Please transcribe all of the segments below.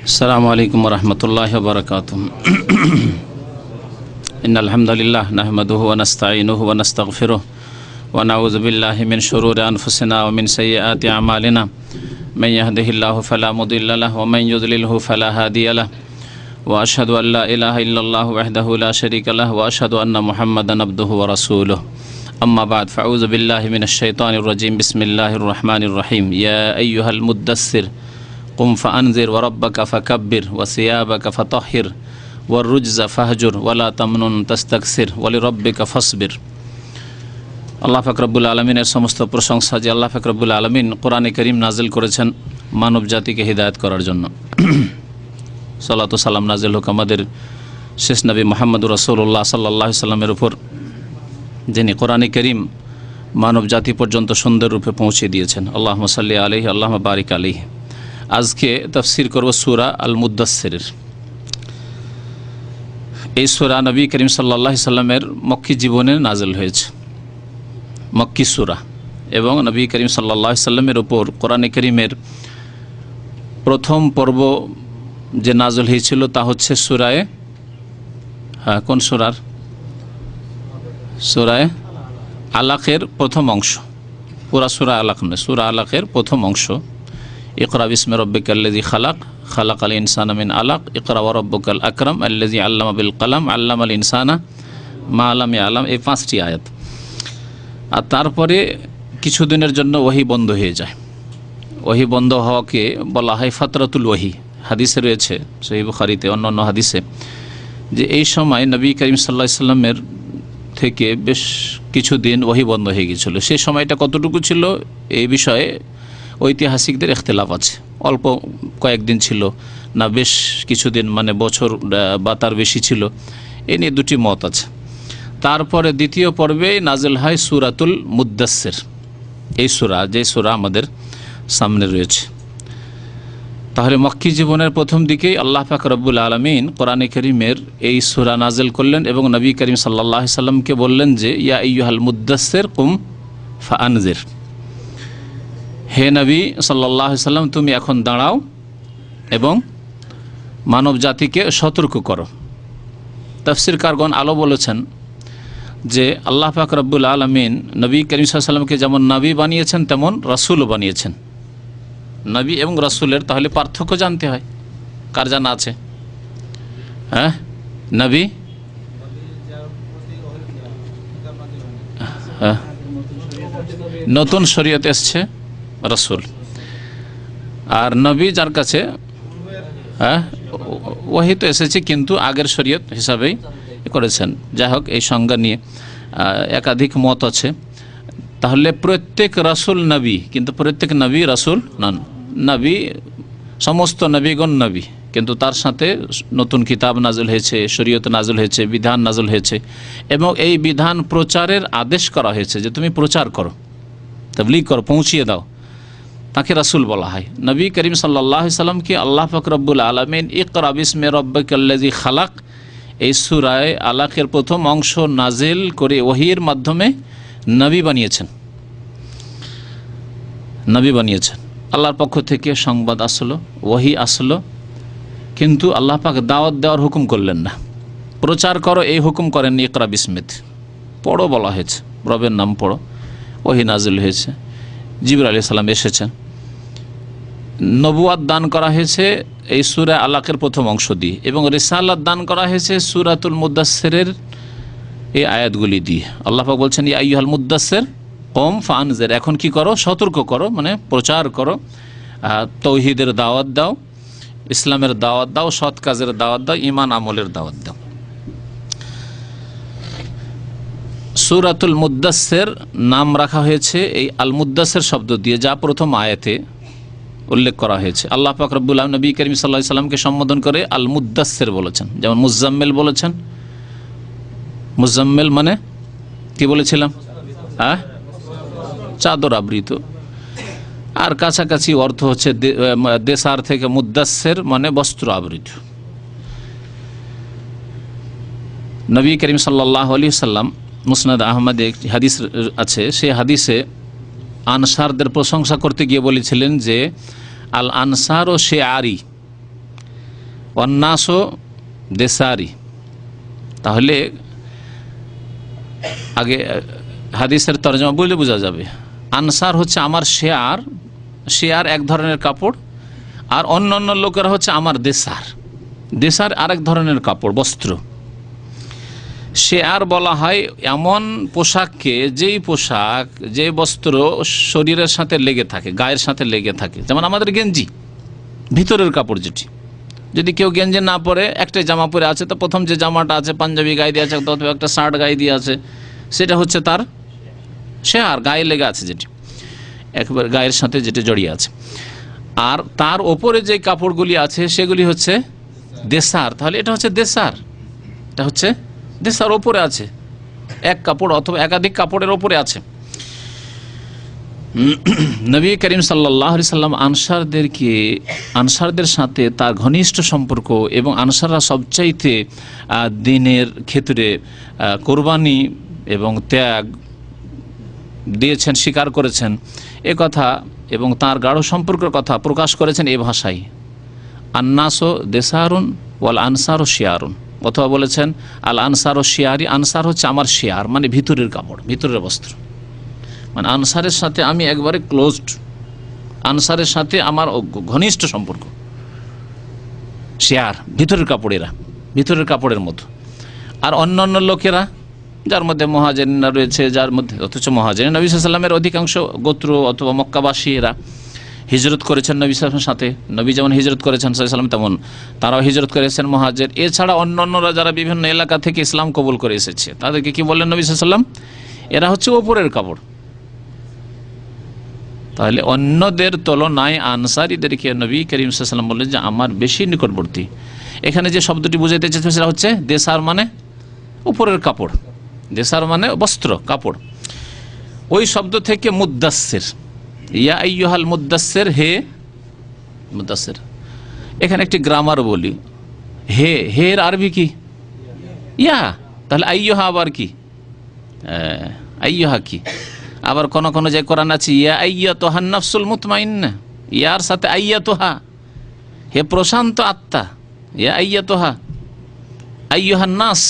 अस्सलामु अलैकुम वरहमतुल्लाहि वबरकातुहू। इन्नल हम्दुलिल्लाह नहमदुहु व नस्तईनुहु व नस्तगफिरुहु व नऊज़ु बिल्लाहि मिन शुरूरि अनफुसिना व मिन सय्यिआति अमालिना मन यहदिहिल्लाहु फला मुदिल्ल लहु व मन युद्लिलहु फला हादिय लहु व अशहदु अल्ला इलाहा इल्लल्लाहु वहदहु ला शरीका लहु व अशहदु अन्न मुहम्मदन अब्दुहु व रसूलुहु। अम्मा बाद फ़अऊज़ु बिल्लाहि मिनश शैतानिर रजीम। बिस्मिल्लाहिर रहमानिर रहीम। या अय्युहल मुद्दस्सिर कुम फ़अन्ज़िर व रब्बक फ़कब्बिर व सियाबक फ़तह्हिर व रुज्ज़ फ़हजुर वला तमनुन तस्तक्सिर व लिरब्बिक फ़स्बिर। আল্লাহ পাক রব্বুল আলমিনের সমস্ত প্রশংসা যে আল্লাহ পাক রব্বুল আলমিন কোরআনে করিম নাজিল করেছেন মানব জাতিকে হিদায়াত করার জন্য। সালাতু সালাম নাজিল হোক আমাদের শেষ নবী মুহাম্মদুর রাসূলুল্লাহ সাল্লাল্লাহু আলাইহি সাল্লামের উপর, যিনি কোরআনে করিম মানব জাতি পর্যন্ত সুন্দররূপে পৌঁছে দিয়েছেন। আল্লাহুম্মা সাল্লি আলাইহি আল্লাহুম্মা বারিক আলাইহি। আজকে তাফসীর করব সূরা আল মুদ্দাসসিরের। এই সূরা নবী করিম সাল্লাল্লাহু আলাইহি সাল্লামের মক্কি জীবনে নাজিল হয়েছে, মক্কি সূরা, এবং নবী করিম সাল্লাল্লাহু আলাইহি সাল্লামের উপর কোরআনে করিমের প্রথম পর্ব যে নাজিল হয়েছিল তা হচ্ছে সূরায়ে কোন সূরার? সূরায়ে আলাকের প্রথম অংশ। পুরা সূরা আলাক নয়, সূরা আলাকের প্রথম অংশ। ইকরা বিসমি রব্বিকাল্লাযী খালাক খালাকাল ইনসানা মিন আলাক ইকরা ওয়া রাব্বুকাল আকরাম আল্লাযী আল্লামা বিল কলম আল্লামাল ইনসানা মা লাম ইয়ালাম, এই 5টি আয়াত। আর তারপরে কিছুদিনের জন্য ওহী বন্ধ হয়ে যায়। ওহী বন্ধ হওয়াকে বলা হয় ফাতরাতুল ওহী। হাদিসে রয়েছে সহিহ বুখারীতে, অন্যান্য হাদিসে, যে এই সময় নবী করিম সাল্লাল্লাহু আলাইহি সাল্লামের থেকে বেশ কিছুদিন ওহী বন্ধ হয়ে গিয়েছিল। সেই সময়টা কতটুকু ছিল এই বিষয়ে ঐতিহাসিকদের ইখতিলাফ আছে। অল্প কয়েকদিন ছিল না বেশ কিছুদিন, মানে বছর বা তার বেশি ছিল, এ নিয়ে দুটি মত আছে। তারপরে দ্বিতীয় পর্বে নাজিল হয় সূরাতুল মুদ্দাসসির, এই সূরা, যে সূরা আমাদের সামনে রয়েছে। তাহলে মক্কি জীবনের প্রথম দিকেই আল্লাহ পাক রব্বুল আলামিন কোরআনে কারীমের এই সূরা নাজিল করলেন এবং নবী করিম সাল্লাল্লাহু আলাইহি সাল্লামকে বললেন যে ইয়া আইয়ুহাল মুদ্দাসসির কুম ফাআনজির, হে নবী সাল্লাল্লাহু আলাইহি সাল্লাম, তুমি এখন দাঁড়াও এবং মানব জাতিকে সতর্ক করো। তাফসীরকারগণ আলো বলেছেন যে আল্লাহ পাক রব্বুল আলামিন নবী করিম সাল্লাল্লাহু আলাইহি সাল্লামকে যেমন নবী বানিয়েছেন তেমন রাসূলও বানিয়েছেন। নবী এবং রাসূলের তাহলে পার্থক্য জানতে হয়। কার জানা আছে? নবী নতুন শরীয়ত এসছে, রাসূল। আর নবী যার কাছে ওহী তো এসেছে কিন্তু আগের শরীয়ত হিসাবেই করেছেন। যাই হোক, এই সংজ্ঞা নিয়ে একাধিক মত আছে। তাহলে প্রত্যেক রাসূল নবী, কিন্তু প্রত্যেক নবী রাসূল নন। নবী, সমস্ত নবীগণ নবী, কিন্তু তার সাথে নতুন কিতাব নাজিল হয়েছে, শরীয়ত নাজিল হয়েছে, বিধান নাজিল হয়েছে, এবং এই বিধান প্রচারের আদেশ করা হয়েছে যে তুমি প্রচার করো, তাবলীগ করো, পৌঁছিয়ে দাও। তাকে রাসূল বলা হয়। নবী করিম সাল্লাল্লাহু আলাইহি সাল্লামকে আল্লাহ পাক রব্বুল আলামিন ইকরা বিসমি রব্বিকাল্লাযী খালাক, এই সূরায়ে আলাকের প্রথম অংশ নাজিল করে ওহীর মাধ্যমে নবী বানিয়েছেন। নবী বানিয়েছেন, আল্লাহর পক্ষ থেকে সংবাদ আসলো, ওহী আসলো, কিন্তু আল্লাহ পাক দাওয়াত দেওয়ার হুকুম করলেন না। প্রচার করো এই হুকুম করেন। ইকরা বিসমিত, পড়ো বলা হয়েছে, রবের নাম পড়ো। ওহী নাজিল হয়েছে, জিবরাইল আলাইহিস সালাম এসেছেন। নবুয়াত দান করা হয়েছে এই সূরা আলাকের প্রথম অংশ দিয়ে, এবং রিসালাত দান করা হয়েছে সূরাতুল মুদ্দাসসিরের এই আয়াতগুলি দিয়ে। আল্লাহ পাক বলছেন ইয়া আইয়ুহাল মুদ্দাসসির কুম ফাআনজির, এখন কি করো? সতর্ক করো, মানে প্রচার করো, তাওহীদের দাওয়াত দাও, ইসলামের দাওয়াত দাও, সৎ কাজের দাওয়াত দাও, ঈমান আমলের দাওয়াত দাও। সূরাতুল মুদ্দাসসির নাম রাখা হয়েছে এই আল মুদ্দাসসির শব্দ দিয়ে, যা প্রথম আয়াতে উল্লেখ করা হয়েছে। আল্লাহ পাক রব্বুল আলামিন নবী করিম সাল্লাল্লাহু আলাইহি সাল্লামকে সম্বোধন করে আল মুদ্দাসসির বলেছেন, যেমন মুজাম্মিল বলেছেন। মুজাম্মিল মানে কি বলেছিলাম? চাদর আবৃত। আর কাছাকাছি অর্থ হচ্ছে দেশার থেকে মুদ্দাসসির মানে বস্ত্র আবৃত। নবী করিম সাল্লাল্লাহু আলাইহি সাল্লাম মুসনাদ আহমদে একটি হাদিস আছে, সেই হাদিসে আনসারদের প্রশংসা করতে গিয়ে বলেছিলেন যে আল আনসার ও শেআরি, অন্নাসো দেসারি। তাহলে আগে হাদিসের তরজমা বলে বোঝা যাবে। আনসার হচ্ছে আমার শেয়ার, শেয়ার এক ধরনের কাপড়, আর অন্যান্য লোকেরা হচ্ছে আমার দেশার, দেশার আরেক ধরনের কাপড় বস্ত্র। শেয়ার বলা হয় এমন পোশাককে, যেই পোশাক যে বস্ত্র শরীরের সাথে লেগে থাকে, গায়ের সাথে লেগে থাকে, যেমন আমাদের গেঞ্জি ভিতরের কাপড় যেটি। যদি কেউ গেঞ্জি না পরে একটাই জামা পরে আছে, তো প্রথম যে জামাটা আছে পাঞ্জাবি গায়ে দিয়ে আছে অথবা একটা শার্ট গায়ে দিয়ে আছে, সেটা হচ্ছে তার শেয়ার, গায়ে লেগে আছে যেটি, একবার গায়ের সাথে যেটা জড়িয়ে আছে। আর তার ওপরে যে কাপড়গুলি আছে সেগুলি হচ্ছে দেশার। তাহলে এটা হচ্ছে দেশার, এটা হচ্ছে দেশার ওপরে আছে, এক কাপড় অথবা একাধিক কাপড়ের ওপরে আছে। নবী করিম সাল্লাল্লাহু আলাইহি সাল্লাম আনসারদের সাথে তার ঘনিষ্ঠ সম্পর্ক, এবং আনসাররা সবচাইতে দিনের ক্ষেত্রে কোরবানি এবং ত্যাগ দিয়েছেন, স্বীকার করেছেন এ কথা, এবং তার গাঢ় সম্পর্কের কথা প্রকাশ করেছেন এই ভাষায়, আন্নাসো দেসারুন ওয়াল আনসারও শিয়ারুন, অথবা বলেছেন আল আনসারও শিয়ারি, আনসার হচ্ছে আমার শিয়ার, মানে ভিতরের কাপড়, ভিতরের বস্ত্র, মানে আনসারের সাথে আমি একবারে ক্লোজড, আনসারের সাথে আমার ঘনিষ্ঠ সম্পর্ক। শিয়ার ভিতরের কাপড়েরা, ভিতরের কাপড়ের মতো। আর অন্যান্য লোকেরা, যার মধ্যে মুহাজিরিনরা রয়েছে, যার মধ্যে, অথচ মুহাজিরিন নবী সাল্লাল্লাহু আলাইহি ওয়াসাল্লামের অধিকাংশ গোত্র অথবা মক্কাবাসী এরা হিজরত করেছেন নবী সাল্লাল্লাহু আলাইহি ওয়াসাল্লামের সাথে। নবী যেমন হিজরত করেছেন সাল্লাল্লাহু আলাইহি ওয়াসাল্লাম, তেমন তারাও হিজরত করেছেন মুহাজির। এছাড়া অন্যান্যরা যারা বিভিন্ন এলাকা থেকে ইসলাম কবুল করে এসেছে, তাদেরকে কি বললেন নবী সাল্লাল্লাহু আলাইহি ওয়াসাল্লাম? এরা হচ্ছে ওপরের কাপড়। তাহলে অন্যদের তুলনায় আনসারীদেরকে নবী করিম সাল্লাল্লাহু আলাইহি ওয়াসাল্লাম বললেন যে আমার বেশি নিকটবর্তী। এখানে যে শব্দটি বুঝাইতে চেয়েছে সেটা হচ্ছে দেশার মানে উপরের কাপড়, দেশার মানে বস্ত্র, কাপড়। ওই শব্দ থেকে মুদ্দাসসির, ইয়া আইয়ুহাল মুদ্দাসসির, হে মুদ্দাসসির। এখানে একটি গ্রামার বলি, হে, হে এর আরবি কি? ইয়া। তাহলে আইয়ুহা আবার কি? আইয়ুহা কি? আবার কোন কোন যে কোরআন আছে ইয়া আইয়াতুহান নাফসুল মুতমাইন্না, ইয়ার সাথে আইয়াতুহা, হে প্রশান্ত আত্মা, ইয়া আইয়াতুহা, আইয়ুহান নাস।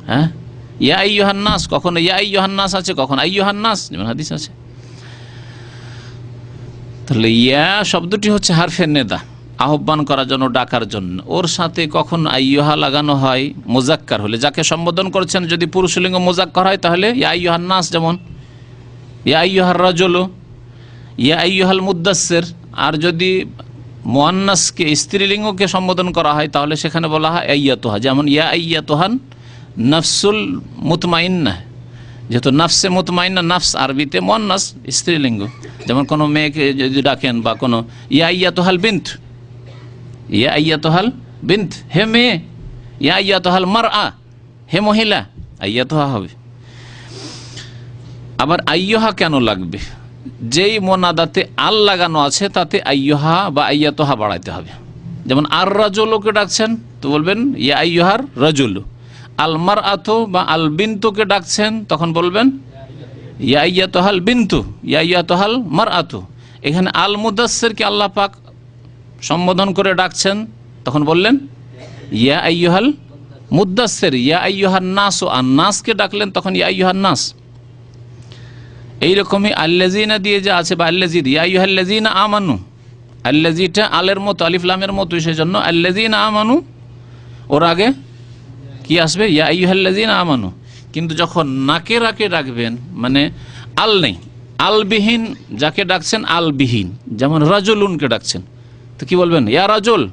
হ্যাঁ, ইয়া আইয়ুহান নাস, কখনো ইয়া আইয়ুহান নাস আছে, কখনো আইয়ুহান নাস, যেমন হাদিস আছে। তাহলে ইয়া শব্দটি হচ্ছে হারফে নেদা, আহ্বান করার জন্য, ডাকার জন্য। ওর সাথে কখন আইয়ুহা লাগানো হয় মুজাক্কার হলে, যাকে সম্বোধন করছেন যদি পুরুষলিঙ্গ মুজাক্কার হয় তাহলে ইয়া আইয়ুহান নাস, যেমন ইয়া আইয়ুহার রাজুল, ইয়া আইয়ুহাল মুদ্দাসসির। আর যদি মুয়ান্নাসকে, স্ত্রীলিঙ্গকে সম্বোধন করা হয় তাহলে সেখানে বলা হয় আইয়াতুহা, যেমন ইয়া আইয়াতুহান নাফসুল মুতমাইন্না। যেহেতু নাফসে মুতমাইন্না, নাফস আরবিতে মুয়ান্নাস, স্ত্রীলিঙ্গ। যেমন কোনো মেয়েকে যদি ডাকেন, বা কোনো ইয়া আইয়াতুহাল বিনত, ইয়া আইয়াতুহাল বিনত, হে মেয়ে। ইয়া আইয়াতুহাল মারআ, হে মহিলা, আইয়াতুহা হবে। আবার আইয়ুহা কেন লাগবে? যেই মোনাদাতে আল লাগানো আছে তাতে আইয়ুহা বা আইয়াতুহা বাড়াইতে হবে। যেমন আর রাজুলকে ডাকছেন তো বলবেন ইয়া আইয়ুহার রাজুল। আল মারআতু বা আল বিনতুকে ডাকছেন তখন বলবেন ইয়া আইয়াতুহাল বিনতু, ইয়া আইয়াতুহাল মারআতু। এখানে আল মুদাসসিরকে আল্লাহ পাক সম্বোধন করে ডাকছেন, তখন বললেন ইয়া আইয়ুহাল মুদাসসির। ইয়া আইয়ুহান নাস, আর নাসকে ডাকলেন তখন ইয়া আইয়ুহান নাস। এইরকমই আল্লাযিনা দিয়ে যে আছে, বা আল্লাযী, ইয়া আইয়ুহাল্লাযিনা আমানু, আল্লাযীটা আলের মতো, আলিফ লামের মতো, সেজন্য আল্লাযিনা আমানু, ওর আগে কি আসবে? ইয়া আইয়ুহাল্লাযিনা আমানু। কিন্তু যখন নাকেরাকে ডাকবেন, মানে আল নেই, আলবিহীন যাকে ডাকছেন, আলবিহীন, যেমন রাজুলুনকে ডাকছেন তো কি বলবেন? ইয়া রাজুল।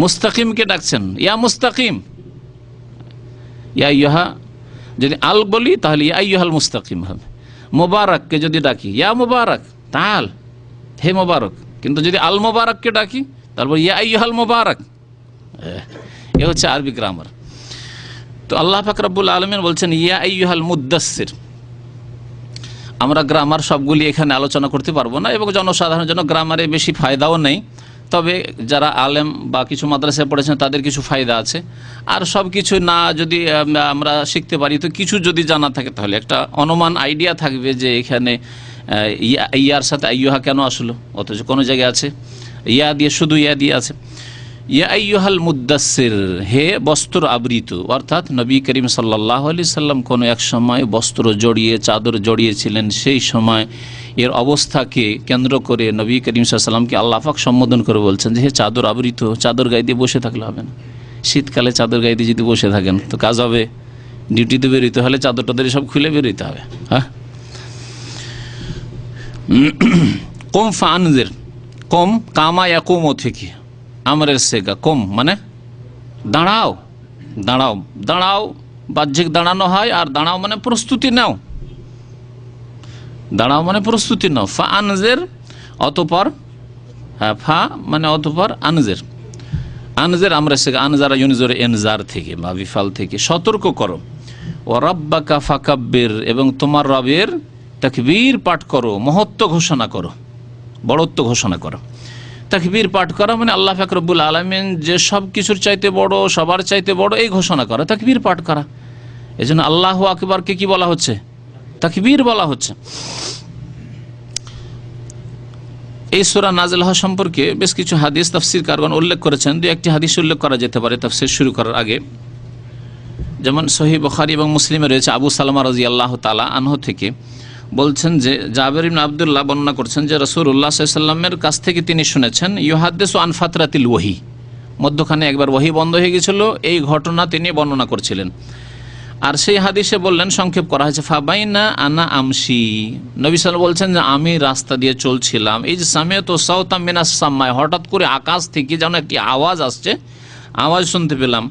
মুস্তাকিমকে ডাকছেন, ইয়া মুস্তাকিম। ইয়া আইয়ুহা যদি আল বলি তাহলে ইয়া আইয়ুহাল মুস্তাকিম হবে। মুবারাককে যদি ডাকি ইয়া মুবারাক, তাল, হে মুবারক। কিন্তু যদি আল মুবারাককে ডাকি তারপর ইয়া আইয়ুহাল মুবারাক। এ হচ্ছে আরবি গ্রামার। তো আল্লাহ পাক রব্বুল আলামিন বলছেন ইয়া আইয়ুহাল মুদ্দাসসির। আমরা গ্রামার সবগুলি এখানে আলোচনা করতে পারবো না, এবং জনসাধারণের জন্য গ্রামারে বেশি ফায়দাও নেই। তবে যারা আলেম বা কিছু মাদ্রাসায় পড়েছেন তাদের কিছু ফায়দা আছে। আর সব কিছু না যদি আমরা শিখতে পারি, তো কিছু যদি জানা থাকে তাহলে একটা অনুমান, আইডিয়া থাকবে যে এখানে ইয়ার সাথে আইয়ুহা কেন আসলো, অথচ কোনো জায়গায় আছে ইয়া দিয়ে, শুধু ইয়া দিয়ে আছে। ইয়া আইয়ুহাল মুদ্দাসসির, হে বস্ত্র আবৃত, অর্থাৎ নবী করিম সাল্লাল্লাহু আলাইহি সাল্লাম কোনো এক সময় বস্ত্র জড়িয়ে, চাদর জড়িয়েছিলেন। সেই সময় এর অবস্থাকে কেন্দ্র করে নবী করিম সাল্লাল্লাহু আলাইহি সাল্লামকে আল্লাহ পাক সম্বোধন করে বলছেন যে হে চাদর আবৃত, চাদর গায়ে দিয়ে বসে থাকলে হবে না। শীতকালে চাদর গায়ে দিয়ে যদি বসে থাকেন তো কাজ হবে? ডিউটিতে বেরোতে হলে চাদর টাদর সব খুলে বেরোতে হবে। হ্যাঁ, কম ফানজের, কম কামা ইয়াকুমো থেকে আমরের সেগা, কম মানে দাঁড়াও, দাঁড়াও, দাঁড়াও বাহ্যিক দাঁড়ানো হয়, আর দাঁড়াও মানে প্রস্তুতি নাও, দাঁড়াও মানে প্রস্তুতি নাও। ফা আনজের, অতপর, হ্যাঁ ফা মানে অতপর, আনজের, আনজের আমরের সেগা, আনজারা ইউনিজোর এনজার থেকে বা বিফাল থেকে, সতর্ক করো। ও রাব্বাকা ফাকাব্বির, এবং তোমার রবের তাকবীর পাঠ করো, মহত্ব ঘোষণা করো, বড়ত্ব ঘোষণা করো। তাকবীর পাঠ করা মানে আল্লাহ পাক রব্বুল আলামিন যে সব কিছুর চাইতে বড়, সবার চাইতে বড়, এই ঘোষণা করা, তাকবীর পাঠ করা। এই জন্য আল্লাহু আকবারকে কি বলা হচ্ছে? তাকবীর বলা হচ্ছে। এই সূরা নাজিল হওয়া সম্পর্কে বেশ কিছু হাদিস তাফসীরকারগণ উল্লেখ করেছেন। দু একটি হাদিস উল্লেখ করা যেতে পারে তাফসীর শুরু করার আগে। যেমন সহিহ বুখারী এবং মুসলিমে রয়েছে আবু সালামা রাদিয়াল্লাহু তাআলা আনহু থেকে, বলছেন যে জাবের ইবনে আব্দুল্লাহ বর্ণনা করছেন যে রাসূলুল্লাহ সাল্লাল্লাহু আলাইহি ওয়াসাল্লামের কাছ থেকে তিনি শুনেছেন, ইউহাদ্দিসু আন ফাতরাতিল ওয়াহি, মধ্যখানে একবার ওয়াহি বন্ধ হয়ে গিয়েছিল, এই ঘটনা তিনি বর্ণনা করছিলেন। আর সেই হাদিসে বললেন, সংক্ষেপ করা হয়েছে, ফাবাইনা আনা আমশি, নবী সাল্লাল্লাহু বলছেন যে আমি রাস্তা দিয়ে চলছিলাম, এই যে সামিয়াতু সাওতাম মিনাস সামায়, হঠাৎ করে আকাশ থেকে যেন একটি আওয়াজ আসছে, আওয়াজ শুনতে পেলাম।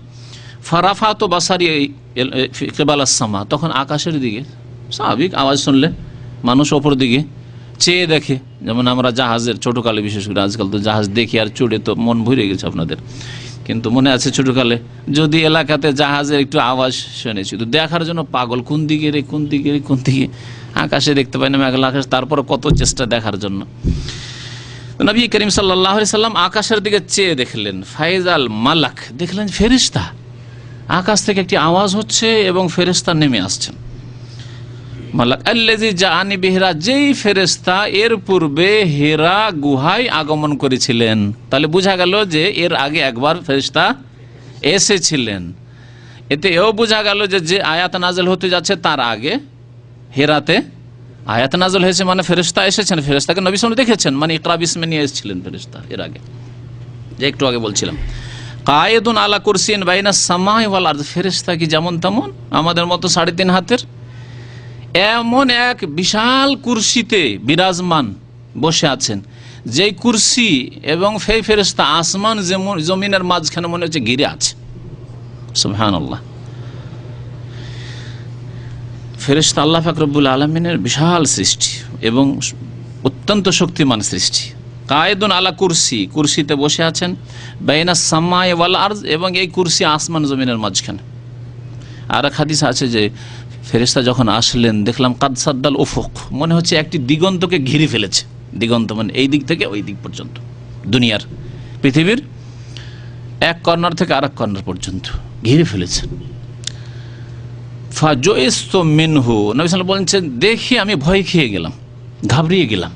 ফারাফাতু বাসারি কিবালাস সামা, তখন আকাশের দিকে, স্বাভাবিক আওয়াজ শুনলে মানুষ ওপর দিকে চেয়ে দেখে, যেমন আমরা জাহাজের, ছোটোকালে বিশেষ করে, আজকাল তো জাহাজ দেখি আর চড়ে তো মন ভরে গেছে আপনাদের, কিন্তু মনে আছে ছোটোকালে যদি এলাকাতে জাহাজের একটু আওয়াজ শুনেছি তো দেখার জন্য পাগল, কোন দিকে রে, কোন দিকে রে, কোন দিকে, আকাশে দেখতে পাই না, মেঘলা আকাশ, তারপর কত চেষ্টা দেখার জন্য। নবী করিম সাল্লাল্লাহু আলাইহি সাল্লাম আকাশের দিকে চেয়ে দেখলেন, ফাইজাল মালাক, দেখলেন ফেরেশতা, আকাশ থেকে একটি আওয়াজ হচ্ছে এবং ফেরেশতা নেমে আসছেন। মালাক আল্লাযী জাআনি বিহিরা, যেই ফেরেশতা এর পূর্বে হেরা গুহায় আগমন করেছিলেন। তাহলে বোঝা গেল যে এর আগে একবার ফেরেশতা এসেছিলেন। এতে এও বোঝা গেল যে যে আয়াত নাযিল হতে যাচ্ছে তার আগে হেরাতে আয়াত নাযিল হয়েছে, মানে ফেরেশতা এসেছেন, ফেরেশতাকে নবী সাল্লাল্লাহু আলাইহি ওয়াসাল্লাম দেখেছেন, মানে ইকরা বিসমি নিয়ে এসেছিলেন ফেরেশতা এর আগে, যে একটু আগে বলছিলাম। কায়েদুন আলা কুরসিন বাইনাস সামাই ওয়াল আরদ, ফেরেশতা কি যেমন তেমন আমাদের মতো 3.5 হাতের, এমন এক বিশাল কুরসিতে বিরাজমান বসে আছেন, যেই কুরসি এবং ফেরেশতা আসমান জমিনের মাঝখানে মনে হচ্ছে ঘিরে আছে। সুবহানাল্লাহ। ফেরেশতা আল্লাহ পাক রব্বুল আলামিনের বিশাল সৃষ্টি এবং অত্যন্ত শক্তিমান সৃষ্টি। কায়েদুন আলা কুরসি, কুরসিতে বসে আছেন, বাইনাস সামাই ওয়াল আরদ, এবং এই কুরসি আসমান জমিনের মাঝখানে। আর এক হাদিস আছে যে ফেরেশতা যখন আসলেন দেখলাম কাদ সাদ্দাল উফুক, মনে হচ্ছে একটি দিগন্তকে ঘিরে ফেলেছে। দিগন্ত মানে এই দিক থেকে ওই দিক পর্যন্ত, দুনিয়ার, পৃথিবীর এক কর্নার থেকে আরেক কর্নার পর্যন্ত ঘিরে ফেলেছেন। ফাজুইস্তু মিনহু, নবী সাল্লাল্লাহু আলাইহি ওয়াসাল্লাম বলেছেন দেখি আমি ভয় খেয়ে গেলাম, ঘাবড়িয়ে গেলাম।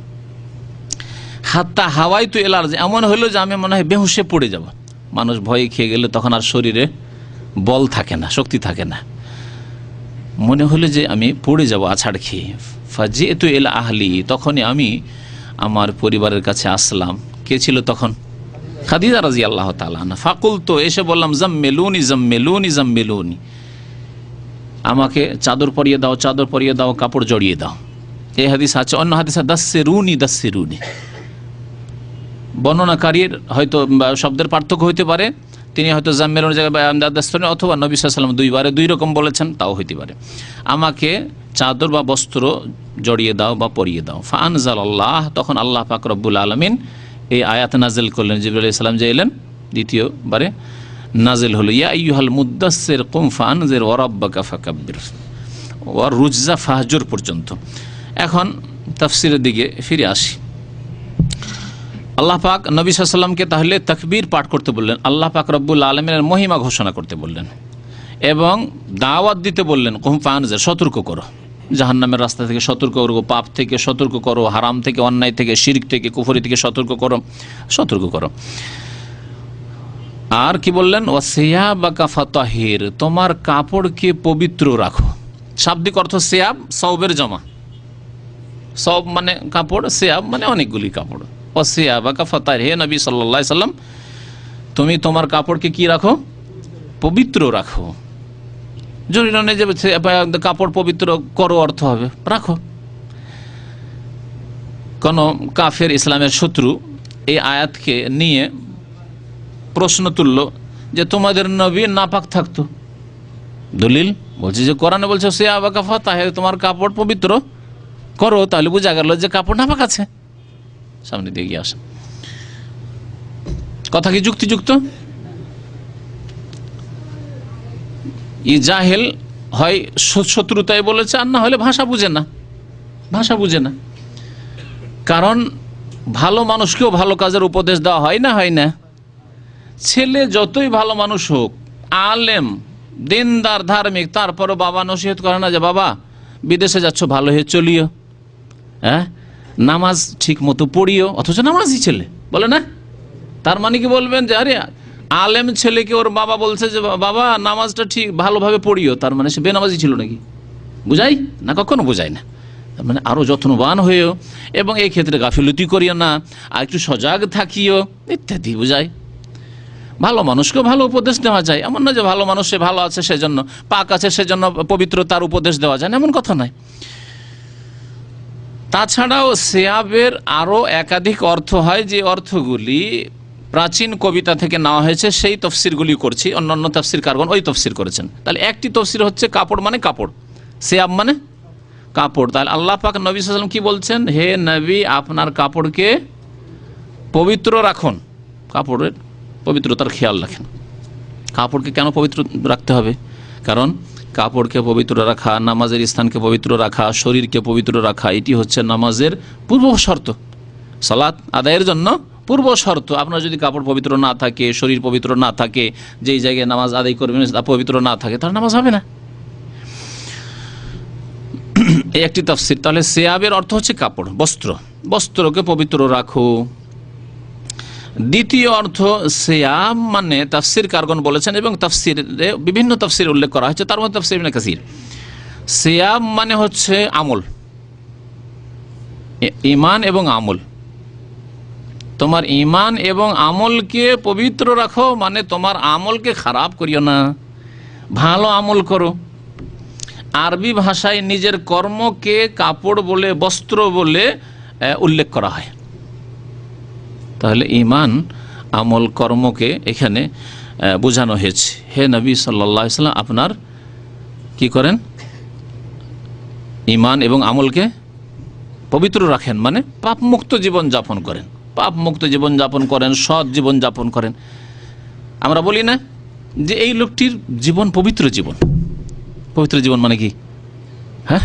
হাত্তা হাওয়াইতু ইলাল আরদ, এমন হলো যে আমি মনে হয় বেহুশে পড়ে যাব। মানুষ ভয় খেয়ে গেলে তখন আর শরীরে বল থাকে না, শক্তি থাকে না, মনে হলো যে আমি পড়ে যাব আছাড় খেয়ে। ফাজিতু ইলা আহলি, তখনই আমি আমার পরিবারের কাছে আসলাম। কে ছিল তখন? খাদিজা রাদিয়াল্লাহু তাআলা আনহা। ফাকুলতু, এসে বললাম, জাম্মিলুনি জাম্মিলুনি জাম্মিলুনি, আমাকে চাদর পরিয়ে দাও, চাদর পরিয়ে দাও, কাপড় জড়িয়ে দাও। এই হাদিস আছে, অন্য হাদিস দাসসিরুনি দাসসিরুনি। বর্ণনাকারীর হয়তো শব্দের পার্থক্য হইতে পারে, তিনি হয়তো জাম্মিলুনি জায়গায় দাসসিরুনি, অথবা নবী সাল্লাল্লাহু আলাইহি ওয়াসাল্লাম দুইবারে দুই রকম বলেছেন, তাও হইতে পারে। আমাকে চাদর বা বস্ত্র জড়িয়ে দাও বা পরিয়ে দাও। ফাআনজালাল্লাহ, তখন আল্লাহ পাক রব্বুল আলামিন এই আয়াত নাজিল করলেন। জিবরাইল আলাইহিস সালাম যে এলেন, দ্বিতীয়বারে নাজিল হলো, ইয়া আইয়ুহাল মুদ্দাসসির কুম ফাআনজির ওয়া রাব্বাকা ফাকাব্বির ওয়া রুজজা ফাহজুর পর্যন্ত। এখন তাফসীরের দিকে ফিরে আসি। আল্লাহ পাক নবী সাল্লাল্লাহু আলাইহি ওয়াসাল্লামকে তাহলে তাকবীর পাঠ করতে বললেন, আল্লাহ পাক রব্বুল আলামিনের মহিমা ঘোষণা করতে বললেন এবং দাওয়াত দিতে বললেন, কুম ফাআনজির, সতর্ক করো। জাহান্নামের রাস্তা থেকে সতর্ক করো, পাপ থেকে সতর্ক করো, হারাম থেকে, অন্যায় থেকে, শিরক থেকে, কুফরি থেকে সতর্ক করো। আর কি বললেন, ওয়াসিয়াবাকা ফাতাহির, তোমার কাপড়কে পবিত্র রাখো। শাব্দিক অর্থ সিয়াব, সওবের জমা। সব মানে কাপড়, সিয়াব মানে অনেকগুলি কাপড়। ওয়াসিয়াবাকা ফাতাহির, হে নবী সাল্লাল্লাহু আলাইহি সাল্লাম, তুমি তোমার কাপড়কে কি রাখো? পবিত্র রাখো। জরুরি নয় যে কাপড় পবিত্র করো অর্থ হবে রাখো। কোন কাফের, ইসলামের শত্রু এই আয়াতকে নিয়ে প্রশ্ন তুলল যে তোমাদের নবী নাপাক থাকতো। দলিল বলছে যে কোরআনে বলছে সিয়াবাকা ফাতাহির, তোমার কাপড় পবিত্র করো, তাহলে বোঝা গেল যে কাপড় নাপাক আছে। সামনে দিয়ে গিয়ে আসেন, কথা কি যুক্তিযুক্ত? জাহেল হয় শত্রুতায় বলেছে, আর না হলে ভাষা বুঝে না। কারণ ভালো মানুষকেও ভালো কাজের উপদেশ দেওয়া হয় না। ছেলে যতই ভালো মানুষ হোক, আলেম, দিনদার, ধার্মিক, তারপরও বাবা নসিহত করে না যে বাবা বিদেশে যাচ্ছ, ভালো হয়ে চলিও, হ্যাঁ, নামাজ ঠিক মতো পড়িও, অথচ নামাজই ছেলে বলে না। তার মানে কি বলবেন যে আরে আলেম ছেলেকে ওর বাবা বলছে যে বাবা নামাজটা ঠিক ভালোভাবে পড়িও, তার মানে সে বেনামাজি ছিল নাকি? বুঝাই না, কখনো বোঝায় না। তার মানে আরও যত্নবান হয়েও, এবং এই ক্ষেত্রে গাফিলতি করিও না, আর একটু সজাগ থাকিও, ইত্যাদি বোঝায়। ভালো মানুষকেও ভালো উপদেশ দেওয়া যায়, এমন না যে ভালো মানুষ সে ভালো আছে সেজন্য, পাক আছে সেজন্য পবিত্রতার উপদেশ দেওয়া যায় না, এমন কথা নয়। তাছাড়াও সিয়াবের আরও একাধিক অর্থ হয়, যে অর্থগুলি প্রাচীন কবিতা থেকে নেওয়া হয়েছে, সেই তফসিরগুলি করছি। অন্যান্য তফসিরকারগণ ওই তফসির করেছেন। তাহলে একটি তফসির হচ্ছে কাপড় মানে কাপড়, সিয়াব মানে কাপড়। তাহলে আল্লাহ পাক নবী সাল্লাল্লাহু আলাইহি ওয়াসাল্লাম কি বলছেন, হে নবী আপনার কাপড়কে পবিত্র রাখুন, কাপড়ের পবিত্রতার খেয়াল রাখেন। কাপড়কে কেন পবিত্র রাখতে হবে? কারণ কাপড়কে পবিত্র রাখা, নামাজের স্থানকে পবিত্র রাখা, শরীরকে পবিত্র রাখা, এটি হচ্ছে নামাজের পূর্ব শর্ত, সালাত আদায়ের জন্য পূর্ব শর্ত। আপনার যদি কাপড় পবিত্র না থাকে, শরীর পবিত্র না থাকে, যেই জায়গায় নামাজ আদায় করবেন পবিত্র না থাকে, তার নামাজ হবে না। এই একটি তাফসীর। তাহলে সিয়াবের অর্থ হচ্ছে কাপড়, বস্ত্রকে পবিত্র রাখো। দ্বিতীয় অর্থ সিয়াম মানে তাফসীরকারগণ বলেছেন, এবং তাফসীরে বিভিন্ন তাফসীর উল্লেখ করা হয়েছে, তার মধ্যে তাফসীর ইবনে কাসির, সিয়াম মানে হচ্ছে আমল, ঈমান এবং আমল। তোমার ঈমান এবং আমলকে পবিত্র রাখো, মানে তোমার আমলকে খারাপ করিও না, ভালো আমল করো। আরবি ভাষায় নিজের কর্মকে কাপড় বলে, বস্ত্র বলে উল্লেখ করা হয়। তাহলে ঈমান, আমল, কর্মকে এখানে বোঝানো হয়েছে। হে নবী সাল্লাল্লাহু আলাইহি ওয়াসাল্লাম আপনার কি করেন? ঈমান এবং আমলকে পবিত্র রাখেন, মানে পাপমুক্ত জীবন যাপন করেন, পাপমুক্ত জীবন যাপন করেন, সৎ জীবন যাপন করেন। আমরা বলি না যে এই লোকটির জীবন পবিত্র জীবন। পবিত্র জীবন মানে কি? হ্যাঁ,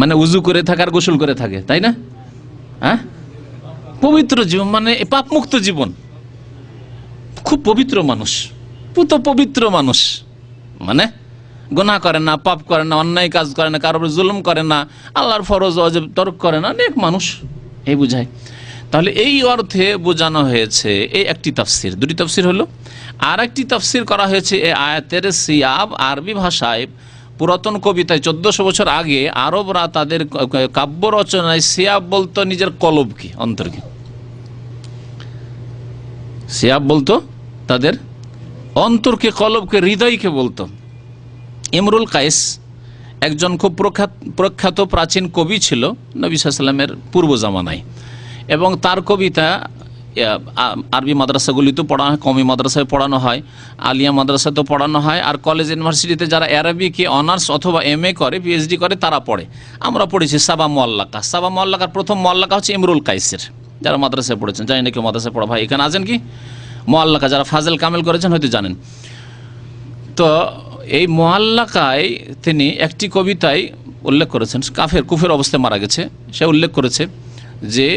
মানে উজু করে থাকে আর গোসল করে থাকে, তাই না? হ্যাঁ, পবিত্র জীবন মানে পাপমুক্ত জীবন, খুব পবিত্র মানুষ, পুত পবিত্র মানুষ, মানে গুনাহ করে না, পাপ করে না, অন্যায় কাজ করে না, কারোর জুলুম করে না, আল্লাহর ফরজ ওয়াজিব তরক করে না, নেক মানুষ, এই বুঝায়। তাহলে এই অর্থে বোঝানো হয়েছে। এই একটি তাফসীর। দুটি তাফসীর হলো। আর একটি তাফসীর করা হয়েছে এই আয়াতের, সিয়াব আরবি ভাষায় পুরাতন কবিতায় 1400 বছর আগে আরবরা তাদের কাব্য রচনায় সিয়াব বলতো নিজের কলবকে, অন্তরকে। সিয়াব বলতো তাদের অন্তরকে, কলবকে, হৃদয়কে বলতো। ইমরুল কায়েস একজন খুব প্রখ্যাত প্রাচীন কবি ছিল নবী সাল্লাল্লাহু আলাইহি ওয়াসাল্লামের পূর্ব জামানায়, এবং তার কবিতা আরবি মাদ্রাসাগুলিতেও পড়ানো হয়, কওমি মাদ্রাসায় পড়ানো হয়, আলিয়া মাদ্রাসাতেও পড়ানো হয়, আর কলেজ ইউনিভার্সিটিতে যারা আরবিকে অনার্স অথবা MA করে, PhD করে, তারা পড়ে। আমরা পড়েছি সাবা মুআল্লাকা। সাবা মুআল্লাকার প্রথম মুআল্লাকা হচ্ছে ইমরুল কায়েসের। যারা মাদ্রাসায় পড়েছেন, জানি না কেউ মাদ্রাসায় পড়া, ভাই এখানে আছেন কি? মুআল্লাকা যারা ফাজেল কামেল করেছেন হয়তো জানেন। তো এই মুআল্লাকায় তিনি একটি কবিতায় উল্লেখ করেছেন, কুফের অবস্থায় মারা গেছে, সে উল্লেখ করেছে যে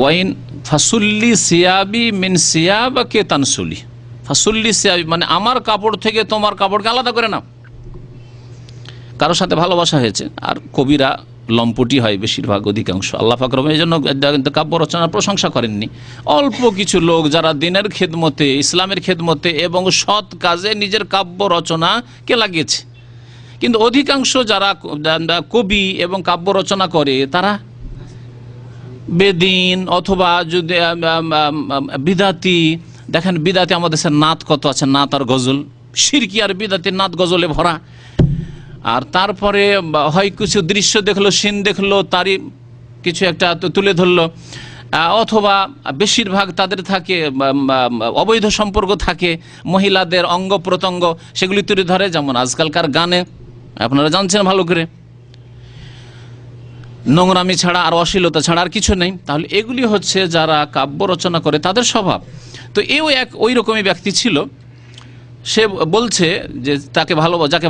ওয়াইন ফাসুল্লি সিয়াবি মিন সিয়াবাকে তানসুলি। ফাসুল্লি সিয়াবি মানে আমার কাপড় থেকে তোমার কাপড়কে আলাদা করে নাও। কারোর সাথে ভালোবাসা হয়েছে। আর কবিরা লম্পটি হয় বেশিরভাগ, অধিকাংশ। আল্লাহ পাক রব্বুল এই জন্য কাব্য রচনার প্রশংসা করেননি। অল্প কিছু লোক যারা দিনের খেদমতে, ইসলামের খেদমতে এবং সৎ কাজে নিজের কাব্য রচনাকে লাগিয়েছে। কিন্তু অধিকাংশ যারা কবি এবং কাব্য রচনা করে তারা বেদিন অথবা যদি বিদাতি। দেখেন বিদাতি আমাদের দেশের নাত কত আছে, নাত আর গজল, শিরকি আর বিদাতির নাত গজলে ভরা। আর তারপরে হয় কিছু দৃশ্য দেখলো, সিন দেখলো, তারই কিছু একটা তুলে ধরলো, অথবা বেশিরভাগ তাদের থাকে অবৈধ সম্পর্ক থাকে, মহিলাদের অঙ্গ প্রত্যঙ্গ সেগুলি তুলে ধরে। যেমন আজকালকার গানে আপনারা জানছেন ভালো করে, নোংরামি ছাড়া আর অশ্লীলতা ছাড়া আর কিছু নেই। তাহলে এগুলি হচ্ছে যারা কাব্য রচনা করে তাদের স্বভাব। তো এও এক ওই রকমই ব্যক্তি ছিল। সে বলছে যে যাকে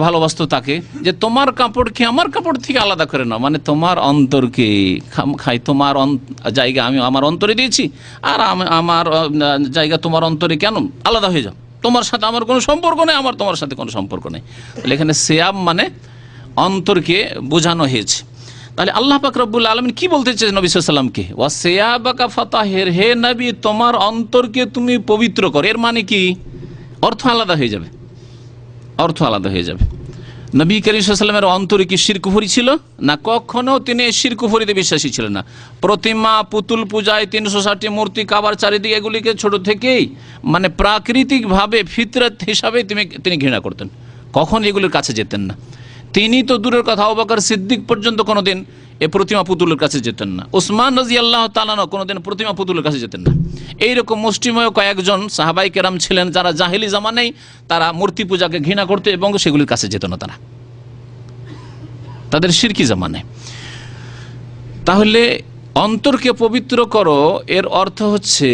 ভালোবাসতো তাকে, যে তোমার কাপড়কে আমার কাপড় থেকে আলাদা করে নাও, মানে তোমার অন্তরকে খাই, তোমার জায়গা আমি আমার অন্তরে দিয়েছি, আর আমার জায়গা তোমার অন্তরে কেন আলাদা হয়ে যাও, তোমার সাথে আমার কোনো সম্পর্ক নেই, আমার তোমার সাথে কোনো সম্পর্ক নেই। তাহলে এখানে সিয়াব মানে অন্তরকে বোঝানো হয়েছে। তাহলে আল্লাহ পাক রব্বুল আলামিন কি বলতে চেয়েছেন নবী সাল্লাল্লাহু আলাইহি ওয়াসাল্লামকে, ওয়া সিয়াবাকা ফাতাহির, হে নবী তোমার অন্তরকে তুমি পবিত্র করো। এর মানে কি? অর্থ আলাদা হয়ে যাবে, অর্থ আলাদা হয়ে যাবে। নবী করিম সাল্লাল্লাহু আলাইহি ওয়াসাল্লামের অন্তরে কি শিরক কুফরি ছিল? না, কখনো তিনি শিরক কুফরিতে বিশ্বাসী ছিলেন না। প্রতিমা পুতুল পূজায় 360টি মূর্তি কাবার চারিদিকে, এগুলিকে ছোট থেকেই মানে প্রাকৃতিকভাবে ফিতরত হিসাবে তিনি ঘৃণা করতেন, কখন এগুলির কাছে যেতেন না। তিনি তো দূরের কথা, আবু বকর সিদ্দিক পর্যন্ত কোনোদিন এ প্রতিমা পুতুলের কাছে যেতেন না। উসমান রাদিয়াল্লাহু তাআলা কোনোদিন প্রতিমা পুতুলের কাছে যেতেন না। এইরকম মুষ্টিমেয় কয়েকজন সাহাবাই কেরাম ছিলেন যারা জাহেলি জামানেই তারা মূর্তি পূজাকে ঘৃণা করতে এবং সেগুলির কাছে যেত না তারা, তাদের শিরকি জামানে। তাহলে অন্তরকে পবিত্র করো এর অর্থ হচ্ছে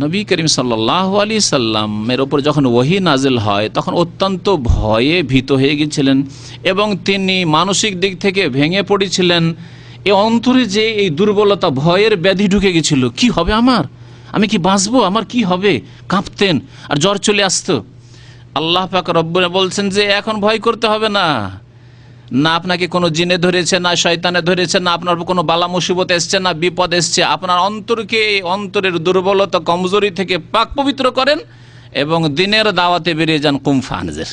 নবী করিম সাল্লাল্লাহু আলাইহি সাল্লামের ওপর যখন ওহী নাজিল হয় তখন অত্যন্ত ভয়ে ভীত হয়ে গিয়েছিলেন এবং তিনি মানসিক দিক থেকে ভেঙে পড়েছিলেন। এই অন্তরে যে এই দুর্বলতা, ভয়ের ব্যাধি ঢুকে গেছিল, কি হবে আমার, আমি কি বাঁচবো, আমার কি হবে, কাঁপতেন আর জ্বর চলে আসতো। আল্লাহ পাক রব্বুল বলছেন যে এখন ভয় করতে হবে না, না আপনাকে কোনো জিনে ধরেছে, না শয়তানে ধরেছে, না আপনার কোনো বালা মুসিবত এসছে, না বিপদ এসছে। আপনার অন্তরকে, অন্তরের দুর্বলতা কমজোরি থেকে পাক পবিত্র করেন এবং দিনের দাওয়াতে বেরিয়ে যান কুমফা আনজের,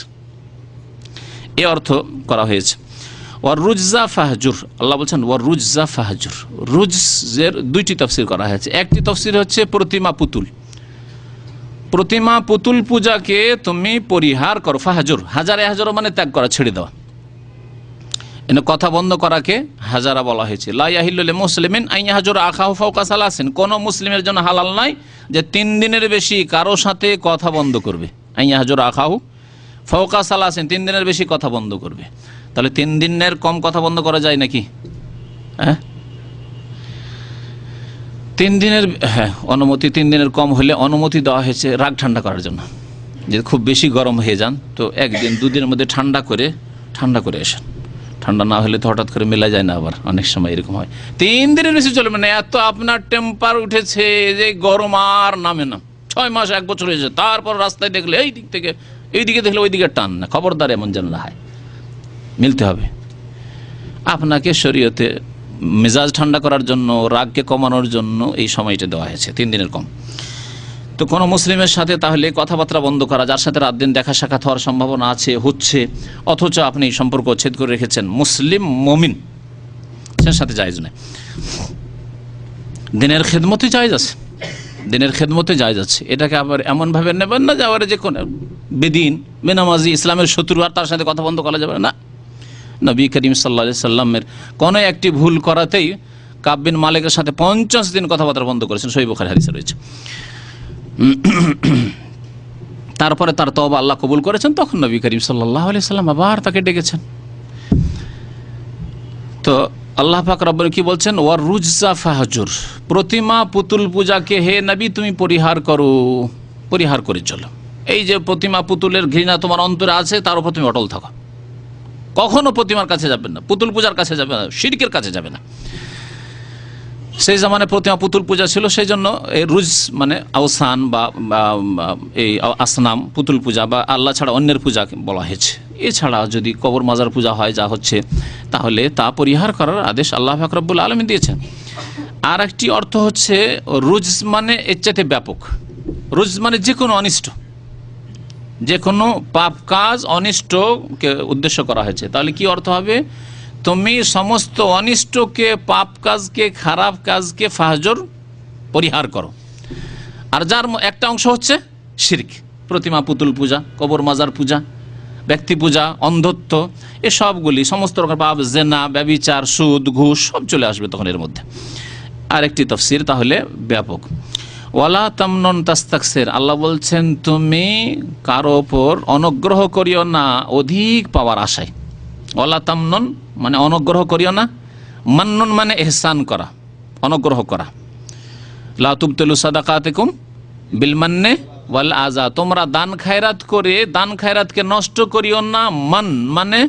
এ অর্থ করা হয়েছে। ওয়ার রুজা ফাহজুর, আল্লাহ বলছেন ওয়ার রুজা ফাহজুর। রুজের দুইটি তফসির করা হয়েছে। একটি তফসির হচ্ছে প্রতিমা পুতুল, প্রতিমা পুতুল পূজাকে তুমি পরিহার করো। ফাহজুর, হাজারে হাজারো মানে ত্যাগ করা, ছেড়ে দেওয়া। এনে কথা বন্ধ করাকে হাজারা বলা হয়েছে। লা ইয়াহিল্লু লিল মুসলিমিন আন ইয়াহজুরা আখাহু ফাওকা সালাসিন, কোন মুসলিমের জন্য হালাল নাই যে 3 দিনের বেশি কারো সাথে কথা বন্ধ করবে। আন ইয়াহজুরা আখাহু ফাওকা সালাসিন, 3 দিনের বেশি কথা বন্ধ করবে। তাহলে 3 দিনের কম কথা বন্ধ করা যায় নাকি? হ্যাঁ, 3 দিনের, হ্যাঁ অনুমতি 3 দিনের কম হলে অনুমতি দেওয়া হয়েছে রাগ ঠান্ডা করার জন্য। যদি খুব বেশি গরম হয়ে যান তো 1 দিন 2 দিনের মধ্যে ঠান্ডা করে আসেন। ঠান্ডা না হলে তো হঠাৎ করে মেলা যায় না, আবার অনেক সময় এরকম হয়। 3 দিনের বেশি চলবে না। এত আপনার টেম্পার উঠেছে যে গরম আর নামে না, 6 মাস 1 বছর হয়েছে, তারপর রাস্তায় দেখলে এই দিক থেকে এইদিকে দেখলে ওই দিকে টান না, খবরদার এমন যেন না হয়, মিলতে হবে। আপনাকে শরীয়তে মেজাজ ঠান্ডা করার জন্য, রাগকে কমানোর জন্য এই সময়টা দেওয়া হয়েছে 3 দিনের কম। তো কোনো মুসলিমের সাথে তাহলে কথাবার্তা বন্ধ করা, যার সাথে রাত দিন দেখা সাক্ষাৎ হওয়ার সম্ভাবনা আছে, হচ্ছে, অথচ আপনি সম্পর্ক ছেদ করে রেখেছেন, মুসলিম মুমিন, সে সাথে জায়েজ নয়। দিনের খেদমতে জায়েজ আছে, দিনের খেদমতে জায়েজ আছে। এটাকে আবার এমনভাবে নেবেন না যে আবার যে কোনো বেদিন, বেনামাজি, ইসলামের শত্রু আর তার সাথে কথা বন্ধ করা যাবে না। নবী করিম সাল্লাল্লাহু আলাইহি সাল্লামের কোনো একটি ভুল করাতেই কাব বিন মালিকের সাথে 50 দিন কথাবার্তা বন্ধ করেছেন, সহিহ বুখারী হাদিসে রয়েছে। তারপরে তার তওবা আল্লাহ কবুল করেছেন, তখন নবী করিম সাল্লাল্লাহু আলাইহি সাল্লাম আবার তাকে ডেকেছেন। তো আল্লাহ পাক রব্বুল কি বলছেন, ওয়ার রুজা ফাহজুর, প্রতিমা পুতুল পূজাকে হে নবী তুমি পরিহার করো, পরিহার করে চলো। এই যে প্রতিমা পুতুলের ঘৃণা তোমার অন্তরে আছে, তার উপর তুমি অটল থাকো, কখনো প্রতিমার কাছে যাবেন না, পুতুল পূজার কাছে যাবে না, শিরকের কাছে যাবে না। সেই জামানে প্রতিমা পুতুল পূজা ছিল, সেই জন্য এই রুজ মানে আওসান বা এই আসনাম, পুতুল পূজা বা আল্লাহ ছাড়া অন্যের পূজা বলা হয়েছে। এছাড়া যদি কবর মাজার পূজা হয় যা হচ্ছে, তাহলে তা পরিহার করার আদেশ আল্লাহ পাক রব্বুল আলামিন দিয়েছেন। আর একটি অর্থ হচ্ছে রুজস, মানে এর চাইতে ব্যাপক। রুজস মানে যে কোনো অনিষ্ট, যে কোনো পাপ কাজ, অনিষ্টকে উদ্দেশ্য করা হয়েছে। তাহলে কি অর্থ হবে? তুমি সমস্ত অনিষ্টকে, পাপ কাজকে, খারাপ কাজকে ফাহজর পরিহার করো। আর যার একটা অংশ হচ্ছে শিরক, প্রতিমা পুতুল পূজা, কবর মাজার পূজা, ব্যক্তি পূজা, অন্ধত্ব, এসবগুলি সমস্ত রকম পাপ, জেনা, ব্যভিচার, সুদ, ঘুষ সব চলে আসবে তখন এর মধ্যে। আর একটি তাফসীর তাহলে ব্যাপক। ওয়ালা তামনুন তাস্তাকসির, আল্লাহ বলছেন তুমি কারো ওপর অনুগ্রহ করিও না অধিক পাওয়ার আশায়। ওয়ালা তামনুন মানে অনুগ্রহ করিও না, মান্নুন মানে ইহসান করা, অনুগ্রহ করা। লা তুবতিলু সাদাকাতিকুম বিল মান্নে ওয়াল আযা, তোমরা দান খায়রাত করে দান খায়রাতকে নষ্ট করিও না। মান মানে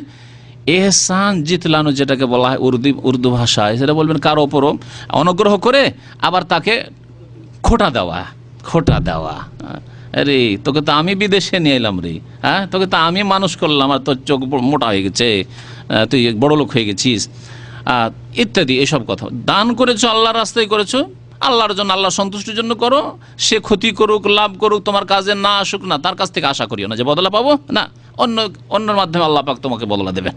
এহসান জিতলানো, যেটাকে বলা হয় উর্দু ভাষায়, সেটা বলবেন কারো ওপরও অনুগ্রহ করে আবার তাকে খোটা দেওয়া। আরে তোকে তো আমি বিদেশে নিয়ে এলাম রে, হ্যাঁ, তোকে তো আমি মানুষ করলাম, আর তোর চোখ মোটা হয়ে গেছে, তুই বড় লোক হয়ে গেছিস, ইত্যাদি এসব কথা। দান করেছো, আল্লাহর রাস্তায় করেছো, আল্লাহর জন্য, আল্লাহ সন্তুষ্টির জন্য করো। সে ক্ষতি করুক, লাভ করুক, তোমার কাজে না আসুক না, তার কাছ থেকে আশা করিও না যে বদলা পাবো, না, অন্যের মাধ্যমে আল্লাহ পাক তোমাকে বদলা দেবেন।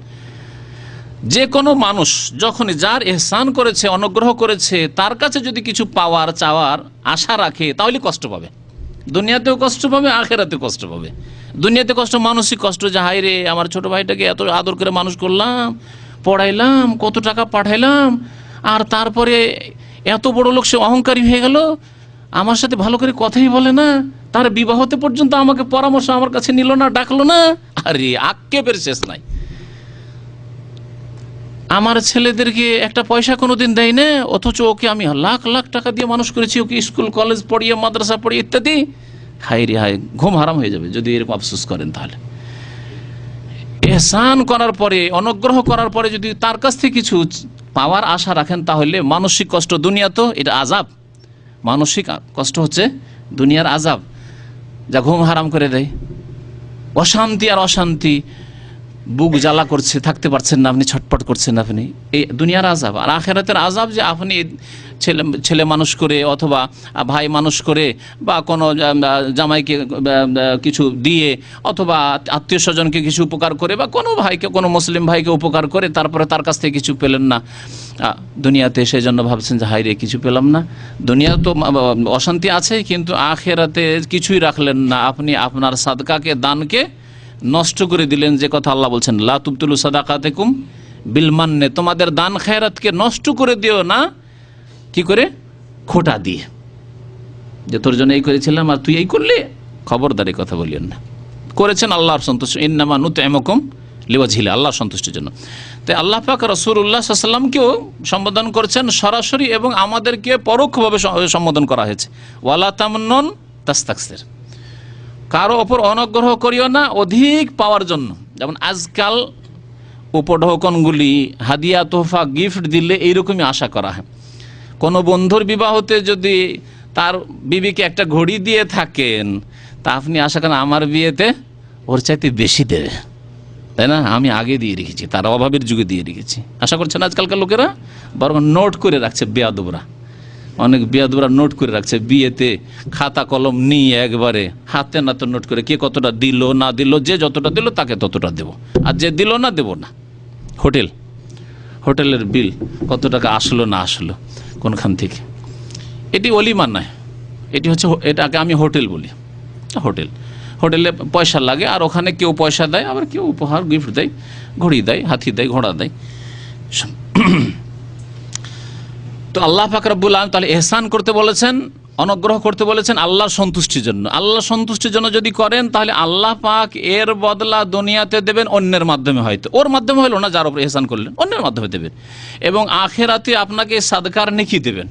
যে কোনো মানুষ যখনই যার ইহসান করেছে, অনুগ্রহ করেছে, তার কাছে যদি কিছু পাওয়ার চাওয়ার আশা রাখে, তাহলে কষ্ট পাবে। দুনিয়াতেও কষ্ট পাবে, আখেরাতেও কষ্ট পাবে। দুনিয়াতে কষ্ট, মানসিক কষ্ট, যে হায় রে আমার ছোট ভাইটাকে এত আদর করে মানুষ করলাম, পড়াইলাম, কত টাকা পাঠাইলাম, আর তারপরে এত বড় লোক, সে অহংকারী হয়ে গেল, আমার সাথে ভালো করে কথাই বলে না, তার বিবাহতে পর্যন্ত আমাকে পরামর্শ আমার কাছে নিল না, ডাকলো না। আরে আক্ষেপের শেষ নাই। আমার ছেলেদেরকে একটা পয়সা কোনোদিন দেয় না, অথচ ওকে আমি লাখ লাখ টাকা দিয়ে মানুষ করেছি, ওকে স্কুল কলেজ পড়িয়ে, মাদ্রাসা পড়িয়ে ইত্যাদি। হায় রে হায়, ঘুম হারাম হয়ে যাবে যদি এরকম আফসোস করেন। তাহলে ইহসান করার পরে, অনুগ্রহ করার পরে যদি তার কাছ থেকে কিছু পাওয়ার আশা রাখেন, তাহলে মানসিক কষ্ট, দুনিয়া তো এটা আযাব, মানসিক কষ্ট হচ্ছে দুনিয়ার আযাব, যা ঘুম হারাম করে দেয়। অশান্তি আর অশান্তি, বুক জ্বালা করছে, থাকতে পারছেন না আপনি, ছটপট করছেন আপনি, এই দুনিয়ার আযাব। আর আখিরাতের আযাব যে আপনি ছেলে মানুষ করে, অথবা ভাই মানুষ করে, বা কোনো জামাইকে কিছু দিয়ে, অথবা আত্মীয় স্বজনকে কিছু উপকার করে, বা কোনো ভাইকে, কোনো মুসলিম ভাইকে উপকার করে, তারপরে তার কাছ থেকে কিছু পেলেন না দুনিয়াতে, সেই জন্য ভাবছেন যে হাই রে কিছু পেলাম না। দুনিয়া তো অশান্তি আছে, কিন্তু আখিরাতে কিছুই রাখলেন না আপনি, আপনার সাদকাকে, দানকে নষ্ট করে দিলেন। যে কথা আল্লাহ বলছেন, লা তুবতিলু সাদাকাতিকুম বিল মান্নে, তোমাদের দান খায়রাতকে নষ্ট করে দিও না, কি করে? খোটা দিয়ে, যে তোর জন্য এই করেছিলাম আর তুই এই করলি, খবরদার এই কথা বলিয়েন না। করেছেন আল্লাহর সন্তুষ্টি, ইন্নামা নুতইমুকুম লিওয়াজহিল্লাহ, আল্লাহর সন্তুষ্টির জন্য। তাই আল্লাহ পাক রাসূলুল্লাহ সাল্লাল্লাহু আলাইহি ওয়াসাল্লামকেও সম্বোধন করেছেন সরাসরি, এবং আমাদেরকে পরোক্ষভাবে সম্বোধন করা হয়েছে, ওয়ালা তামনুন তাস্তাকসির, কারো ওপর অনুগ্রহ করিও না অধিক পাওয়ার জন্য। যেমন আজকাল উপঢৌকনগুলি, হাদিয়া, তোহফা, গিফট দিলে এইরকমই আশা করা হয়। কোনো বন্ধুর বিবাহতে যদি তার বিবিকে একটা ঘড়ি দিয়ে থাকেন, তা আপনি আশা করেন আমার বিয়েতে ওর চাইতে বেশি দেবে, তাই না? আমি আগে দিয়ে রেখেছি, তার অভাবের যুগে দিয়ে রেখেছি, আশা করছেন আজকালকার লোকেরা। বরং নোট করে রাখছে বেয়াদবরা, অনেক বেয়াদবরা নোট করে রাখছে, বিয়েতে খাতা কলম নিয়ে একবারে হাতে নাতে নোট করে, কে কতটা দিল না দিল, যে যতটা দিল তাকে ততটা দেব, আর যে দিল না দেব না। হোটেলের বিল কত টাকা আসলো না আসলো কোনখান থেকে, এটি অলিমা নয়, এটি হচ্ছে, এটাকে আমি হোটেল বলি। হোটেলে পয়সা লাগে, আর ওখানে কেউ পয়সা দেয়, আবার কেউ উপহার গিফট দেয়, ঘড়ি দেয়, হাতি দেয়, ঘোড়া দেয়। তো আল্লাহ পাক রব্বুল আলামিন তাহলে ইহসান করতে বলেছেন, অনুগ্রহ করতে বলেছেন আল্লাহর সন্তুষ্টির জন্য। আল্লাহর সন্তুষ্টির জন্য যদি করেন, তাহলে আল্লাহ পাক এর বদলা দুনিয়াতে দেবেন অন্যের মাধ্যমে, হয়তো ওর মাধ্যমে হলো না, যার উপর ইহসান করলেন অন্যের মাধ্যমে দেবেন, এবং আখিরাতে আপনাকে সাদকার নেকি দেবেন।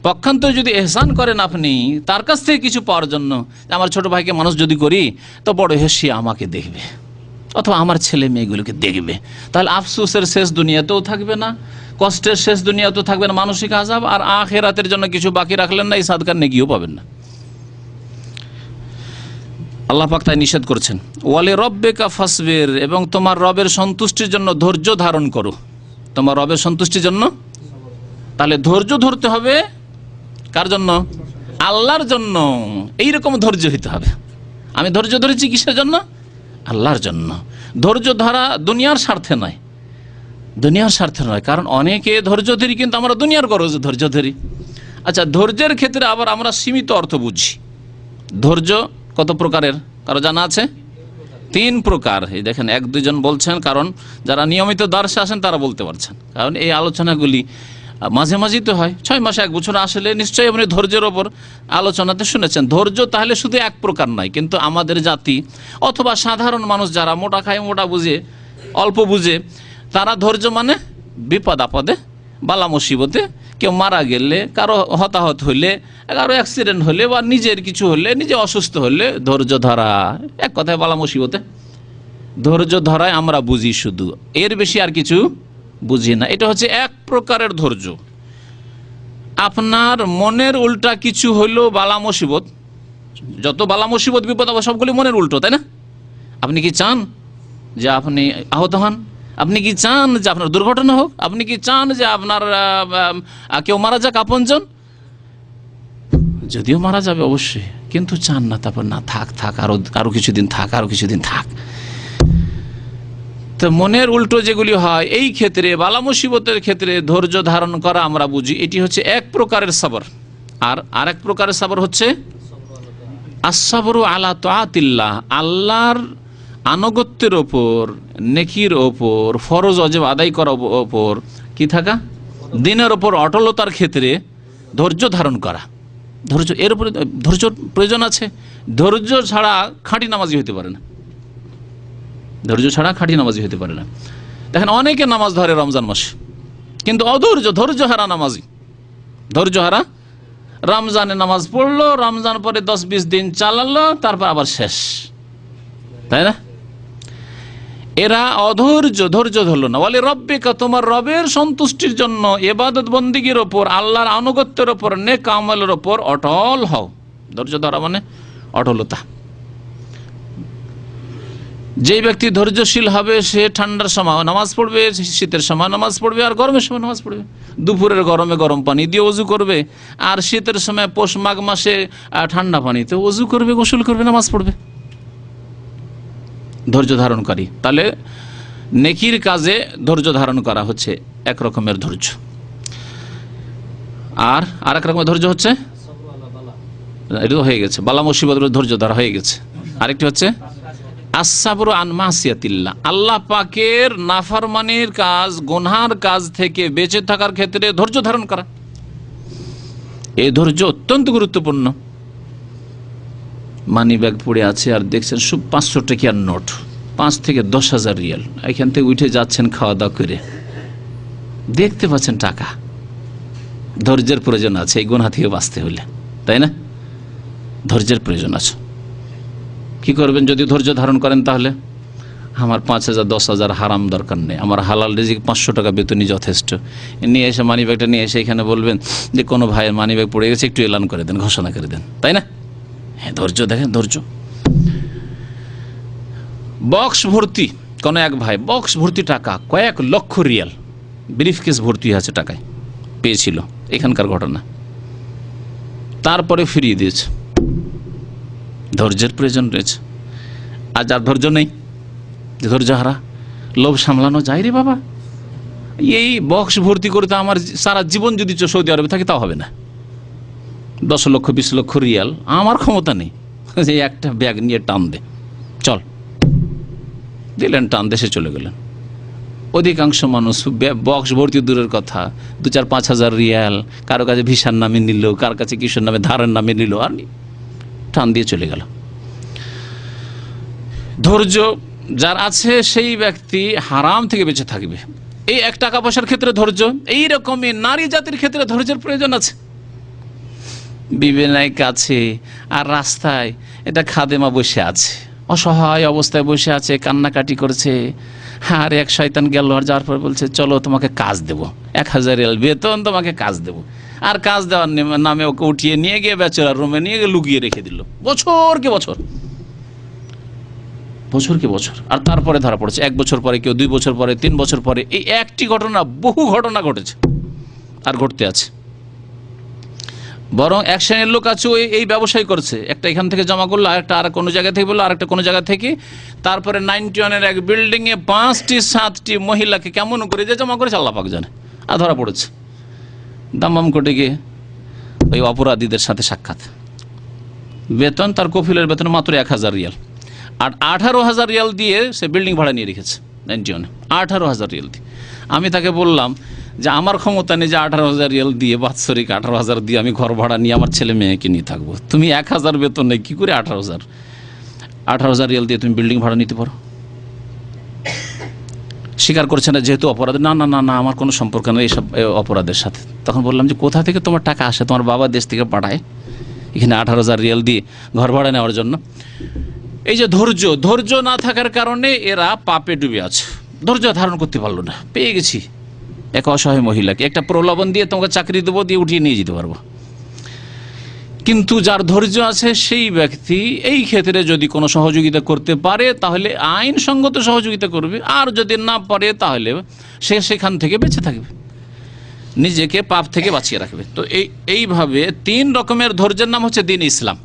পক্ষান্তরে যদি ইহসান করেন আপনি তার কাছ থেকে কিছু পাওয়ার জন্য, আমার ছোট ভাইকে মানুষ যদি করি, তো বড় হেসে আমাকে দেখবে, অথবা আমার ছেলে মেয়েগুলোকে দেখবে, তাহলে আফসোসের শেষ দুনিয়াতেও থাকবে না, কষ্টের শেষ দুনিয়াতেও থাকবে না, মানসিক আযাব, আর আখিরাতের জন্য কিছু বাকি রাখলেন না, এই সাদকার নেকিও পাবেন না। আল্লাহ পাক তাই নিষেধ করছেন, ওয়ালি রব্বিকা ফাসবির, এবং তোমার রবের সন্তুষ্টির জন্য ধৈর্য ধারণ করো। তোমার রবের সন্তুষ্টির জন্য, তাহলে ধৈর্য ধরতে হবে কার জন্য? আল্লাহর জন্য। এইরকম ধৈর্য হইতে হবে। আমি ধৈর্য ধরেছি কিসের জন্য? আল্লাহর জন্য। ধৈর্য ধরা দুনিয়ার স্বার্থে নয়, দুনিয়ার স্বার্থে নয়, কারণ অনেকে ধৈর্য ধরি কিন্তু আমরা দুনিয়ার গরজে ধৈর্য ধরি। আচ্ছা, ধৈর্যের ক্ষেত্রে আবার আমরা সীমিত অর্থ বুঝি। ধৈর্য কত প্রকারের কারো জানা আছে? 3 প্রকার। এই দেখেন, 1-2 জন বলছেন, কারণ যারা নিয়মিত দর্শে আসেন তারা বলতে পারছেন, কারণ এই আলোচনাগুলি মাঝে মাঝেই তো হয়, 6 মাসে 1 বছর আসলে নিশ্চয়ই আপনি ধৈর্যের ওপর আলোচনাতে শুনেছেন। ধৈর্য তাহলে শুধু 1 প্রকার নয়, কিন্তু আমাদের জাতি অথবা সাধারণ মানুষ যারা মোটা খায় মোটা বুঝে অল্প বুঝে, তারা ধৈর্য মানে বিপদ আপদে বালা মুসিবতে, কেউ মারা গেলে, কারো হতাহত হলে, কারো অ্যাক্সিডেন্ট হলে, বা নিজের কিছু হলে, নিজে অসুস্থ হলে ধৈর্য ধরা, এক কথায় বালা মুসিবতে ধৈর্য ধরায় আমরা বুঝি, শুধু এর বেশি আর কিছু বুঝি না। এটা হচ্ছে 1 প্রকারের ধৈর্য। আপনার মনের উল্টা কিছু হইল বালা মুসিবত, যত বালা মুসিবত বিপদ আপদ সবগুলি মনের উল্টো, তাই না? আপনি কি চান যে আপনি আহত হন? আপনি কি চান যে আপনার দুর্ঘটনা হোক? আপনি কি চান যে আপনার কেউ মারা যাক আপনজন? যদিও মারা যাবে অবশ্যই, কিন্তু চান না। তারপর না, থাক থাক, আরো কিছুদিন থাক, আরো কিছুদিন থাক। তো মনের উল্টো যেগুলি হয়, এই ক্ষেত্রে বালা মুসিবতের ক্ষেত্রে ধৈর্য ধারণ করা আমরা বুঝি, এটি হচ্ছে 1 প্রকারের সবর। আর আরেক প্রকারের সবর হচ্ছে আসসাবরু আলা তাআতিল্লাহ, আল্লাহর আনুগত্যের ওপর, নেকির ওপর, ফরজ অজেব আদায় করার ওপর কি থাকা, দিনের ওপর অটলতার ক্ষেত্রে ধৈর্য ধারণ করা। ধৈর্য, এর উপরে ধৈর্যর প্রয়োজন আছে। ধৈর্য ছাড়া খাঁটি নামাজি হতে পারে না। ধৈর্য ছাড়া খাঁটি নামাজি হতে পারে না। দেখেন, অনেকে নামাজ ধরে রমজান মাসে, কিন্তু অধৈর্য, ধৈর্য হারা নামাজি, ধৈর্য হারা। রমজানে নামাজ পড়লো, রমজান পরে 10-20 দিন চালালো, তারপর আবার শেষ, তাই না? এরা অধৈর্য, ধৈর্য ধরলো না। বলে রব্বিকা, তোমার রবের সন্তুষ্টির জন্য ইবাদত বন্দেগীর ওপর, আল্লাহর আনুগত্যের ওপর, নেক আমলের ওপর অটল হও। ধৈর্য ধরা মানে অটলতা। যে ব্যক্তি ধৈর্যশীল হবে সে ঠান্ডার সময় নামাজ পড়বে, শীতের সময় নামাজ পড়বে, আর গরমের সময় নামাজ পড়বে। দুপুরের গরমে গরম পানি দিয়ে ওযু করবে, আর শীতের সময় পৌষ মাঘ মাসে ঠান্ডা পানিতে ওযু করবে, গোসল করবে, নামাজ পড়বে। ধৈর্য ধারণকারী। তাহলে নেকির কাজে ধৈর্য ধারণ করা হচ্ছে 1 রকমের ধৈর্য। আর আরেক রকমের ধৈর্য হচ্ছে, এটা তো হয়ে গেছে, বালা মুসিবতের ধৈর্য ধরা হয়ে গেছে। আরেকটি হচ্ছে আসসাবরু আন মাসিয়াতিল্লাহ, আল্লাহ পাকের নাফরমানির কাজ, গুনহার কাজ থেকে বেঁচে থাকার ক্ষেত্রে ধৈর্য ধারণ করা। এই ধৈর্য অত্যন্ত গুরুত্বপূর্ণ। মানি ব্যাগ পড়ে আছে আর দেখছেন 500 টাকার নোট, 5 থেকে 10,000 রিয়াল, এখান থেকে উঠে যাচ্ছেন খাওয়া দাওয়া করে, দেখতে পাচ্ছেন টাকা। ধৈর্যের প্রয়োজন আছে এই গুনাহ থেকে বাঁচতে হলে, তাই না? ধৈর্যের প্রয়োজন আছে। কি করবেন যদি ধৈর্য ধারণ করেন? তাহলে আমার 5,000 10,000 হারাম দরকার নেই, আমার হালাল রিজিক 500 টাকা বেতনই যথেষ্ট। নিয়ে এসে মানি ব্যাগটা নিয়ে এসে এখানে বলবেন যে কোনো ভাইয়ের মানি ব্যাগ পড়ে গেছে, একটু এলান করে দেন, ঘোষণা করে দেন, তাই না? হ্যাঁ, ধৈর্য। দেখেন ধৈর্য। বক্স ভর্তি, কোন এক ভাই বক্স ভর্তি টাকা, কয়েক লক্ষ রিয়াল ব্রিফ কেস ভর্তি আছে টাকায় পেয়েছিল, এখানকার ঘটনা। তারপরে ফিরিয়ে দিয়েছে। ধৈর্যের প্রয়োজন রয়েছে। আর যার ধৈর্য নেই, ধৈর্য হারা, লোভ সামলানো যায় রে বাবা। এই বক্স ভর্তি করতে আমার সারা জীবন যদি সৌদি আরবে থাকে তাও হবে না। 10 লক্ষ 20 লক্ষ রিয়াল আমার ক্ষমতা নেই যে একটা ব্যাগ নিয়ে টান দে, চল দিলেন, টান দেশে চলে গেলেন। অধিকাংশ মানুষ বক্স ভর্তি দূরের কথা, 2-4-5 হাজার রিয়াল কারো কাছে ভিসার নামে নিল, কার কাছে কিসের নামে ধারের নামে নিল, আর টান দিয়ে চলে গেল। ধৈর্য যার আছে সেই ব্যক্তি হারাম থেকে বেঁচে থাকবে। এই 1 টাকা পয়সার ক্ষেত্রে ধৈর্য, এইরকমই নারী জাতির ক্ষেত্রে ধৈর্যের প্রয়োজন আছে। বিবেনায় কাছে আর রাস্তায় এটা খাদেমা বসে আছে, অসহায় অবস্থায় বসে আছে, কান্নাকাটি করছে। আর এক শয়তান গেল, আর যাওয়ার পর বলছে চলো তোমাকে কাজ দেবো, 1,000 রিয়াল বেতন, তোমাকে কাজ দেবো। আর কাজ দেওয়ার নামে ওকে উঠিয়ে নিয়ে গিয়ে ব্যাচেলার রুমে নিয়ে গিয়ে লুকিয়ে রেখে দিল বছর কে বছর। বছরকে বছর। আর তারপরে ধরা পড়েছে 1 বছর পরে, কেউ 2 বছর পরে, 3 বছর পরে। এই একটি ঘটনা, বহু ঘটনা ঘটেছে আর ঘটতে আছে। বরং এক শ্রেণীর লোক আছে এই ব্যবসায় করছে, একটা এখান থেকে জমা করলো, আরেকটা আর কোনো জায়গা থেকে বললো, আরেকটা কোনো জায়গা থেকে, তারপরে 91-এর এক বিল্ডিংয়ে 5টি 7টি মহিলাকে কেমন করে যে জমা করেছে আল্লাহ পাক জানে। আর ধরা পড়েছে। দাম্মাম কোর্টে গিয়ে ওই অপরাধীদের সাথে সাক্ষাৎ। বেতন, তার কফিলের বেতন মাত্র 1000 রিয়াল। আর 18,000 রিয়াল দিয়ে সে বিল্ডিং ভাড়া নিয়ে রেখেছে 91-এ, 18,000 রিয়াল দিয়ে। আমি তাকে বললাম যে আমার ক্ষমতা নেই যে 18,000 রিয়াল দিয়ে, বাৎসরিক 18,000 দিয়ে আমি ঘর ভাড়া নিয়ে আমার ছেলে মেয়েকে নিয়ে থাকবো। তুমি 1000 বেতন নেই, কী করে 18,000 রিয়াল দিয়ে তুমি বিল্ডিং ভাড়া নিতে পারো? স্বীকার করছে না, যেহেতু অপরাধ। না না না না, আমার কোনো সম্পর্ক নেই এইসব অপরাধের সাথে। তখন বললাম যে কোথা থেকে তোমার টাকা আসে? তোমার বাবা দেশ থেকে পাঠায় এখানে 18,000 রিয়াল দিয়ে ঘর ভাড়া নেওয়ার জন্য। এই যে ধৈর্য না থাকার কারণে এরা পাপে ডুবে আছে। ধৈর্য ধারণ করতে পারলো না। পেয়ে গেছি এক অসহায় মহিলাকে, একটা প্রলোভন দিয়ে তোমাকে চাকরি দেবো, দিয়ে উঠিয়ে নিয়ে যেতে পারবো। কিন্তু যার ধৈর্য আছে সেই ব্যক্তি এই ক্ষেত্রে যদি কোনো সহযোগিতা করতে পারে তাহলে আইনসঙ্গত সহযোগিতা করবে, আর যদি না পারে তাহলে সে সেখান থেকে বেঁচে থাকবে, নিজেকে পাপ থেকে বাঁচিয়ে রাখবে। তো এইভাবে 3 রকমের ধৈর্যের নাম হচ্ছে দিন ইসলাম।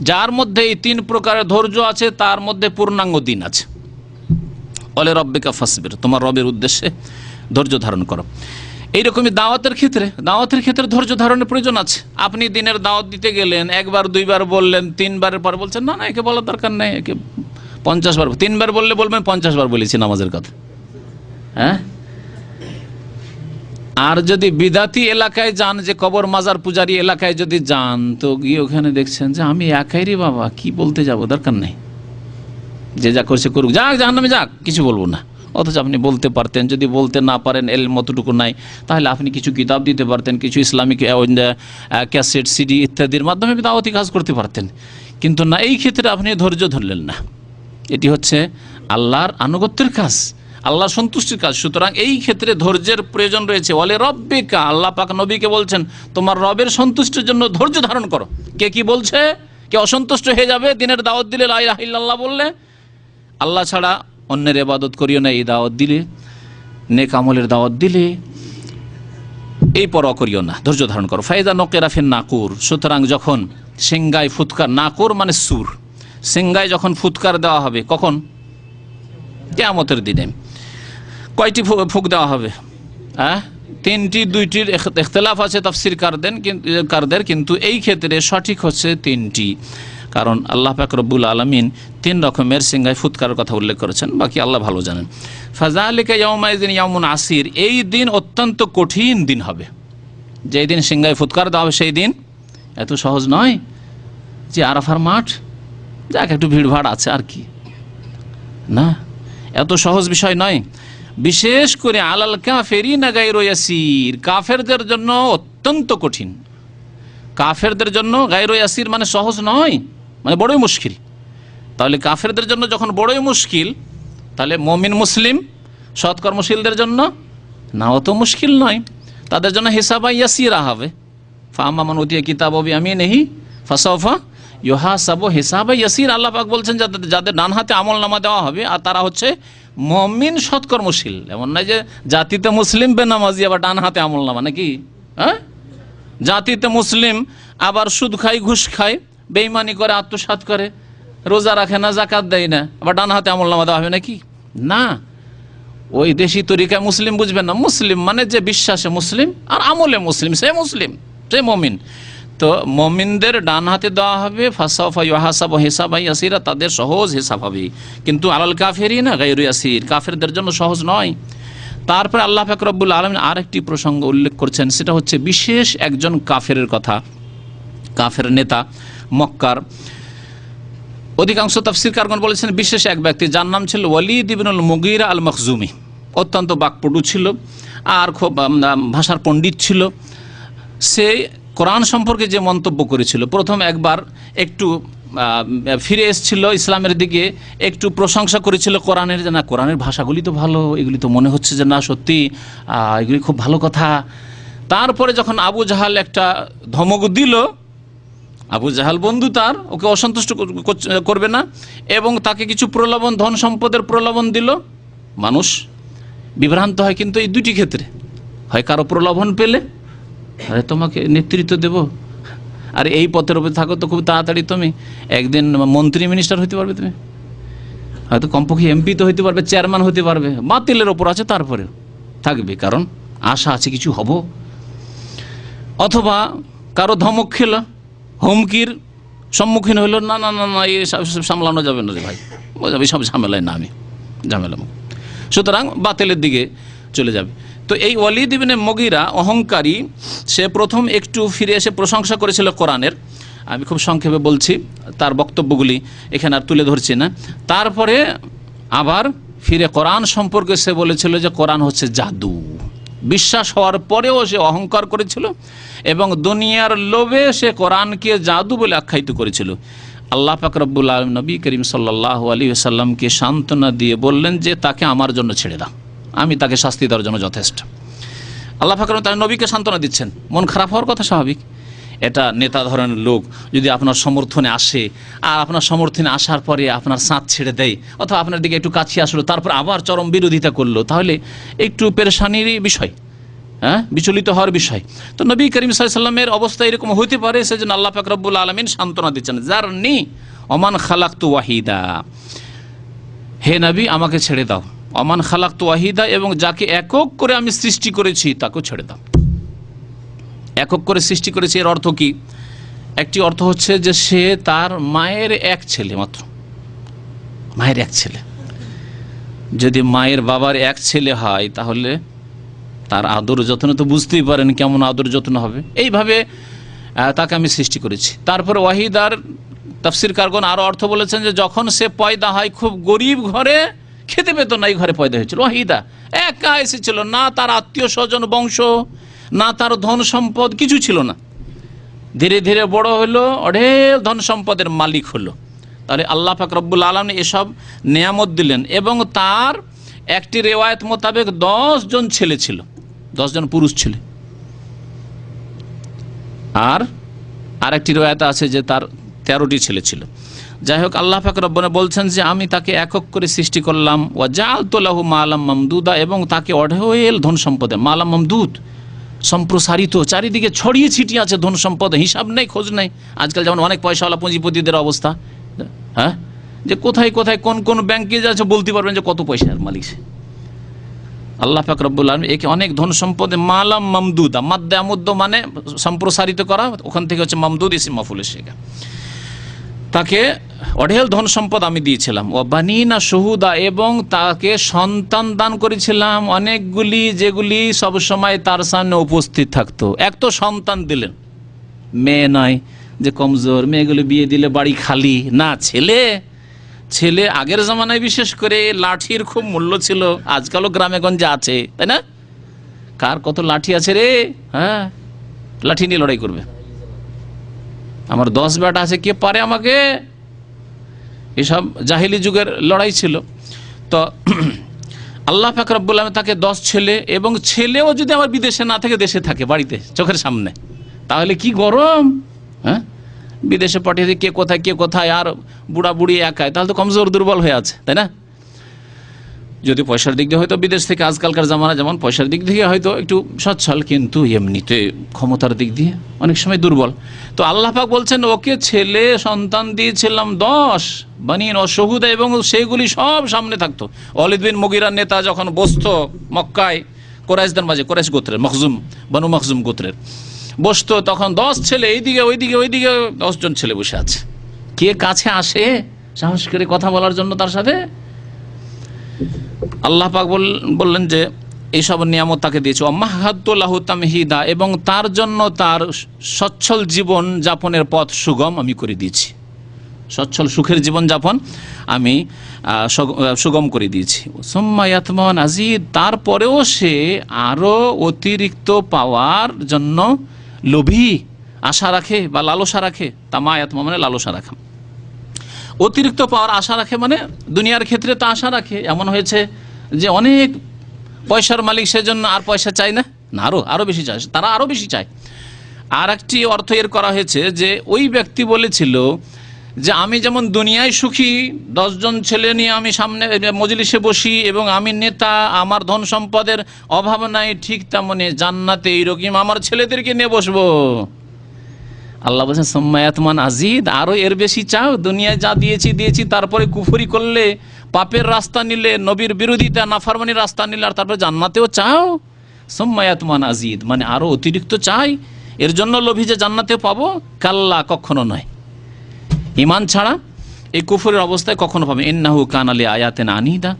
যার মধ্যে এই 3 প্রকারের ধৈর্য আছে তার মধ্যে পূর্ণাঙ্গ দিন আছে। ওয়ালি রাব্বিকা ফাসবির, তোমার রবের উদ্দেশ্যে ধৈর্য ধারণ করো। এইরকমই দাওয়াতের ক্ষেত্রে ধৈর্য ধারণের প্রয়োজন আছে। আপনি দিনের দাওয়াত দিতে গেলেন, 1বার 2বার বললেন, 3বারের পর বলছেন না না একে বলার দরকার নেই, একে 50 বার, 3বার বললে বলবেন 50 বার বলেছি নামাজের কথা। হ্যাঁ, আর যদি বিদাতি এলাকায় যান, যে কবর মাজার পূজারি এলাকায় যদি যান, তো গিয়ে ওখানে দেখছেন যে আমি একাই রে বাবা, কি বলতে যাব, দরকার নেই, যে যা করছে করুক, যাক জাহান্নামে যাক, কিছু বলবো না। অথচ আপনি বলতে পারতেন, যদি বলতে না পারেন, এল মতটুকু নাই, তাহলে আপনি কিছু কিতাব দিতে পারতেন, কিছু ইসলামিক ক্যাসেট, সিডি ইত্যাদির মাধ্যমে দাওয়াতি কাজ করতে পারতেন। কিন্তু না, এই ক্ষেত্রে আপনি ধৈর্য ধরলেন না। এটি হচ্ছে আল্লাহর আনুগত্যের কাজ, আল্লাহর সন্তুষ্টির কাজ। সুতরাং এই ক্ষেত্রে ধৈর্যের প্রয়োজন রয়েছে। ওয়ালি রাব্বিকা, আল্লাহ পাক নবীকে বলছেন তোমার রবের সন্তুষ্টির জন্য ধৈর্য ধারণ করো। কে কি বলছে? কে অসন্তুষ্ট হয়ে যাবে দিনের দাওয়াত দিলে, লা ইলাহা ইল্লাল্লাহ বললে, আল্লাহ ছাড়া অন্যের ইবাদত করিও না, এই দাওয়াত দিলে, নেক আমলের দাওয়াত দিলে এই পরোয়া করিও না, ধৈর্য ধারণ করো। ফাইদা নকেরা ফিন নাকুর, সুতরাং যখন সিংগায় ফুৎকার, নাকুর মানে সুর, সিংগায় যখন ফুৎকার দেওয়া হবে, কখন? কিয়ামতের দিনে। কয়টি ফুঁক দেওয়া হবে? 3টি, 2টির ইখতিলাফ আছে তাফসীরকারদের, কিন্তু এই ক্ষেত্রে সঠিক হচ্ছে 3টি। কারণ আল্লাহ পাক রব্বুল আলামিন 3 রকমের সিংগায় ফুৎকারের কথা উল্লেখ করেছেন, বাকি আল্লাহ ভালো জানেন। ফাযালিকা ইয়াউমাইযিন ইয়াউমুন আসির, এই দিন অত্যন্ত কঠিন দিন হবে। যেই দিন সিংগায় ফুৎকার দেওয়া হবে সেই দিন এত সহজ নয় যে আরাফার মাঠ, যাক একটু ভিড়ভাড় আছে আর কি, না, এত সহজ বিষয় নয়। বিশেষ করে আলাল কাফিরিনা গায়রু ইয়াসির, কাফেরদের জন্য অত্যন্ত কঠিন। কাফেরদের জন্য গায়রু ইয়াসির মানে সহজ নয়, মানে বড়ই মুশকিল। তাহলে কাফেরদের জন্য যখন বড়ই মুশকিল, তাহলে মুমিন মুসলিম সৎকর্মশীলদের জন্য না অত মুশকিল নয়, তাদের জন্য হিসাবা ইয়াসিরা হবে। ফাআম্মা মান উতিয়া কিতাবাহু বিয়ামিনিহি ফাসাওফা ইউহাসাবু হিসাবা ইয়াসির। আল্লাহ পাক বলছেন যাদের ডান হাতে আমলনামা দেওয়া হবে, আর তারা হচ্ছে মুমিন সৎকর্মশীল। এমন নয় যে জাতিতে মুসলিম বেনামাজি আবার ডান হাতে আমলনামা, নাকি? হ্যাঁ, জাতিতে মুসলিম আবার সুদ খায়, ঘুষ খায়, বেঈমানি করে, আত্মসাৎ করে, রোজা রাখে না, জাকাত দেয় না, আবার ডান হাতে আমলনামা দেওয়া হবে নাকি? না, ওই দেশি তরিকায় মুসলিম বুঝবেন না। মুসলিম মানে যে বিশ্বাসে মুসলিম আর আমলে মুসলিম, সে মুমিন। তো মুমিনদের ডান হাতে দেওয়া হবে ফাসাওফা ইউহাসাবু হিসাবান ইয়াসিরা, তাদের সহজ হিসাব হবে। কিন্তু আলাল কাফিরিনা গায়রু ইয়াসির, কাফেরদের জন্য সহজ নয়। তারপরে আল্লাহ পাক রব্বুল আলামিন আরেকটি প্রসঙ্গ উল্লেখ করছেন, সেটা হচ্ছে বিশেষ একজন কাফেরের কথা। কাফের নেতা মক্কার অধিকাংশ তাফসীরকারগণ বলেছেন বিশেষ এক ব্যক্তি, যার নাম ছিল ওয়ালিদ ইবনুল মুগীরা আল মখজুমি। অত্যন্ত বাকপটু ছিল আর খুব ভাষার পণ্ডিত ছিল। সে কোরআন সম্পর্কে যে মন্তব্য করেছিল, প্রথম একবার একটু ফিরে এসেছিল ইসলামের দিকে, একটু প্রশংসা করেছিল কোরআনের, যে না কোরআনের ভাষাগুলি তো ভালো, এগুলি তো মনে হচ্ছে যে না সত্যি এগুলি খুব ভালো কথা। তারপরে যখন আবু জাহাল একটা ধমক দিল, আবু জাহাল বন্ধু তার, ওকে অসন্তুষ্ট করবে না, এবং তাকে কিছু প্রলোভন, ধন সম্পদের প্রলোভন দিল। মানুষ বিভ্রান্ত হয় কিন্তু এই দুটি ক্ষেত্রে, হয় কারো প্রলোভন পেলে, আরে তোমাকে নেতৃত্ব দেব, আর এই পথের উপরে থাকো তো খুব তাড়াতাড়ি তুমি একদিন মন্ত্রী মিনিস্টার হতে পারবে, তুমি হয়তো কমপক্ষে এমপি তো হতে পারবে, চেয়ারম্যান হতে পারবে, বাতিলের ওপর আছে তারপরেও থাকবে, কারণ আশা আছে কিছু হব। অথবা কারো ধমক খেল, হুমকির সম্মুখীন হইল, না না না না এই সামলানো যাবে না রে ভাই, বোঝাবি সব ঝামেলায় না, আমি ঝামেলা, সুতরাং বাতিলের দিকে চলে যাবে। তো এই ওয়ালিদ ইবনে মুগীরা অহংকারী, সে প্রথম একটু ফিরে এসে প্রশংসা করেছিল কোরআনের, আমি খুব সংক্ষেপে বলছি, তার বক্তব্যগুলি এখানে আর তুলে ধরছি না। তারপরে আবার ফিরে কোরআন সম্পর্কে সে বলেছিল যে কোরআন হচ্ছে জাদু। বিশ্বাস হওয়ার পরেও সে অহংকার করেছিল এবং দুনিয়ার লোভে সে কোরআনকে জাদু বলে আখ্যায়িত করেছিল। আল্লাহ পাক রব্বুল আলামিন নবী করিম সাল্লাল্লাহু আলাইহি ওয়াসাল্লামকে সান্ত্বনা দিয়ে বললেন যে তাকে আমার জন্য ছেড়ে দাও, আমি তাকে শাস্তি দেওয়ার জন্য যথেষ্ট। আল্লাহ পাক তার নবীকে সান্ত্বনা দিচ্ছেন, মন খারাপ হওয়ার কথা স্বাভাবিক। এটা নেতা ধরনের লোক যদি আপনার সমর্থনে আসে, আর আপনার সমর্থনে আসার পরে আপনার সাথ ছেড়ে দেয়, অথবা আপনার দিকে একটু কাছে আসলো, তারপর আবার চরম বিরোধিতা করলো, তাহলে একটু পেরেশানির বিষয়, হ্যাঁ, বিচলিত হওয়ার বিষয়। তো নবী করিম সাল্লাল্লাহু আলাইহি ওয়াসাল্লামের অবস্থা এরকম হতে পারে, সেজন্য আল্লাহ পাক রব্বুল আলামিন সান্ত্বনা দিচ্ছেন, যারনি ওমান খালাকতু ওয়াহিদা, হে নবী আমাকে ছেড়ে দাও, ওমান খালাকতু ওয়াহিদা, এবং যাকে একক করে আমি সৃষ্টি করেছি তাকেও ছেড়ে দাও। একক করে সৃষ্টি করেছে, এর অর্থ কি? একটি অর্থ হচ্ছে যে সে তার মায়ের এক ছেলে মাত্র, মায়ের এক ছেলে। যদি মায়ের বাবার এক ছেলে হয় তাহলে তার আদর যত্ন তো বুঝতেই পারেন কেমন আদর যত্ন হবে, এইভাবে তাকে আমি সৃষ্টি করেছি। তারপরে ওয়াহিদার তাফসীরকারগণ আরও অর্থ বলেছেন যে যখন সে পয়দা হয় খুব গরিব ঘরে, খেতে পেত না, এই ঘরে পয়দা হয়েছিল। ওয়াহিদা একা এসেছিল, না তার আত্মীয় স্বজন বংশ, না তার ধন সম্পদ, কিছু ছিল না। ধীরে ধীরে বড় হলো, অঢেল ধন সম্পদের মালিক হলো। তাহলে আল্লাহ পাক রব্বুল আলামিন এসব নেয়ামত দিলেন, এবং তার একটি রেওয়ায়েত মোতাবেক 10 জন ছেলে ছিল, 10 জন পুরুষ ছেলে, আর আরেকটি রেওয়ায়েত আছে যে তার 13টি ছেলে ছিল। যাই হোক, আল্লাহ পাক রব্বুল বলছেন যে আমি তাকে একক করে সৃষ্টি করলাম, ওয়া জাআলতু লাহু মালাম মামদুদা, এবং তাকে অঢেল ধন সম্পদে, মালাম মামদুদ সম্প্রসারিত, চারিদিকে ছড়িয়ে ছিটিয়ে আছে ধন সম্পদ, হিসাব নেই, খোঁজ নেই। আজকাল যেমন অনেক পয়সাওয়ালা পুঁজিপতিদের অবস্থা, হ্যাঁ, যে কোথায় কোথায় কোন কোন ব্যাংকে যাচ্ছে বলতে পারবেন যে কত পয়সার মালিক সে। আল্লাহ পাক রব্বুল আলামিন একে অনেক ধন সম্পদে মালাম মামদুদা, মাদ্দে আমুদ্দ মানে সম্প্রসারিত করা, ওখান থেকে হচ্ছে মামদুদ ইসম মাফউলের শেখা, তাকে অঢেল ধন সম্পদ আমি দিয়েছিলাম। ও বানিনা শহুদা, এবং তাকে সন্তান দান করেছিলাম অনেকগুলি, যেগুলি সবসময় তার সামনে উপস্থিত থাকতো। এক তো সন্তান দিলেন, মেয়ে নয় যে কমজোর, মেয়েগুলি বিয়ে দিলে বাড়ি খালি, না, ছেলে। ছেলে আগের জামানায় বিশেষ করে লাঠির খুব মূল্য ছিল, আজকালও গ্রামে গঞ্জে আছে, তাই না? কার কত লাঠি আছে রে, হ্যাঁ, লাঠি নিয়ে লড়াই করবে, আমার 10 বেটা আছে, কে পারে আমাকে, এসব জাহিলি যুগের লড়াই ছিল। তো আল্লাহ পাক রব্বুল আলামিন তাকে 10 ছেলে, এবং ছেলেও যদি আমার বিদেশে না থাকে, দেশে থাকে, বাড়িতে চোখের সামনে, তাহলে কি গরম, হ্যাঁ, বিদেশে পাঠিয়ে দিয়ে কে কোথায়, আর বুড়া বুড়ি একাই, তাহলে তো কমজোর দুর্বল হয়ে আছে, তাই না? যদি পয়সার দিক দিয়ে হয়তো বিদেশ থেকে, আজকালকার জামানা যেমন পয়সার দিক থেকে হয়তো একটু সচ্ছল, কিন্তু এমনিতে ক্ষমতার দিক দিয়ে অনেক সময় দুর্বল। তো আল্লাহ পাক বলছেন ওকে ছেলে সন্তান দিয়েছিলাম 10, বানিন ও শহুদা, এবং সেগুলি সব সামনে থাকতো। ওয়ালিদ বিন মুগীরার নেতা যখন বসতো মক্কায়, কোরাইশদের মাঝে, কোরাইশ গোত্রের, মখজুম, বনু মখজুম গোত্রের বসতো, তখন 10 ছেলে এইদিকে ওইদিকে 10 জন ছেলে বসে আছে। কে কাছে আসে সাহস করে কথা বলার জন্য তার সাথে? আল্লাহ পাক বললেন যে এইসব নিয়ামত তাকে দিয়েছে। মাহাদ্দু লাহু তামহিদা, এবং তার জন্য তার সচ্ছল জীবন যাপনের পথ সুগম আমি করে দিয়েছি, সচ্ছল সুখের জীবন যাপন আমি সুগম করে দিয়েছি। সুম্মা ইয়াতমান আজিদ, তারপরেও সে আরও অতিরিক্ত পাওয়ার জন্য লোভী, আশা রাখে বা লালসা রাখে। তামা ইয়াতমা মানে লালসা রাখা, অতিরিক্ত পাওয়ার আশা রাখে, মানে দুনিয়ার ক্ষেত্রে তা আশা রাখে। এমন হয়েছে যে অনেক পয়সার মালিক, সেজন্য আর পয়সা চায় না, আরও বেশি চায়, তারা আরও বেশি চায়। আর একটি অর্থ এর করা হয়েছে যে ওই ব্যক্তি বলেছিল যে আমি যেমন দুনিয়ায় সুখী, 10 জন ছেলে নিয়ে আমি সামনে মজলিসে বসি এবং আমি নেতা, আমার ধন সম্পদের অভাব নাই, ঠিক তেমনি জান্নাতে এইরকম আমার ছেলেদেরকে নিয়ে বসবো। আল্লাহ বলছেন সোম্মায়াতমান আজিদ, আরও এর বেশি চাও? দুনিয়ায় যা দিয়েছি তারপরে কুফরি করলে, পাপের রাস্তা নিলে, নবীর বিরোধিতা নাফরমানির রাস্তা নিলে, আর তারপরে জান্নাতেও চাও? সোম্মায়াতমান আজিদ মানে আরও অতিরিক্ত চাই, এর জন্য লোভী যে জান্নাতেও পাবো? কাল্লা, কখনো নয়। ইমান ছাড়া এই কুফরের অবস্থায় কখনো পাবে। ইন্নাহু কান আলী আয়াতেন আনিদা,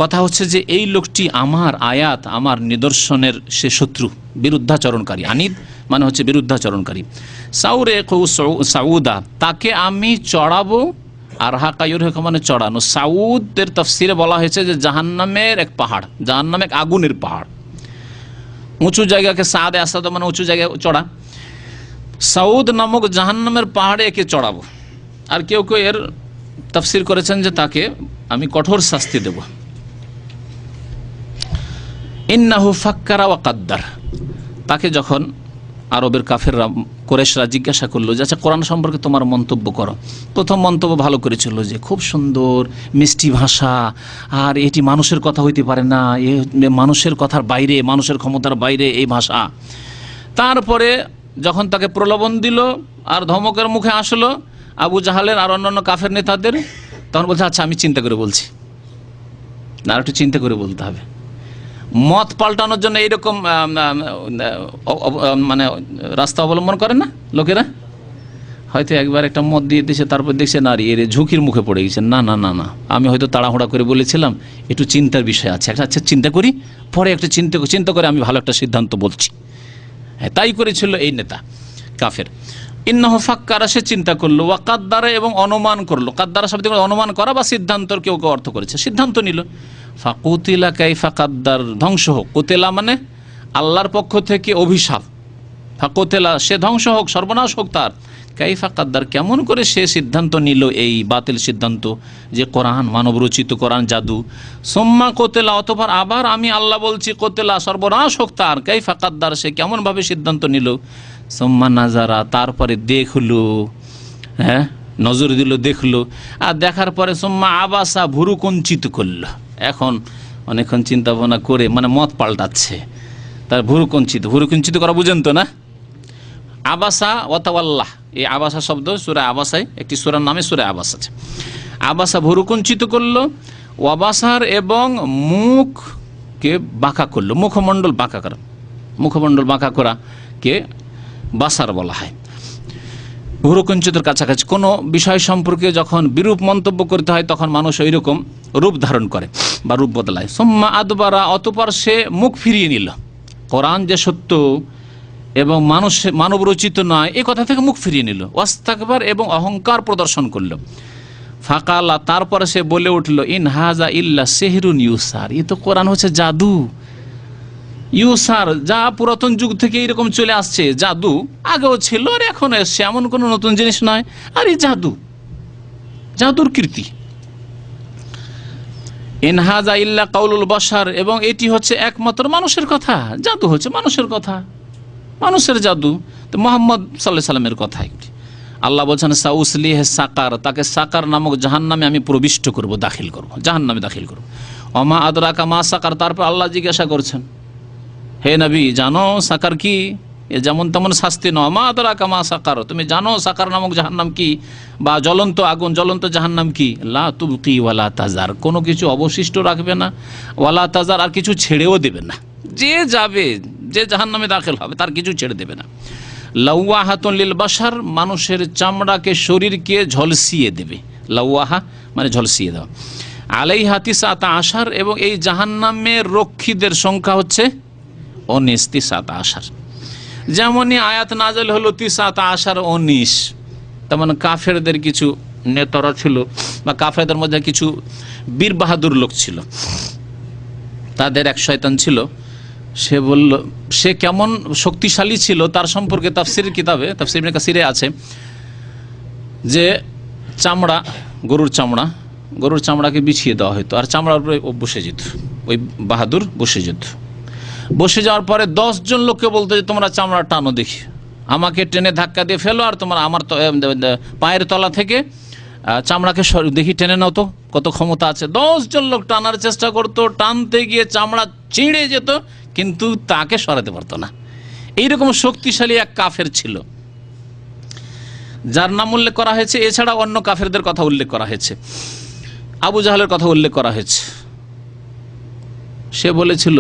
কথা হচ্ছে যে এই লোকটি আমার আয়াত, আমার নিদর্শনের সে শত্রু, বিরুদ্ধাচরণকারী। আনিদ মানে হচ্ছে বিরুদ্ধাচরণকারী। সাউরে সাউদা, তাকে আমি চড়াবো। আর হাকায়ুর হেক মানে চড়ানো। সাউদের তাফসিরে বলা হয়েছে যে জাহান্নামের এক পাহাড়, জাহান্নাম এক আগুনের পাহাড়। উঁচু জায়গাকে সাদে আসাদ মানে উঁচু জায়গায় চড়া। সাউদ নামক জাহান্নামের পাহাড়ে একে চড়াবো। আর কেউ কেউ এর তাফসির করেছেন যে তাকে আমি কঠোর শাস্তি দেব। ইন্নাহু ফাক্কারা ওয়া কাদ্দার, তাকে যখন আরবের কাফেররা, কুরাইশরা জিজ্ঞাসা করলো যে আচ্ছা কোরআন সম্পর্কে তোমার মন্তব্য করো, প্রথম মন্তব্য ভালো করেছিল যে খুব সুন্দর মিষ্টি ভাষা, আর এটি মানুষের কথা হইতে পারে না, এ মানুষের কথার বাইরে, মানুষের ক্ষমতার বাইরে এই ভাষা। তারপরে যখন তাকে প্রলোভন দিল আর ধমকের মুখে আসলো আবু জাহালের আর অন্যান্য কাফের নেতাদের, তখন বলছে আচ্ছা আমি চিন্তা করে বলছি। না, একটু চিন্তা করে বলতে হবে। মত পাল্টানোর জন্য এইরকম মানে রাস্তা অবলম্বন করে না লোকেরা? হয়তো একবার একটা মত দিয়ে দিয়েছে, তারপর দেখছে না এর ঝুঁকির মুখে পড়ে গেছে, না না না না আমি হয়তো তাড়াহুড়া করে বলেছিলাম, একটু চিন্তার বিষয় আছে, আচ্ছা চিন্তা করি, পরে একটু চিন্তা করে আমি ভালো একটা সিদ্ধান্ত বলছি। হ্যাঁ, তাই করেছিল এই নেতা কাফের। ইন্নাহু ফাক্কারা, সে চিন্তা করলো, ওয়া কাদ্দারা এবং অনুমান করলো। কাদ্দারা শব্দ অনুমান করা বা সিদ্ধান্তর কেউ কেউ অর্থ করেছে, সিদ্ধান্ত নিল। ফাকুতিলা কাইফা কাদ্দার, ধ্বংস হোক। কুতিলা মানে আল্লাহর পক্ষ থেকে অভিশাপ। ফাকুতিলা, সে ধ্বংস হোক, সর্বনাশ হোক তার। কাইফা কাদ্দার, কেমন করে সে সিদ্ধান্ত নিল এই বাতিল সিদ্ধান্ত যে কোরআন মানবরচিত, কোরআন জাদু। সোম্মা কোতেলা, অতঃপর আবার আমি আল্লাহ বলছি কোতেলা, সর্বনাশ হোক তার। কাইফা কাদ্দার, সে কেমনভাবে সিদ্ধান্ত নিল। সোম্মা নাজারা, তারপরে দেখলো, হ্যাঁ নজর দিল, দেখলো, আর দেখার পরে সোম্মা আবাসা, ভুরু কঞ্চিত করলো। এখন অনেকক্ষণ চিন্তা ভাবনা করে মানে মত পাল্টাচ্ছে, তার ভুরু কঞ্চিত করা বুঝেন তো না? আবাসা ওয়াতাওয়াল্লাহ, এই আবাসা শব্দ সূরা আবাসায়, একটি সূরার নামে সূরা আবাস আছে। আবাসা ভুরু কঞ্চিত করলো, ওয়াবাসার এবং মুখকে বাঁকা করলো, মুখমণ্ডল বাঁকা করা, মুখমণ্ডল বাঁকা করা কে বাসার বলা হয়। ভুরুকুঞ্চিতের কাছাকাছি কোনো বিষয় সম্পর্কে যখন বিরূপ মন্তব্য করতে হয় তখন মানুষ ওই রকম রূপ ধারণ করে বা রূপ বদলায়। সোম্মা আদবারা, অতঃপর সে মুখ ফিরিয়ে নিল। কোরআন যে সত্য এবং মানব রচিত নয় এ কথা থেকে মুখ ফিরিয়ে নিল। ওয়াস্তাকবার, এবং অহংকার প্রদর্শন করল। ফাকালা, তারপরে সে বলে উঠল, ইন হাজা ইল্লা সিহরুন ইউসার, এ তো কোরআন হচ্ছে জাদু। ইউসার, যা পুরাতন যুগ থেকে এরকম চলে আসছে, জাদু আগেও ছিল আর এখন এসছে, এমন কোনো নতুন জিনিস নয়। আর এই জাদুর কীর্তি। ইনহাজা ইল্লা কাউলুল বাশার, এবং এটি হচ্ছে একমাত্র মানুষের কথা। জাদু হচ্ছে মানুষের কথা, মানুষের জাদু। তো মোহাম্মদ সাল্লাল্লাহু আলাইহি সাল্লামের কথা একটি। আল্লাহ বলছেন সাউসলিহে সাকার, তাকে সাকার নামক জাহান্নামে আমি প্রবিষ্ট করব, দাখিল করব, জাহান্নামে দাখিল করব। অমা আদরাকা মা সাকার, তারপর আল্লাহ জিজ্ঞাসা করছেন, হে নবী জানো সাকার কি? এ যেমন তেমন শাস্তি নয়। মা আদরাকা মা সাকার, তুমি জানো সাকার নামক জাহান্নাম কি, বা জ্বলন্ত আগুন, জ্বলন্ত জাহান্নাম কি? লা তুবকি ওয়ালা তাজার, কোনো কিছু অবশিষ্ট রাখবে না, ওয়ালা তাজার, আর কিছু ছেড়েও দেবে না। যে যাবে, যে জাহান্নামে দাখিল হবে তার কিছু ছেড়ে দেবে না। লাওয়াহাতুন লিল বাশার, মানুষের চামড়াকে, শরীরকে ঝলসিয়ে দেবে। লাওয়াহা মানে ঝলসিয়ে দেওয়া। আলাইহা তিসআতা আশার, এবং এই জাহান্নামের রক্ষীদের সংখ্যা হচ্ছে 19 যেমনই আয়াত নাজেল হলো 19 তেমন কাফেরদের কিছু নেতারা ছিল বা কাফেরদের মধ্যে কিছু বীর বাহাদুর লোক ছিল। তাদের এক শয়তান ছিল, সে বলল, সে কেমন শক্তিশালী ছিল তার সম্পর্কে তাফসিরের কিতাবে, তাফসির ইবনে কাসিরে আছে যে চামড়া, গরুর চামড়াকে বিছিয়ে দেওয়া হতো আর চামড়ার উপরে বসে যেত, ওই বাহাদুর বসে যেত। বসে যাওয়ার পরে 10 জন লোককে বলতো যে তোমরা চামড়া টানো দেখি, আমাকে টেনে ধাক্কা দিয়ে ফেলো, আর তোমার আমার পায়ের তলা থেকে চামড়াকে দেখি টেনে নাও তো, কত ক্ষমতা আছে। 10 জন লোক টানার চেষ্টা করতো, টানতে গিয়ে চামড়া ছিঁড়ে যেত, কিন্তু তাকে সরাতে পারতো না। এইরকম শক্তিশালী এক কাফের ছিল, যার নাম উল্লেখ করা হয়েছে। এছাড়া অন্য কাফেরদের কথা উল্লেখ করা হয়েছে, আবু জাহলের কথা উল্লেখ করা হয়েছে। সে বলেছিল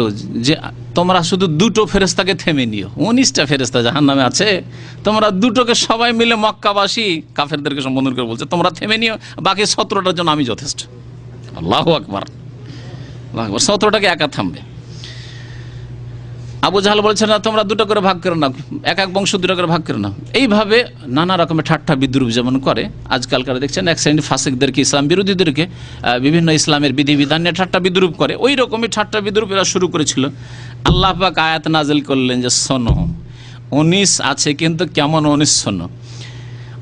যে তোমরা শুধু 2টো ফেরেশতাকে থেমে নিও, 19টা ফেরেশতা জাহান্নামে আছে, তোমরা 2টোকে সবাই মিলে, মক্কাবাসী কাফেরদেরকে সম্বোধন করে বলছে, তোমরা থেমে নিও, বাকি 17টার জন্য আমি যথেষ্ট। আল্লাহু আকবার, 17টাকে একা থামবে। আবু জাহাল বলছেন না, তোমরা 2টো করে ভাগ করে নাও, এক বংশ 2টো করে ভাগ করে নাও। এইভাবে নানা রকমের ঠাট্টা বিদ্রুপ যেমন করে আজকালকার, দেখছেন এক শ্রেণী ফাসিকদেরকে, ইসলাম বিরোধীদেরকে বিভিন্ন ইসলামের বিধিবিধান নিয়ে ঠাট্টা বিদ্রুপ করে, ওই রকমই ঠাট্টা বিদ্রুপ এরা শুরু করেছিল। আল্লাহ পাক আয়াত নাজিল করলেন যে শোনো, 19 আছে, কিন্তু কেমন 19 শোনো।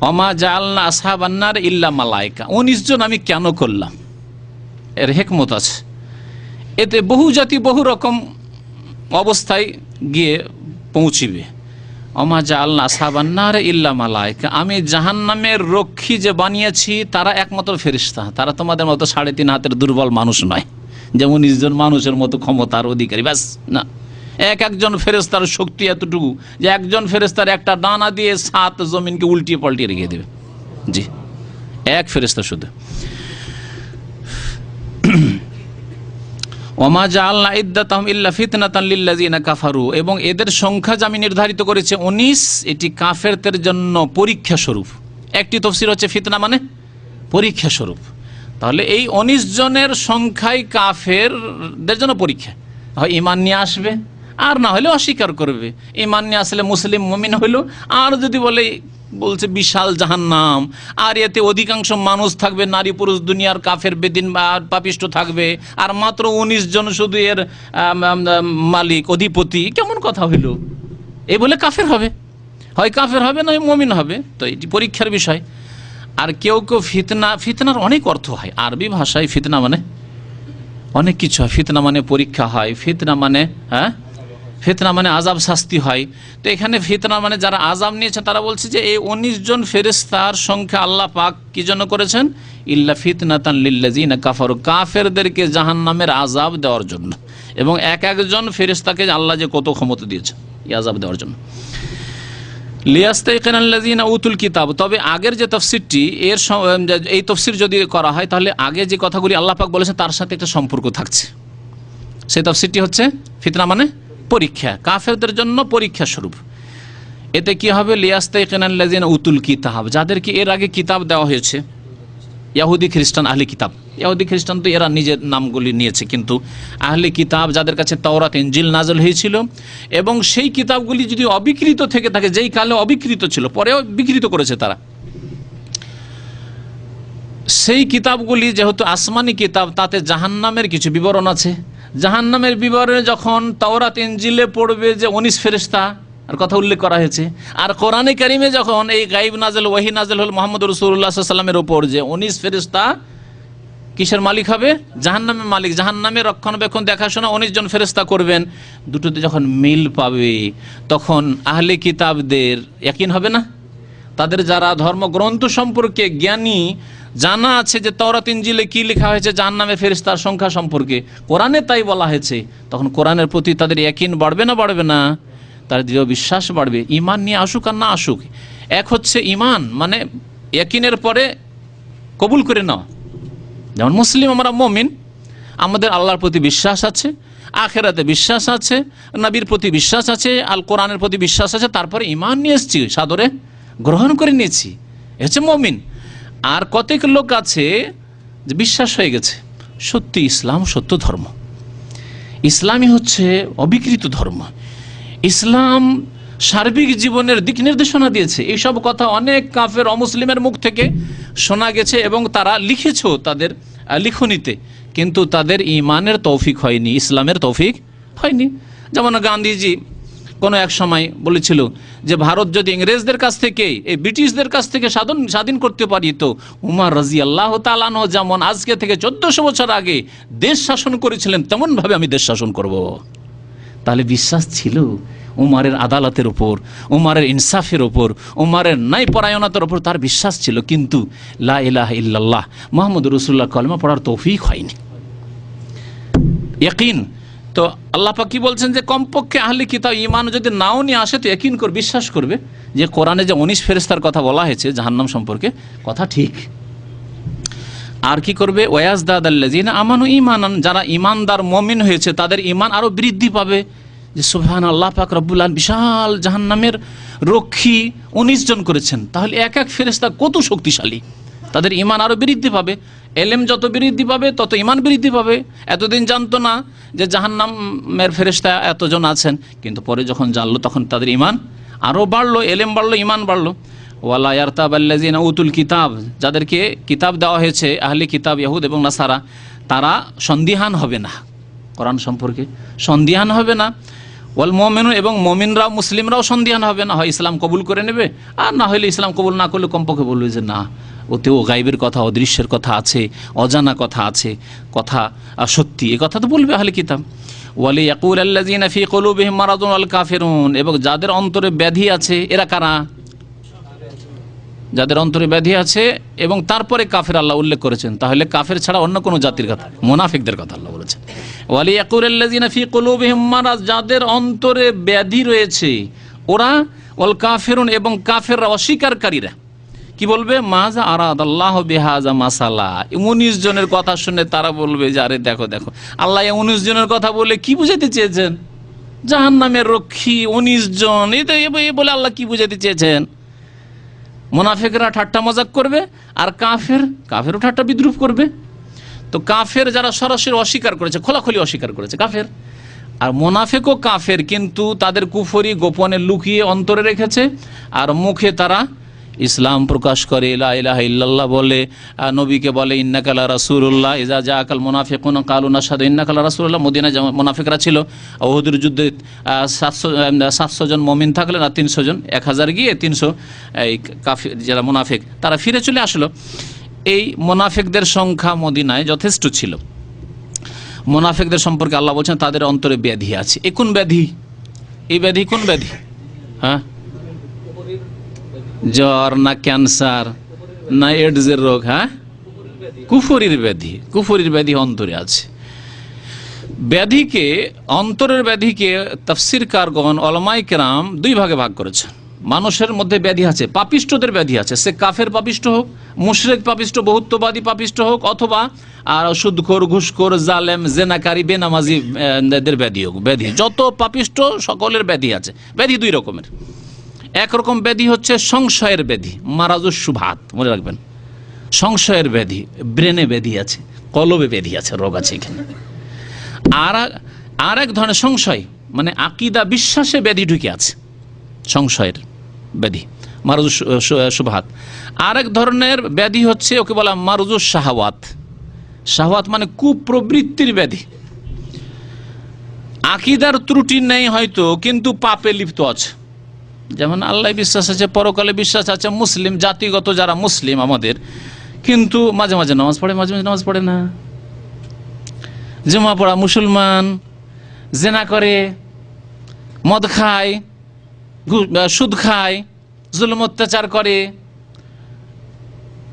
ওমা জাআলনা আসহাবান নার ইল্লা মালায়েকা, 19 জন আমি কেন করলাম, এর হিকমত আছে। এতে বহু জাতি বহু রকম অবস্থায় গিয়ে পৌঁছিবে। ওমা জাআলনা আসহাবান নার ইল্লা মালায়েকা, আমি জাহান্নামের রক্ষী যে বানিয়েছি তারা একমাত্র ফেরেশতা, তারা তোমাদের মতো 3.5 হাতের দুর্বল মানুষ নয়, যেমন 19 জন মানুষের মতো ক্ষমতার অধিকারী, ব্যাস না। একজন ফেরেশতার শক্তি এতটুকু যে একজন ফেরেশতার একটা ডানা দিয়ে 7 জমিনকে উল্টিয়ে পাল্টিয়ে রেখে দেবে। জি, এক ফেরেশতা শুধু। ওমা জাআলনা ইদ্দাতাহুম ইল্লা ফিতনাতান লিল্লাযিনা কাফারু, এবং এদের সংখ্যা যে আমি নির্ধারিত করেছি 19, এটি কাফেরদের জন্য পরীক্ষা স্বরূপ। একটি তাফসীর হচ্ছে ফিতনা মানে পরীক্ষা স্বরূপ। তাহলে এই 19 জনের সংখ্যাই কাফেরদের জন্য পরীক্ষা, হয় ঈমান নিয়ে আসবে আর না হলে অস্বীকার করবে। ঈমান নিয়ে আসলে মুসলিম মুমিন হইল, আর যদি বলছে বিশাল জাহান্নাম, আর এতে অধিকাংশ মানুষ থাকবে, নারী পুরুষ দুনিয়ার কাফের বেদিন বা পাপিষ্ট থাকবে, আর মাত্র 19 জন শুধু এর মালিক অধিপতি, কেমন কথা হইল? এই বলে কাফের হবে, হয় কাফের হবে নয় মুমিন হবে। তো এটি পরীক্ষার বিষয়। আর কেউ কেউ ফিতনার অনেক অর্থ হয় আরবি ভাষায়। ফিতনা মানে অনেক কিছু হয়। ফিতনা মানে পরীক্ষা হয়, ফিতনা মানে ফিতনা মানে আযাব, শাস্তি হয়। তো এখানে ফিতনা মানে যারা আযাব নিয়েছে তারা বলছে যে এই 19 জন ফেরেশতার সংখ্যা আল্লাহ পাক কি জন্য করেছেন, ইল্লা ফিতনাতান লিল্লাযিনা কাফারু, কাফেরদেরকে জাহান্নামের আযাব দেওয়ার জন্য। এবং একজন ফেরেশতাকে আল্লাহ যে কত ক্ষমতা দিয়েছেন এই আযাব দেওয়ার জন্য। লিয়াস্তাইকিনাল্লাযিনা উতুল কিতাব, তবে আগের যে তাফসীরটি, এই তাফসীর যদি করা হয় তাহলে আগে যে কথাগুলি আল্লাহ পাক বলেছেন তার সাথে একটা সম্পর্ক থাকছে। সেই তাফসীরটি হচ্ছে ফিতনা মানে পরীক্ষা, কাফেরদের জন্য পরীক্ষা স্বরূপ। এতে কি হবে, লিয়াস্তাইকিনাল্লাযিনা উতুল কিতাব, যাদেরকে এর আগে কিতাব দেওয়া হয়েছে, ইহুদি খ্রিস্টান আহলে কিতাব। ইহুদি খ্রিস্টান তো এরা নিজের নামগুলি নিয়েছে, কিন্তু আহলে কিতাব যাদের কাছে তাওরাত ইনজিল নাযিল হয়েছিল, এবং সেই কিতাবগুলি যদি অবিকৃত থেকে থাকে, যেই কালে অবিকৃত ছিল পরেও বিকৃত করেছে তারা, সেই কিতাবগুলি যেহেতু আসমানি কিতাব, তাতে জাহান্নামের কিছু বিবরণ আছে। জাহান্নামের বিবরণে যখন তাওরাত ইনজিলে পড়বে যে 19 ফেরেশতা আর কথা উল্লেখ করা হয়েছে, আর কোরআনে কারিমে যখন এই গাইব নাজেল ওয়াহি নাজেল হল মুহাম্মদ রাসূলুল্লাহ সাল্লাল্লাহু আলাইহি ওয়াসাল্লামের উপর, যে 19 ফেরেশতা কিসের মালিক হবে, জাহান্নামের মালিক, জাহান্নামের রক্ষণাবেক্ষণ দেখাশোনা 19 জন ফেরেশতা করবেন। দুটোতে যখন মিল পাবে তখন আহলে কিতাবদের ইয়াকিন হবে না? তাদের যারা ধর্মগ্রন্থ সম্পর্কে জ্ঞানী, জানা আছে যে তাওরাত ইনজিলে কি লেখা হয়েছে জাহান্নামের ফেরেশতার সংখ্যা সম্পর্কে, কোরআনে তাই বলা হয়েছে, তখন কোরআনের প্রতি তাদের ইয়াকিন বাড়বে না বাড়বে না? তার দৃঢ় বিশ্বাস বাড়বে। ঈমান নিয়ে আসুক আর না আসুক, এক হচ্ছে ঈমান মানে ইয়াকিনের পরে কবুল করে নাও। যেমন মুসলিম আমরা মুমিন, আমাদের আল্লাহর প্রতি বিশ্বাস আছে, আখেরাতে বিশ্বাস আছে, নবীর প্রতি বিশ্বাস আছে, আল কোরআনের প্রতি বিশ্বাস আছে, তারপরে ঈমান নিয়ে এসেছি, সাদরে গ্রহণ করে নিয়েছি, এ হচ্ছে মুমিন। আর কতক লোক আছে যে বিশ্বাস হয়ে গেছে সত্যি ইসলাম সত্য ধর্ম, ইসলামই হচ্ছে অবিকৃত ধর্ম, ইসলাম সার্বিক জীবনের দিক নির্দেশনা দিয়েছে। এইসব কথা অনেক কাফের অমুসলিমের মুখ থেকে শোনা গেছে এবং তারা লিখেছেও তাদের লিখনীতে, কিন্তু তাদের ঈমানের তৌফিক হয়নি, ইসলামের তৌফিক হয়নি। যেমন গান্ধীজি কোনো এক সময় বলেছিল যে ভারত যদি ইংরেজদের কাছ থেকে, এই ব্রিটিশদের কাছ থেকে স্বাধীন করতে পারি, তো উমর রাদিয়াল্লাহু তাআলা আনহু যেমন আজকে থেকে 1400 বছর আগে দেশ শাসন করেছিলেন তেমনভাবে আমি দেশ শাসন করব। তাহলে বিশ্বাস ছিল উমারের আদালতের উপর, উমারের ইনসাফের উপর, উমারের ন্যায়পরায়ণতার উপর তার বিশ্বাস ছিল, কিন্তু লা ইলাহা ইল্লাল্লাহ মুহাম্মদুর রাসূলুল্লাহ কালেমা পড়ার তৌফিক হয়নি। ইয়াকিন, তো আল্লাহ পাক কি বলছেন যে কমপক্ষে আহলে কিতাব ঈমান যদি নাও নিয়ে আসে তো ইয়াকিন করে বিশ্বাস করবে যে কোরআনে যে 19 ফেরেশতার কথা বলা হয়েছে জাহান্নাম সম্পর্কে, কথা ঠিক। আর কি করবে? ওয়াজদাদাল্লাযিনা আমানু ঈমানান, যারা ঈমানদার মুমিন হয়েছে তাদের ঈমান আরো বৃদ্ধি পাবে। যে সুবহানাল্লাহ, পাক রব্বুল আলামিন বিশাল জাহান্নামের রক্ষী 19 জন করেছেন, তাহলে এক এক ফেরেশতা কত শক্তিশালী, তাদের ঈমান আরো বৃদ্ধি পাবে। এলেম যত বৃদ্ধি পাবে তত ঈমান বৃদ্ধি পাবে। এতদিন জানতো না যে জাহান্নামের ফেরেশতা এতজন আছেন, কিন্তু পরে যখন জানলো তখন তাদের ঈমান আরও বাড়লো, এলেম বাড়লো, ঈমান বাড়লো। ওয়ালা ইয়ারতাবাল্লাযিনা উতুল কিতাব, যাদেরকে কিতাব দেওয়া হয়েছে আহলে কিতাব ইহুদ এবং নাসারা, তারা সন্দিহান হবে না, কোরআন সম্পর্কে সন্দিহান হবে না। ওয়াল মুমিনুন, এবং মুমিনরাও মুসলিমরাও সন্দিহান হবে না, হয় ইসলাম কবুল করে নেবে, আর না হলে ইসলাম কবুল না করলে কমপক্ষে বলবে যে না, ওতেও গাইবের কথা, অদৃশ্যের কথা আছে, অজানা কথা আছে, কথা সত্যি, এ কথা তো বলবে আহলে কিতাব। ওয়ালি ইয়াকুলাল্লাযিনা ফি কুলুবিহিম মারাদুন ওয়াল কাফিরুন, এবং যাদের অন্তরে ব্যাধি আছে, এরা কারা? যাদের অন্তরে ব্যাধি আছে এবং তারপরে কাফের আল্লাহ উল্লেখ করেছেন, তাহলে কাফের ছাড়া অন্য কোনো জাতির কথা, মুনাফিকদের কথা আল্লাহ বলেছেন। ওয়ালি ইয়াকুলাল্লাযিনা ফি কুলুবিহিম মারাদ, যাদের অন্তরে ব্যাধি রয়েছে ওরা, ওয়াল কাফিরুন, এবং কাফেররা অস্বীকারীরা কি বলবে? মাজা আরাদাল্লাহু বিহাযা মাসালা, 19 জনের কথা শুনে তারা বলবে যে আরে দেখো দেখো, আল্লাহ 19 জনের কথা বলে কি বুঝাতে চেয়েছেন? জাহান্নামের রক্ষী 19 জন, এই বলে আল্লাহ কি বুঝাতে চেয়েছেন? মুনাফিকরা ঠাট্টা মজাক করবে, আর কাফেরও ঠাট্টা বিদ্রুপ করবে। তো কাফের যারা সরাসরি অস্বীকার করেছে, খোলাখুলি অস্বীকার করেছে কাফের, আর মুনাফিকও কাফের, কিন্তু তাদের কুফরি গোপনে লুকিয়ে অন্তরে রেখেছে, আর মুখে তারা ইসলাম প্রকাশ করে, লা ইলাহা ইল্লাল্লাহ বলে, নবীকে বলে ইন্নাকা লা রাসূলুল্লাহ, ইজা জাআকাল মুনাফিকুনা কালু নাশহাদু ইন্নাকা লা রাসূলুল্লাহ। মদিনায় যে মুনাফিকরা ছিল, উহুদের যুদ্ধে 700 জন মুমিন থাকলেন, আর 300 জন, 1000 গিয়ে 300 এই কাফির যারা মুনাফিক তারা ফিরে চলে আসলো। এই মুনাফিকদের সংখ্যা মদিনায় যথেষ্ট ছিল। মুনাফিকদের সম্পর্কে আল্লাহ বলছেন তাদের অন্তরে ব্যাধি আছে। এ কোন ব্যাধি? এই ব্যাধি কোন ব্যাধি? হ্যাঁ, জ্বর না ক্যান্সার না এডসের রোগ? হ্যাঁ, কুফরির ব্যাধি। কুফরির ব্যাধি অন্তরে আছে। ব্যাধিকে, অন্তরের ব্যাধিকে তাফসীরকারগণ, উলামায়ে কেরাম 2 ভাগে ভাগ করেছে। মানুষের মধ্যে ব্যাধি আছে, পাপিষ্ঠদের ব্যাধি আছে, সে কাফের পাপিষ্ঠ হোক, মুশরিক পাপিষ্ঠ, বহুত্ববাদী পাপিষ্ঠ হোক, অথবা আর সুদখোর, ঘুষখোর, জালেম, জেনাকারী, বেনামাজি দের ব্যাধি হোক। ব্যাধি যত পাপিষ্ঠ সকলের ব্যাধি আছে। ব্যাধি 2 রকমের। একরকম ব্যাধি হচ্ছে সংশয়ের ব্যাধি, মারাজুস শুবহাত, মনে রাখবেন। সংশয়ের ব্যাধি, ব্রেনে ব্যাধি আছে, কলবে ব্যাধি আছে, রোগ আছে এখানে। আর এক ধরনের সংশয়, মানে আকীদা, বিশ্বাসে ব্যাধি ঢুকে আছে, সংশয়ের ব্যাধি, মারুজুস শুবহাত। আর এক ধরনের ব্যাধি হচ্ছে, ওকে বলা মারুজুস শাহওয়াত। শাহওয়াত মানে কুপ্রবৃত্তির ব্যাধি। আকীদার ত্রুটি নেই হয়তো, কিন্তু পাপে লিপ্ত আছে। যেমন আল্লাহ বিশ্বাস আছে, পরকালে বিশ্বাস আছে, মুসলিম জাতিগত যারা মুসলিম আমাদের, কিন্তু মাঝে মাঝে নামাজ পড়ে, মাঝে মাঝে নামাজ পড়ে না। জুমা পড়া মুসলমান, জেনা করে, মদ খায়, সুদ খায়, জুলুম অত্যাচার করে,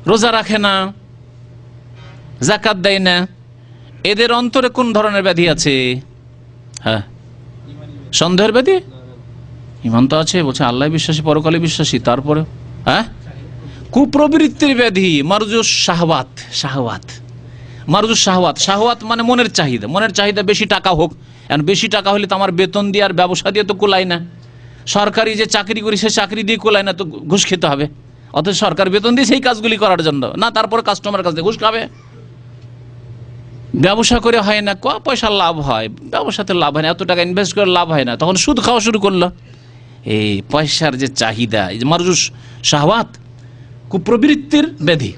রোজা রাখে না, যাকাত দেয় না। এদের অন্তরে কোন ধরনের ব্যাধি আছে? হ্যাঁ, সন্দেহের ব্যাধি। ঈমান তো আছে, বলছে আল্লাহ বিশ্বাসী, পরকালে বিশ্বাসী, তারপরে হ্যাঁ, কুপ্রবৃত্তির ব্যাধি, মারজুস শাহওয়াত। শাহওয়াত, মারজুস শাহওয়াত। শাহওয়াত মানে মনের চাহিদা। মনের চাহিদা বেশি টাকা হোক, এখন বেশি টাকা হলে তো আমার বেতন দিয়ে আর ব্যবসা দিয়ে তো কোলায় না। সরকারি যে চাকরি করি সে চাকরি দিয়ে কোলায় না, তো ঘুষ খেতে হবে। অথচ সরকার বেতন দিয়ে সেই কাজগুলি করার জন্য না, তারপর কাস্টমার কাছ থেকে ঘুষ খাবে। ব্যবসা করে হয় না, ক পয়সা লাভ হয়, ব্যবসাতে লাভ হয় না, এত টাকা ইনভেস্ট করে লাভ হয় না, তখন সুদ খাওয়া শুরু করলো। এই পয়সার যে চাহিদা, এই যে মারজুস শাহওয়াত, কুপ্রবৃত্তির ব্যাধি।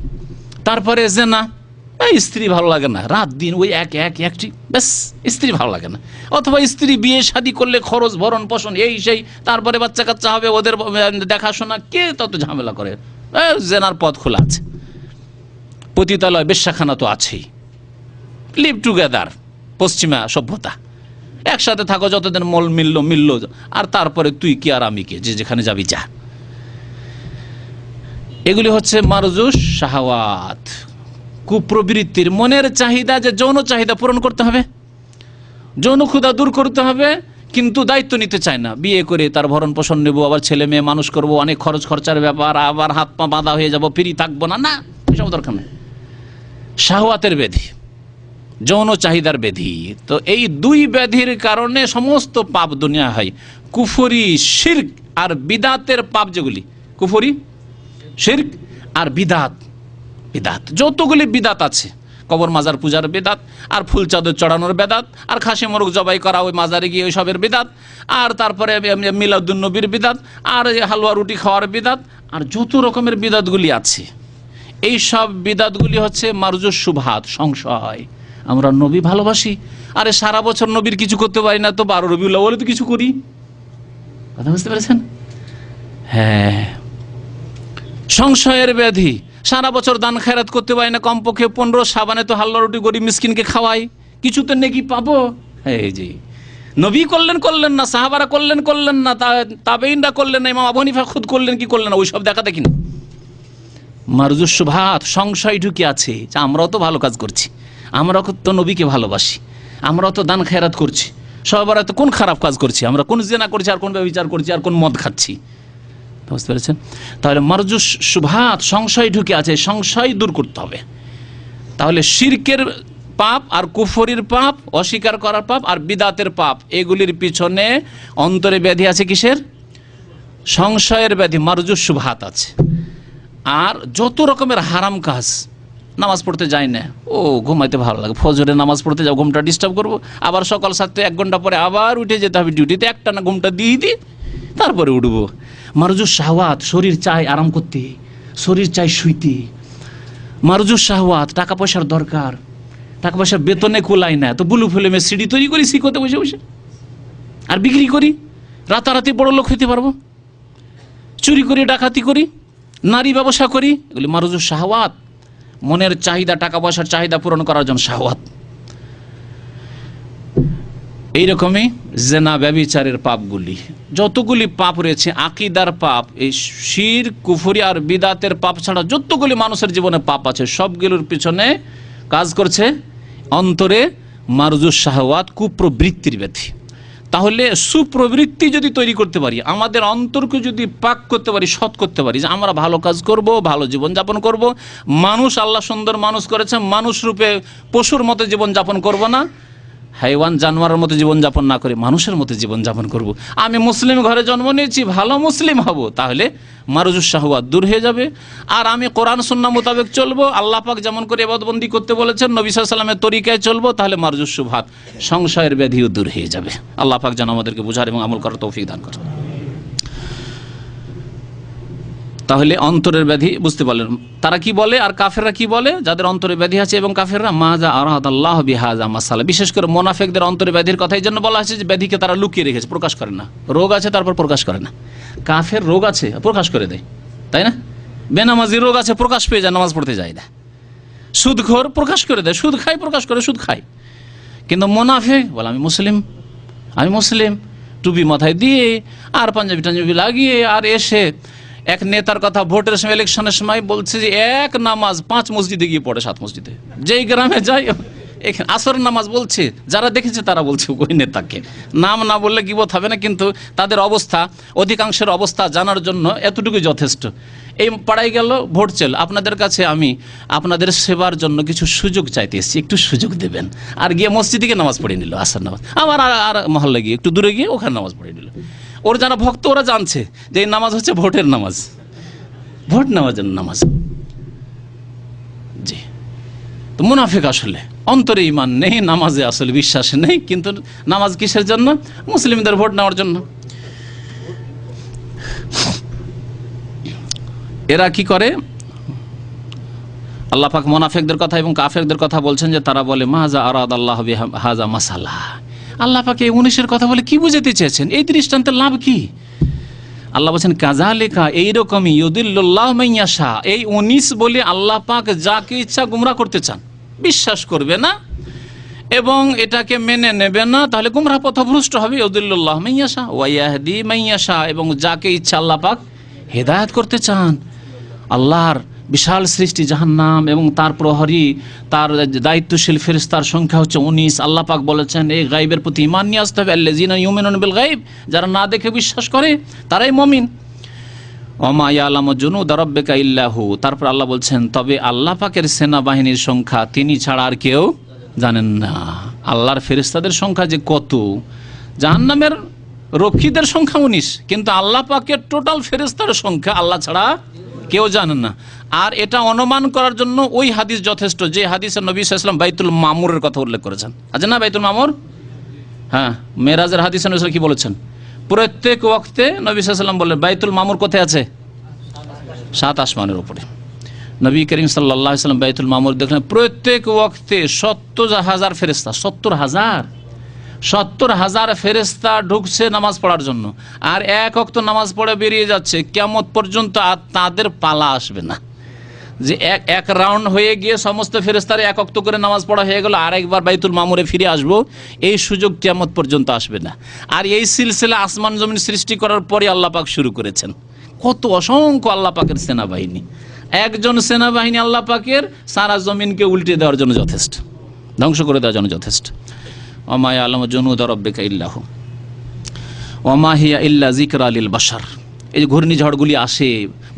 তারপরে জেনা, স্ত্রী ভালো লাগে না, রাত দিন ওই একটি, ব্যাস স্ত্রী ভালো লাগে না। অথবা স্ত্রী বিয়ে শাদী করলে খরচ, ভরণ পোষণ, এই সেই, তারপরে বাচ্চা কাচ্চা হবে, ওদের দেখাশোনা, কে তত ঝামেলা করে। জেনার পথ খোলা আছে। পতিতালয়, বেশ্যাখানা তো আছেই। লিভ টুগেদার, পশ্চিমা সভ্যতা, একসাথে থাকো যতদিন মল মিলল, আর তারপরে তুই কি আর আমি কে, যে যেখানে যাবি যা। এগুলি হচ্ছে মারজুস শাহওয়াত, কুপ্রবৃত্তির মনের চাহিদা, যে যৌন চাহিদা পূরণ করতে হবে, যৌন ক্ষুধা দূর করতে হবে, কিন্তু দায়িত্ব নিতে চায় না। বিয়ে করে তার ভরণ পোষণ নেবো, আবার ছেলে মেয়ে মানুষ করব, অনেক খরচ খরচার ব্যাপার, আবার হাত পা বাঁধা হয়ে যাব, ফ্রি থাকবো না, না এসব দরকার নেই। শাহওয়াতের ব্যাধি, যৌন চাহিদার ব্যাধি। তো এই দুই ব্যাধির কারণে সমস্ত পাপ দুনিয়া হয়। কুফরি, শিরক আর বিদাতের পাপ, যেগুলি কুফরি, শিরক আর বিদাত, যতগুলি বিদাত আছে, কবর মাজার পূজার বেদাত, আর ফুল চাদর চড়ানোর বেদাত, আর খাসি মোরগ জবাই করা ওই মাজারে গিয়ে ওই সবের বেদাত, আর তারপরে মিলাদুন নবীর বিদাত, আর হালুয়া রুটি খাওয়ার বিদাত, আর যত রকমের বিদাতগুলি আছে, এই সব বিদাতগুলি হচ্ছে মারজুস শুবহাত, সংশয়। আমরা নবী ভালোবাসি, আরে সারা বছর নবীর কিছু করতে পারি না, তো 12 রবিউল আউয়ালে তো কিছু করি। কথা বুঝতে পেরেছেন? হ্যাঁ, সংশয়ের ব্যাধি, সারা বছর দান খেরাত করতে পারি না, কমপক্ষে 15 শাবানে তো হালুয়া রুটি গরিব মিসকিনকে খাওয়াই, কিছু তো নেকি পাবো। এই যে নবী করলেন না, সাহাবারা করলেন না, তাবেঈনরা করলেন না, ইমাম আবু হানিফা খুদ করলেন কি করলেন না, ওইসব দেখা দেখি না। মারজুস শুবহাত, সংশয় ঢুকে আছে যে আমরাও তো ভালো কাজ করছি, আমরাও তো নবীকে ভালোবাসি, আমরাও তো দান খেরাত করছি, সবার তো কোন খারাপ কাজ করছি, আমরা কোন জিনা করছি, আর কোন ব্যভিচার করছি, আর কোন মদ খাচ্ছি। বুঝতে পেরেছেন? তাহলে মারজুস শুবহাত, সংশয় ঢুকে আছে, সংশয় দূর করতে হবে। তাহলে শিরকের পাপ আর কুফরির পাপ, অস্বীকার করার পাপ আর বিদাতের পাপ, এগুলির পিছনে অন্তরে ব্যাধি আছে কিসের? সংশয়ের ব্যাধি, মারজুস শুবহাত আছে। আর যত রকমের হারাম কাজ, নামাজ পড়তে যাই না, ও ঘুমাইতে ভালো লাগে, ফজরে নামাজ পড়তে যাও, ঘুমটা ডিস্টার্ব করবো, আবার সকাল 7 1 ঘন্টা পরে আবার উঠে যেতে হবে ডিউটিতে, একটা না ঘুমটা দিয়ে দিই তারপরে উঠবো। মারজুস শাহওয়াত, শরীর চায় আরাম করতে, শরীর চায় শুইতে। মারজুস শাহওয়াত, টাকা পয়সার দরকার, টাকা পয়সা বেতনে কুলায় না, তো বুলু ফিল্মে সিডি তৈরি করি শিখতে বসে বসে, আর বিক্রি করি, রাতারাতি বড় লোক হইতে পারবো, চুরি করি, ডাকাতি করি, নারী ব্যবসা করি, এগুলি মারজুস শাহওয়াত, মনের চাহিদা, টাকা পয়সার চাহিদা পূরণ করার জন্য শাহওয়াত। এইরকমই জেনা, ব্যভিচারের পাপগুলি, যতগুলি পাপ রয়েছে, আকীদার পাপ, এই শিরক, কুফরি আর বিদাতের পাপ ছাড়া যতগুলি মানুষের জীবনে পাপ আছে, সবগুলোর পিছনে কাজ করছে অন্তরে মারজুস শাহওয়াত, কুপ্রবৃত্তির ব্যাধি। তাহলে সুপ্রবৃত্তি যদি তৈরি করতে পারি, আমাদের অন্তরকে যদি পাক করতে পারি, সৎ করতে পারি, যে আমরা ভালো কাজ করব, ভালো জীবনযাপন করব, মানুষ আল্লাহ সুন্দর মানুষ করেছে, মানুষ রূপে পশুর মতো জীবনযাপন করব না, হাইওয়ান জানোয়ারের মতো জীবনযাপন না করে মানুষের মতো জীবনযাপন করব। আমি মুসলিম ঘরে জন্ম নিয়েছি, ভালো মুসলিম হব, তাহলে মারজুস শাহওয়াত দূর হয়ে যাবে। আর আমি কোরআন সুন্নাহ মোতাবেক চলবো, আল্লাহ পাক যেমন করে ইবাদতবন্দি করতে বলেছেন, নবী সাল্লাল্লাহু আলাইহি ওয়াসাল্লামের তরিকায় চলবো, তাহলে মারজুস শুবহাত, সংশয়ের ব্যাধিও দূর হয়ে যাবে। আল্লাহ পাক যেন আমাদেরকে বুঝার এবং আমল করার তৌফিক দান করেন। তাহলে অন্তরের ব্যাধি বুঝতে পারলেন তারা কি বলে, আর কাফেররা কি বলে, যাদের অন্তরে ব্যাধি আছে, এবং কাফেররা মাজা আরাদাল্লাহু বিহাযা মাসালা, বিশেষ করে মুনাফিকদের অন্তরে ব্যাধির কথা এই জন্য বলা হয়েছে যে ব্যাধিকে তারা লুকিয়ে রেখেছে, প্রকাশ করে না। রোগ আছে তারপর প্রকাশ করে না, কাফের রোগ আছে প্রকাশ করে দেয়, তাই না? বেনামাজি রোগ আছে, প্রকাশ পেয়ে যায়, নামাজ পড়তে যায় না। সুদখোর প্রকাশ করে দেয়, সুদ খায়, প্রকাশ করে সুদ খায়। কিন্তু মুনাফিক বলে আমি মুসলিম, টুপি মাথায় দিয়ে আর পাঞ্জাবি টাঞ্জাবি লাগিয়ে, আর এসে এক নেতার কথা ভোটের সময়, ইলেকশনের সময় বলছে যে এক নামাজ 5 মসজিদে গিয়ে পড়ে, 7 মসজিদে, যেই গ্রামে যায় এখানে আসরের নামাজ বলছে, যারা দেখেছে তারা বলছে ওই নেতাকে, নাম না বললে গিবত হবে না, কিন্তু তাদের অবস্থা, অধিকাংশের অবস্থা জানার জন্য এতটুকুই যথেষ্ট। এই পাড়ায় গেল, ভোট চাল, আপনাদের কাছে আমি আপনাদের সেবার জন্য কিছু সুযোগ চাইতে এসেছি, একটু সুযোগ দেবেন। আর গিয়ে মসজিদে গিয়ে নামাজ পড়ে নিল, আসর নামাজ, আবার আর মহল্লা গিয়ে একটু দূরে গিয়ে ওখানে নামাজ পড়ে নিল। ওর যারা ভক্ত ওরা জানছে যে এই নামাজ হচ্ছে ভোটের নামাজ, ভোট নেওয়ার জন্য নামাজ। জি, তো মুনাফিক আসলে অন্তরে ঈমান নেই, নামাজে আসলে বিশ্বাস নেই, কিন্তু নামাজ কিসের জন্য? মুসলিমদের ভোট নেওয়ার জন্য। এরা কি করে? আল্লাহ পাক মুনাফিকদের কথা এবং কাফেরদের কথা বলছেন যে তারা বলে মাজা আরাদাল্লাহু বিহাযা মাসালা, আল্লাহ পাক এই 19-এর কথা বলে কি বুঝাতে চেয়েছেন, এই দৃষ্টান্তের লাভ কি? আল্লাহ বলছেন কাযালিকা, এইরকমই ইউদিল্লুল্লাহু মান ইয়াশা, এই 19 বলে আল্লাহ পাক যাকে ইচ্ছা গুমরাহ করতে চান, বিশ্বাস করবে না, এবং এটাকে মেনে নেবে না, তাহলে গুমরাহ পথভ্রষ্ট হবে। ইউদিল্লুল্লাহু মাইয়াশা ওয়া ইয়াহদি মাইয়াশা, এবং যাকে ইচ্ছা আল্লাহ পাক হেদায়েত করতে চান। আল্লাহর বিশাল সৃষ্টি জাহান্নাম এবং তার প্রহরী, তার দায়িত্বশীল ফেরেশতার সংখ্যা হচ্ছে 19। আল্লাহ পাক বলেছেন এই গায়বের প্রতি ঈমান নিয়ে আসতে হবে। আল্লাযীনা ইউমিনুনা বিল গায়ব, যারা না দেখে বিশ্বাস করে তারাই মুমিন। ওমা ইয়ালামু জুনুদা রাব্বিকা ইল্লা হু, তারপর আল্লাহ বলছেন তবে আল্লাহ পাকের সেনাবাহিনীর সংখ্যা তিনি ছাড়া আর কেউ জানেন না। আল্লাহর ফেরেশতাদের সংখ্যা যে কত, জাহান্নামের রক্ষীদের সংখ্যা 19, কিন্তু আল্লাহ পাকের টোটাল ফেরেশতার সংখ্যা আল্লাহ ছাড়া কেউ জানেন না। আর এটা অনুমান করার জন্য ওই হাদিস যথেষ্ট, যে হাদিসে নবী সাল্লাল্লাহু আলাইহি ওয়াসাল্লাম বাইতুল মামুরের কথা উল্লেখ করেছেন। আছে না বাইতুল মামুর? হ্যাঁ, মেরাজের হাদিসে নবী কি বলেছেন? প্রত্যেক ওয়াক্তে নবী সাল্লাল্লাহু আলাইহি ওয়াসাল্লাম বললেন বাইতুল মামুর কোথায় আছে? 7 আসমানের উপরে। নবী করিম সাল্লাল্লাহু আলাইহি ওয়াসাল্লাম বাইতুল মামুর দেখলেন প্রত্যেক ওয়াক্তে 70,000 ফেরেশতা, 70,000 ফেরেশতা ঢুকছে নামাজ পড়ার জন্য, আর এক ওয়াক্ত নামাজ পড়ে বেরিয়ে যাচ্ছে। কিয়ামত পর্যন্ত আর তাদের পালা আসবে না যে এক রাউন্ড হয়ে গিয়ে সমস্ত ফেরেশতার এক ওয়াক্ত করে নামাজ পড়া হয়ে গেল, আরেকবার বাইতুল মামুরে ফিরে আসবো, এই সুযোগ কিয়ামত পর্যন্ত আসবে না। আর এই সিলসিলা আসমান জমিন সৃষ্টি করার পরে আল্লাহ পাক শুরু করেছেন। কত অসংখ্য আল্লাহ পাকের সেনাবাহিনী, একজন সেনাবাহিনী আল্লাহ পাকের সারা জমিনকে উল্টে দেওয়ার জন্য যথেষ্ট, ধ্বংস করে দেওয়ার জন্য যথেষ্ট। ওমা ইয়ালামু জুনুদা রাব্বিকা ইল্লা হু ওমা হিয়া ইল্লা যিকরা লিল বাশার। এই যে ঘূর্ণিঝড়গুলি আসে,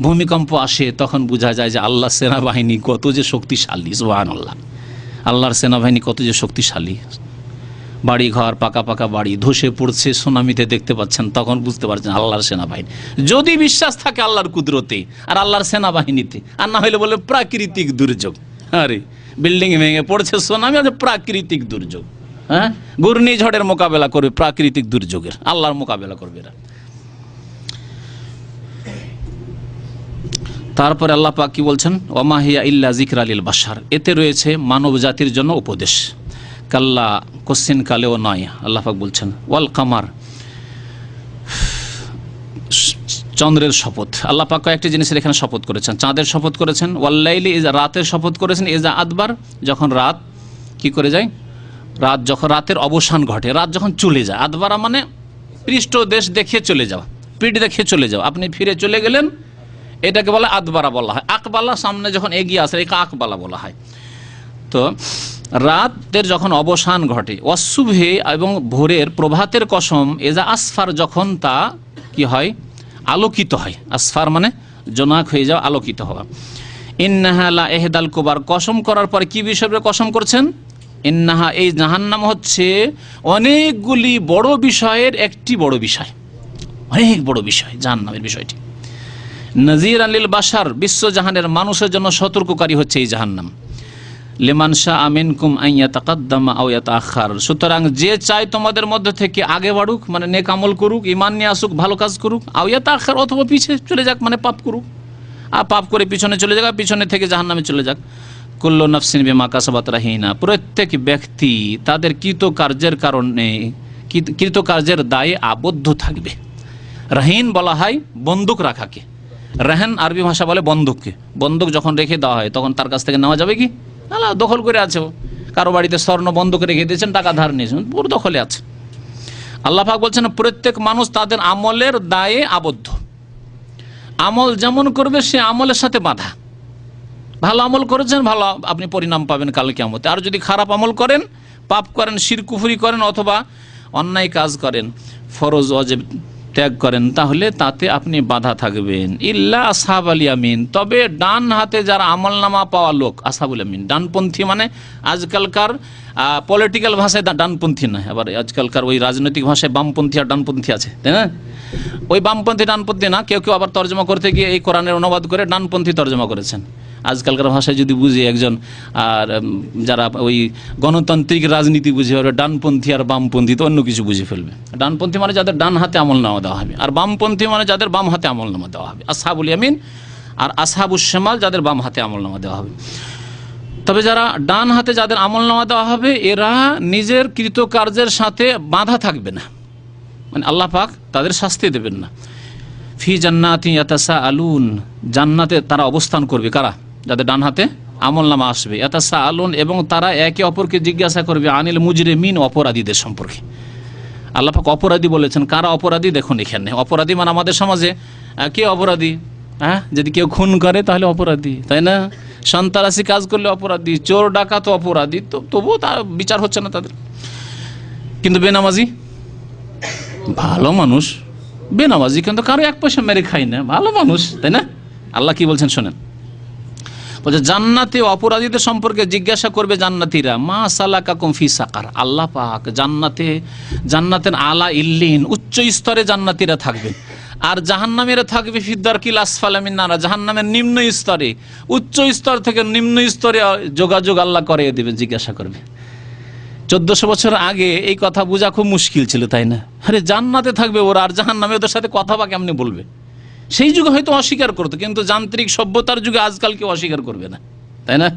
ভূমিকম্প আসে, তখন বোঝা যায় যে আল্লাহর সেনাবাহিনী কত যে শক্তিশালী। সুবহানাল্লাহ, আল্লাহর সেনাবাহিনী কত যে শক্তিশালী। বাড়ি ঘর, পাকা পাকা বাড়ি ধসে পড়ছে, সুনামিতে দেখতে পাচ্ছেন, তখন বুঝতে পারছেন আল্লাহর সেনাবাহিনী। যদি বিশ্বাস থাকে আল্লাহর কুদরতে আর আল্লাহর সেনাবাহিনীতে, আর না হলে বলে প্রাকৃতিক দুর্যোগ। আরে বিল্ডিং ভেঙে পড়ছে, সুনামি হচ্ছে প্রাকৃতিক দুর্যোগ। হ্যাঁ, ঘূর্ণিঝড়ের মোকাবেলা করবে, প্রাকৃতিক দুর্যোগের আল্লাহর মোকাবেলা করবে এরা। তারপরে আল্লাহ পাক কি বলছেন? ওমা হিয়া ইল্লা যিকরা লিল বাশার, এতে রয়েছে মানব জাতির জন্য উপদেশ। কাল্লা, কোশ্চিন কালেও নয়। আল্লাহ পাক বলছেন ওয়াল কামার, চন্দ্রের শপথ। আল্লাহ পাক কয়েকটি জিনিসের এখানে শপথ করেছেন। চাঁদের শপথ করেছেন, ওয়াল্লাইলি, রাতের শপথ করেছেন, ইজা আদবার, যখন রাত কি করে যায়, রাত যখন রাতের অবসান ঘটে, রাত যখন চলে যায়। আদবারা মানে পৃষ্ঠ দেশ দেখিয়ে চলে যাওয়া, পিঠ দেখিয়ে চলে যাওয়া, আপনি ফিরে চলে গেলেন, এটাকে বলে আদবারা বলা হয়। আকবালা, সামনে যখন এগিয়ে আসে, একে আকবালা বলা হয়। তো রাতের যখন অবসান ঘটে, অশুভে, এবং ভোরের প্রভাতের কসম, এজা আসফার, যখন তা কি হয়, আলোকিত হয়। আসফার মানে জোনাক হয়ে যাওয়া, আলোকিত হওয়া। ইন্নাহা লা ইহদাল কুবার, কসম করার পরে কি বিষয়ে কসম করছেন? ইন্নাহা, এই জাহান্নাম হচ্ছে অনেকগুলি বড় বিষয়ের একটি বড় বিষয়, অনেক বড় বিষয় জাহান্নামের বিষয়টি। নজির আলিল বাশার, বিশ্বজাহানের মানুষের জন্য সতর্ককারী হচ্ছে এই জাহান্নাম। লিমান শাআ মিনকুম আন ইয়াতাকাদ্দামা আও ইয়াতাআখার, সুতরাং যে চায় তোমাদের মধ্যে থেকে আগে বাড়ুক, মানে নেক আমল করুক, ঈমান নিয়ে আসুক, ভালো কাজ করুক, আও ইয়াতাআখার, অথবা পিছিয়ে চলে যাক, মানে পাপ করুক, আর পাপ করে পিছনে চলে যাক, পিছনে থেকে জাহান্নামে চলে যাক। কুল্লু নাফসিন বিমা কাসাবাত রাহিনা, প্রত্যেক ব্যক্তি তাদের কৃতকার্যের কারণে, কৃতকার্যের দায়ে আবদ্ধ থাকবে। রাহিন বলা হয় বন্দুক রাখাকে, রাহান আরবি ভাষা বলে বন্দুককে। বন্দুক যখন রেখে দেওয়া হয় তখন তার কাছ থেকে নেওয়া যাবে কি? না, দখল করে আছে। কারো বাড়িতে স্বর্ণ বন্দুক রেখে দিয়েছেন, টাকা ধার নিয়েছেন, পুরো দখলে আছে। আল্লাহ পাক বলছেন প্রত্যেক মানুষ তাদের আমলের দায়ে আবদ্ধ। আমল যেমন করবে সে আমলের সাথে বাঁধা। ভালো আমল করেছেন, ভালো আপনি পরিণাম পাবেন কাল কিয়ামতে। আর যদি খারাপ আমল করেন, পাপ করেন, শিরক কুফরি করেন, অথবা অন্যায় কাজ করেন, ফরজ ওয়াজিব ত্যাগ করেন, তাহলে তাতে আপনি বাধা থাকবেন। ইল্লা আসহাবুল ইয়ামিন, তবে ডান হাতে যারা আমলনামা পাওয়া লোক, আসহাবুল ইয়ামিন, ডানপন্থী মানে আজকালকার পলিটিক্যাল ভাষায় ডানপন্থী নয়, আবার আজকালকার ওই রাজনৈতিক ভাষায় বামপন্থী আর ডানপন্থী আছে, তাই না? ওই বামপন্থী ডানপন্থী না, কেউ কেউ আবার তর্জমা করতে গিয়ে এই কোরআনের অনুবাদ করে ডানপন্থী তর্জমা করেছেন। আজকালকার ভাষায় যদি বুঝি একজন, আর যারা ওই গণতান্ত্রিক রাজনীতি বুঝে পারবে, ডানপন্থী আর বামপন্থী তো অন্য কিছু বুঝে ফেলবে। ডানপন্থী মানে যাদের ডান হাতে আমলনামা দেওয়া হবে, আর বামপন্থী মানে যাদের বাম হাতে আমলনামা দেওয়া হবে। আসহাবুল ইয়ামিন আর আসহাবুশ শিমাল, যাদের বাম হাতে আমলনামা দেওয়া হবে। তবে যারা ডান হাতে যাদের আমলনামা দেওয়া হবে, এরা নিজের কৃতকার্যের সাথে বাঁধা থাকবে না, মানে আল্লাহ পাক তাদের শাস্তি দেবেন না। ফি জান্নাতি ইয়াতাসাআলুন, জান্নাতে তারা অবস্থান করবে। কারা? যাদের ডান হাতে আমলনামা আসবে, ইয়াতাসাআলুন, এবং তারা একে অপরকে জিজ্ঞাসা করবে আনিল মুজরিমিন, অপরাধীদের সম্পর্কে। আল্লাহ পাক অপরাধী বলেছেন। কারা অপরাধী দেখুন এখানে। অপরাধী মানে আমাদের সমাজে কে অপরাধী? হ্যাঁ, যদি কেউ খুন করে তাহলে অপরাধী, তাই না? সন্ত্রাসী কাজ করলে অপরাধী, চোর ডাকাত অপরাধী, তো তবুও তার বিচার হচ্ছে না তাদের। কিন্তু বেনামাজি ভালো মানুষ, বেনামাজি কিন্তু কারো এক পয়সা মেরে খাই না, ভালো মানুষ, তাই না? আল্লাহ কি বলছেন শোনেন, বলছে জান্নাতে অপরাধীদের সম্পর্কে জিজ্ঞাসা করবে জান্নাতীরা, মা সালাকাকুম ফি সাকার। আল্লাহ পাক জান্নাতের আলা ইল্লিন, উচ্চ স্তরে জান্নাতীরা থাকবেন, আর জাহান্নামীরা থাকবে ফিদ্দারকিল আসফালা মিন নার, জাহান্নামের নিম্ন স্তরে। উচ্চ স্তর থেকে নিম্ন স্তরে যোগাযোগ আল্লাহ করে দেবেন, জিজ্ঞাসা করবে। 1400 বছর আগে এই কথা বোঝা খুব মুশকিল ছিল, তাই না? আরে জান্নাতে থাকবে ওরা, আর জাহান্নামে ওদের সাথে কথা বা কেমনি বলবে? সেই যুগে হয়তো অস্বীকার করতো, কিন্তু যান্ত্রিক সভ্যতার যুগে আজকাল কেউ অস্বীকার করবে না, তাই না?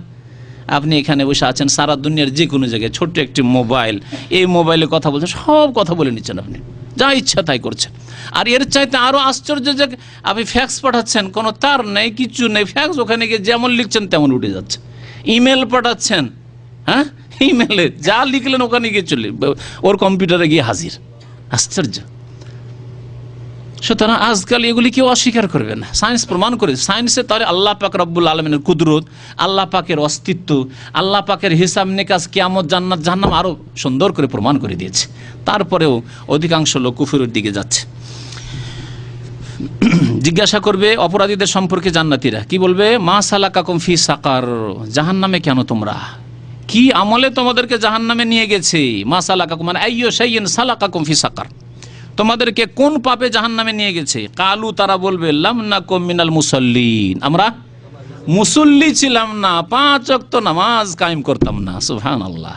আপনি এখানে বসে আছেন, সারা দুনিয়ার যে কোনো জায়গায় ছোট্ট একটি মোবাইল, এই মোবাইলে কথা বলছেন, সব কথা বলে নিচ্ছেন আপনি, যা ইচ্ছা তাই করছেন। আর এর চাইতে আরও আশ্চর্য যে আপনি ফ্যাক্স পাঠাচ্ছেন, কোনো তার নেই, কিছু নেই, ফ্যাক্স ওখানে গিয়ে যেমন লিখছেন তেমন উঠে যাচ্ছে। ইমেল পাঠাচ্ছেন, হ্যাঁ, ইমেলে যা লিখলেন ওখানে গিয়ে চলে, ওর কম্পিউটারে গিয়ে হাজির। আশ্চর্য। সুতরাং আজকাল এগুলি কেউ অস্বীকার করবে না, সায়েন্স প্রমাণ করে। সায়েন্সে তাহলে আল্লাহ পাক রব্বুল আলমিনের কুদরত, আল্লাহ পাকের অস্তিত্ব, আল্লাহ পাকের হিসাব নিকাশ, কিয়ামত, জান্নাত জাহান্নাম আরও সুন্দর করে প্রমাণ করে দিয়েছে। তারপরেও অধিকাংশ লোক কুফরের দিকে যাচ্ছে। জিজ্ঞাসা করবে অপরাধীদের সম্পর্কে জান্নাতীরা, কি বলবে? মা সালাকাকুম ফি সাকার, জাহান্নামে কেন তোমরা, কি আমলে তোমাদেরকে জাহান্নামে নিয়ে গেছে? মা সালাকাকুম মানে আইয়ু শাইইন সালাকাকুম ফি সাকার, তোমাদেরকে কোন পাপে জাহান্নামে নিয়ে গেছে? কালু, তারা বলবে লাম নাকুম মিনাল মুসাল্লিন, আমরা মুসল্লি ছিলাম না, 5 ওয়াক্ত নামাজ কায়েম করতাম না। সুবহানাল্লাহ।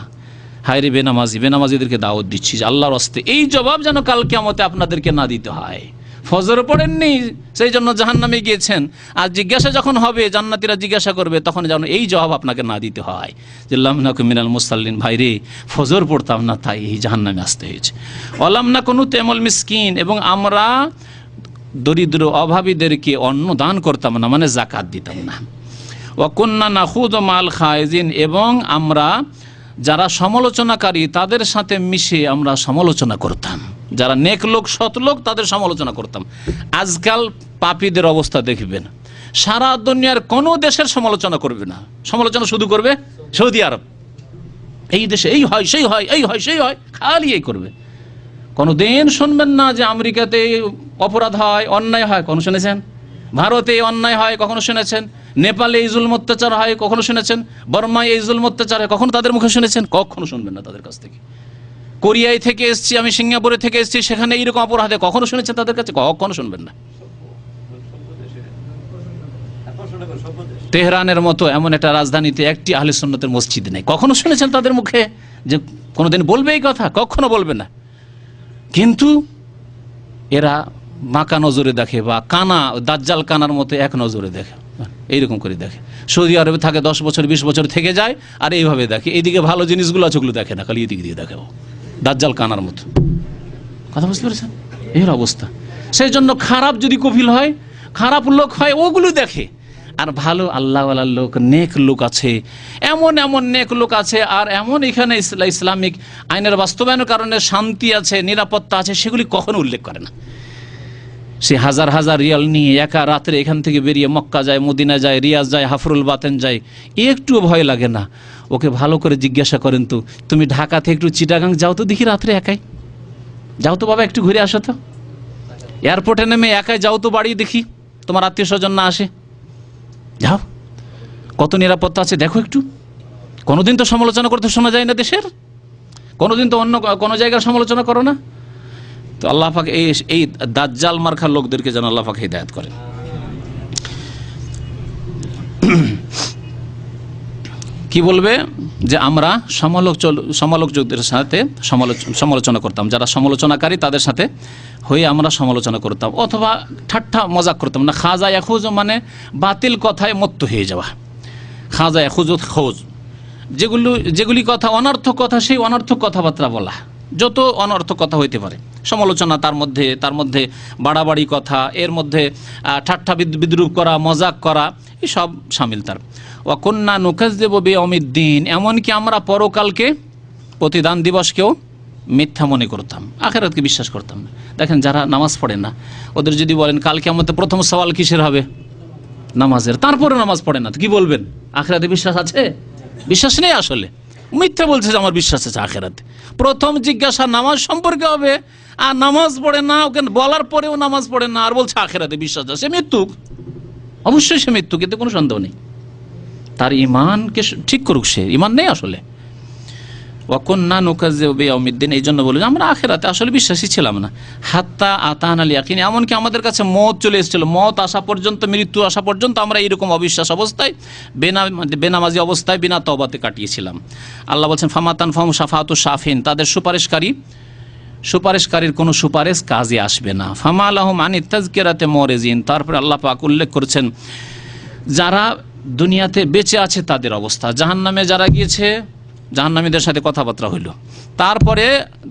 হায় রে বেনামাজিদেরকে দাওয়াত দিচ্ছি যে আল্লাহর রাস্তে এই জবাব যেন কাল কিয়ামতে আপনাদেরকে না দিতে হয়। ফজর পড়েননি সেই জন্য জাহান্নামে গিয়েছেন, আর জিজ্ঞাসা যখন হবে, জান্নাতীরা জিজ্ঞাসা করবে, তখন যেন এই জবাব আপনাকে না দিতে হয় যে লাম নাকুম মিনাল মুসাল্লিন, ভাই রে ফজর পড়তাম না তাই এই জাহান্নামে আসতে হয়েছে। ওয়ালাম নাকুনু তুতিমুল মিসকিন, এবং আমরা দরিদ্র অভাবীদেরকে অন্ন দান করতাম না, মানে যাকাত দিতাম না। ওয়া কুন্না নাখুযু মাল খায়জিন, এবং আমরা যারা সমালোচনাকারী তাদের সাথে মিশে আমরা সমালোচনা করতাম, যারা নেক লোক, সৎ লোক, তাদের সমালোচনা করতাম। আজকাল পাপীদের অবস্থা দেখবেন, সারা দুনিয়ার কোনো দেশের সমালোচনা করবে না, সমালোচনা শুধু করবে সৌদি আরব। এই দেশে এই হয়, সেই হয়, এই হয়, সেই হয়, খালি এই করবে। কোনো দিন শুনবেন না যে আমেরিকাতে অপরাধ হয়, অন্যায় হয়, কখনো শুনেছেন? ভারতে অন্যায় হয়, কখনো শুনেছেন? নেপালে এই জুলম অত্যাচার হয়, কখনো শুনেছেন? বর্মায় এই জুলম অত্যাচার হয়, কখনো তাদের মুখে শুনেছেন? কখনো শুনবেন না তাদের কাছ থেকে। কোরিয়ায় থেকে এসেছি আমি, সিঙ্গাপুরে থেকে এসেছি, সেখানে এইরকম অপরাধ হয়, কখনো শুনেছেন তাদের কাছে? কখনো শুনবেন না। তেহরানের মতো এমন একটা রাজধানীতে একটি আহলে সুন্নতের মসজিদ নেই, কখনো শুনেছেন তাদের মুখে যে কোনোদিন বলবে এই কথা? কখনো বলবে না। কিন্তু এরা বাঁকা নজরে দেখে, বা কানা, দাজ্জাল কানার মতো এক নজরে দেখে, এইরকম করে দেখে। সৌদি আরবে থাকে 10 বছর 20 বছর থেকে যায়, আর এইভাবে দেখে, এইদিকে ভালো জিনিসগুলো আছে ওগুলো দেখে না, খালি এদিক দিয়ে দেখে, দাজ্জাল কানার মতো। কথা বুঝতে পেরেছেন? এর অবস্থা। সেই জন্য খারাপ যদি কফিল হয়, খারাপ লোক হয়, ওগুলো দেখে। আর ভালো আল্লাহওয়ালা লোক, নেক লোক আছে, এমন এমন নেক লোক আছে, আর এমন এখানে ইসলামিক আইনের বাস্তবায়নের কারণে শান্তি আছে, নিরাপত্তা আছে, সেগুলি কখনো উল্লেখ করে না। সে হাজার হাজার রিয়াল নিয়ে একা রাত্রে এখান থেকে বেরিয়ে মক্কা যায়, মদিনা যায়, রিয়াজ যায়, হাফরুল বাতেন যায়, একটুও ভয় লাগে না। ওকে ভালো করে জিজ্ঞাসা করেন তো, তুমি ঢাকা থেকে একটু চিটাগাং যাও তো দেখি রাত্রে একাই, যাও তো বাবা, একটু ঘুরে আসো তো। এয়ারপোর্টে নেমে একাই যাও তো বাড়ি, দেখি তোমার আত্মীয় স্বজন না আসে, যাও, কত নিরাপত্তা আছে দেখো একটু। কোনোদিন তো সমালোচনা করতে শোনা যায় না দেশের, কোনোদিন তো অন্য কোনো জায়গার সমালোচনা করো না। তো আল্লাহ পাক এই দাজ্জাল মার্কা লোকদেরকে যেন আল্লাহ পাক হিদায়াত করেন। কি বলবে? যে আমরা সমালোচকদের সাথে সমালোচনা করতাম, যারা সমালোচনাকারী তাদের সাথে হয়ে আমরা সমালোচনা করতাম, অথবা ঠাট্টা মজাক করতাম না। খাজা ইয়াখুজ মানে বাতিল কথায় মত্ত হয়ে যাওয়া, খাজা ইয়াখুজ খোঁজ, যেগুলি কথা অনর্থক কথা, সেই অনর্থক কথাবার্তা বলা, যত অনর্থক কথা হইতে পারে, সমালোচনা তার মধ্যে বাড়াবাড়ি কথা, এর মধ্যে ঠাট্টা বিদ্রুপ করা, মজাক করা, এসব শামিল তার। ওয়া কুন্না নুকাজ্জিবু বিয়াউমিদ্দিন, এমনকি আমরা পরকালকে, প্রতিদান দিবসকেও মিথ্যা মনে করতাম, আখিরাতকে বিশ্বাস করতাম না। দেখেন যারা নামাজ পড়ে না, ওদের যদি বলেন কালকে আমাদের প্রথম সওয়াল কিসের হবে, নামাজের, তারপরে নামাজ পড়ে না, তো কি বলবেন? আখিরাতে বিশ্বাস আছে? বিশ্বাস নেই, আসলে মিথ্যা বলছে যে আমার বিশ্বাস আছে আখিরাতে। প্রথম জিজ্ঞাসা নামাজ সম্পর্কে হবে, আর নামাজ পড়ে না, ওকে বলার পরেও নামাজ পড়ে না, আর বলছে আখিরাতে বিশ্বাস আছে। সে মৃত্যুক, অবশ্যই সে মৃত্যুক, এতে কোনো সন্দেহ নেই। তার ইমানকে ঠিক করুক, সে ইমান নেই আসলে। ওয়া কুন্না নুকাজ্জিবু বিয়াউমিদ্দিন, এই জন্য বলি আমরা আখিরাতে আসলে বিশ্বাসী ছিলাম না। হাত্তা আতানাল ইয়াকিন, এমনকি আমাদের কাছে মওত চলে এসেছিল, মওত আসা পর্যন্ত, মৃত্যু আসা পর্যন্ত আমরা এইরকম অবিশ্বাস অবস্থায়, বেনামাজি অবস্থায়, বিনা তওবাতে কাটিয়েছিলাম। আল্লাহ বলছেন ফামা তানফাহুম শাফাআতুশ শাফিন, তাদের সুপারিশকারীর কোনো সুপারিশ কাজে আসবে না। ফামা লাহুম আনিত তাযকিরাতি মুরিজিন, তারপরে আল্লাহ পাক উল্লেখ করেছেন যারা দুনিয়াতে বেঁচে আছে তাদের অবস্থা। জাহান্নামে যারা গিয়েছে, জাহান্নামীদের সাথে কথাবার্তা হইল। তারপরে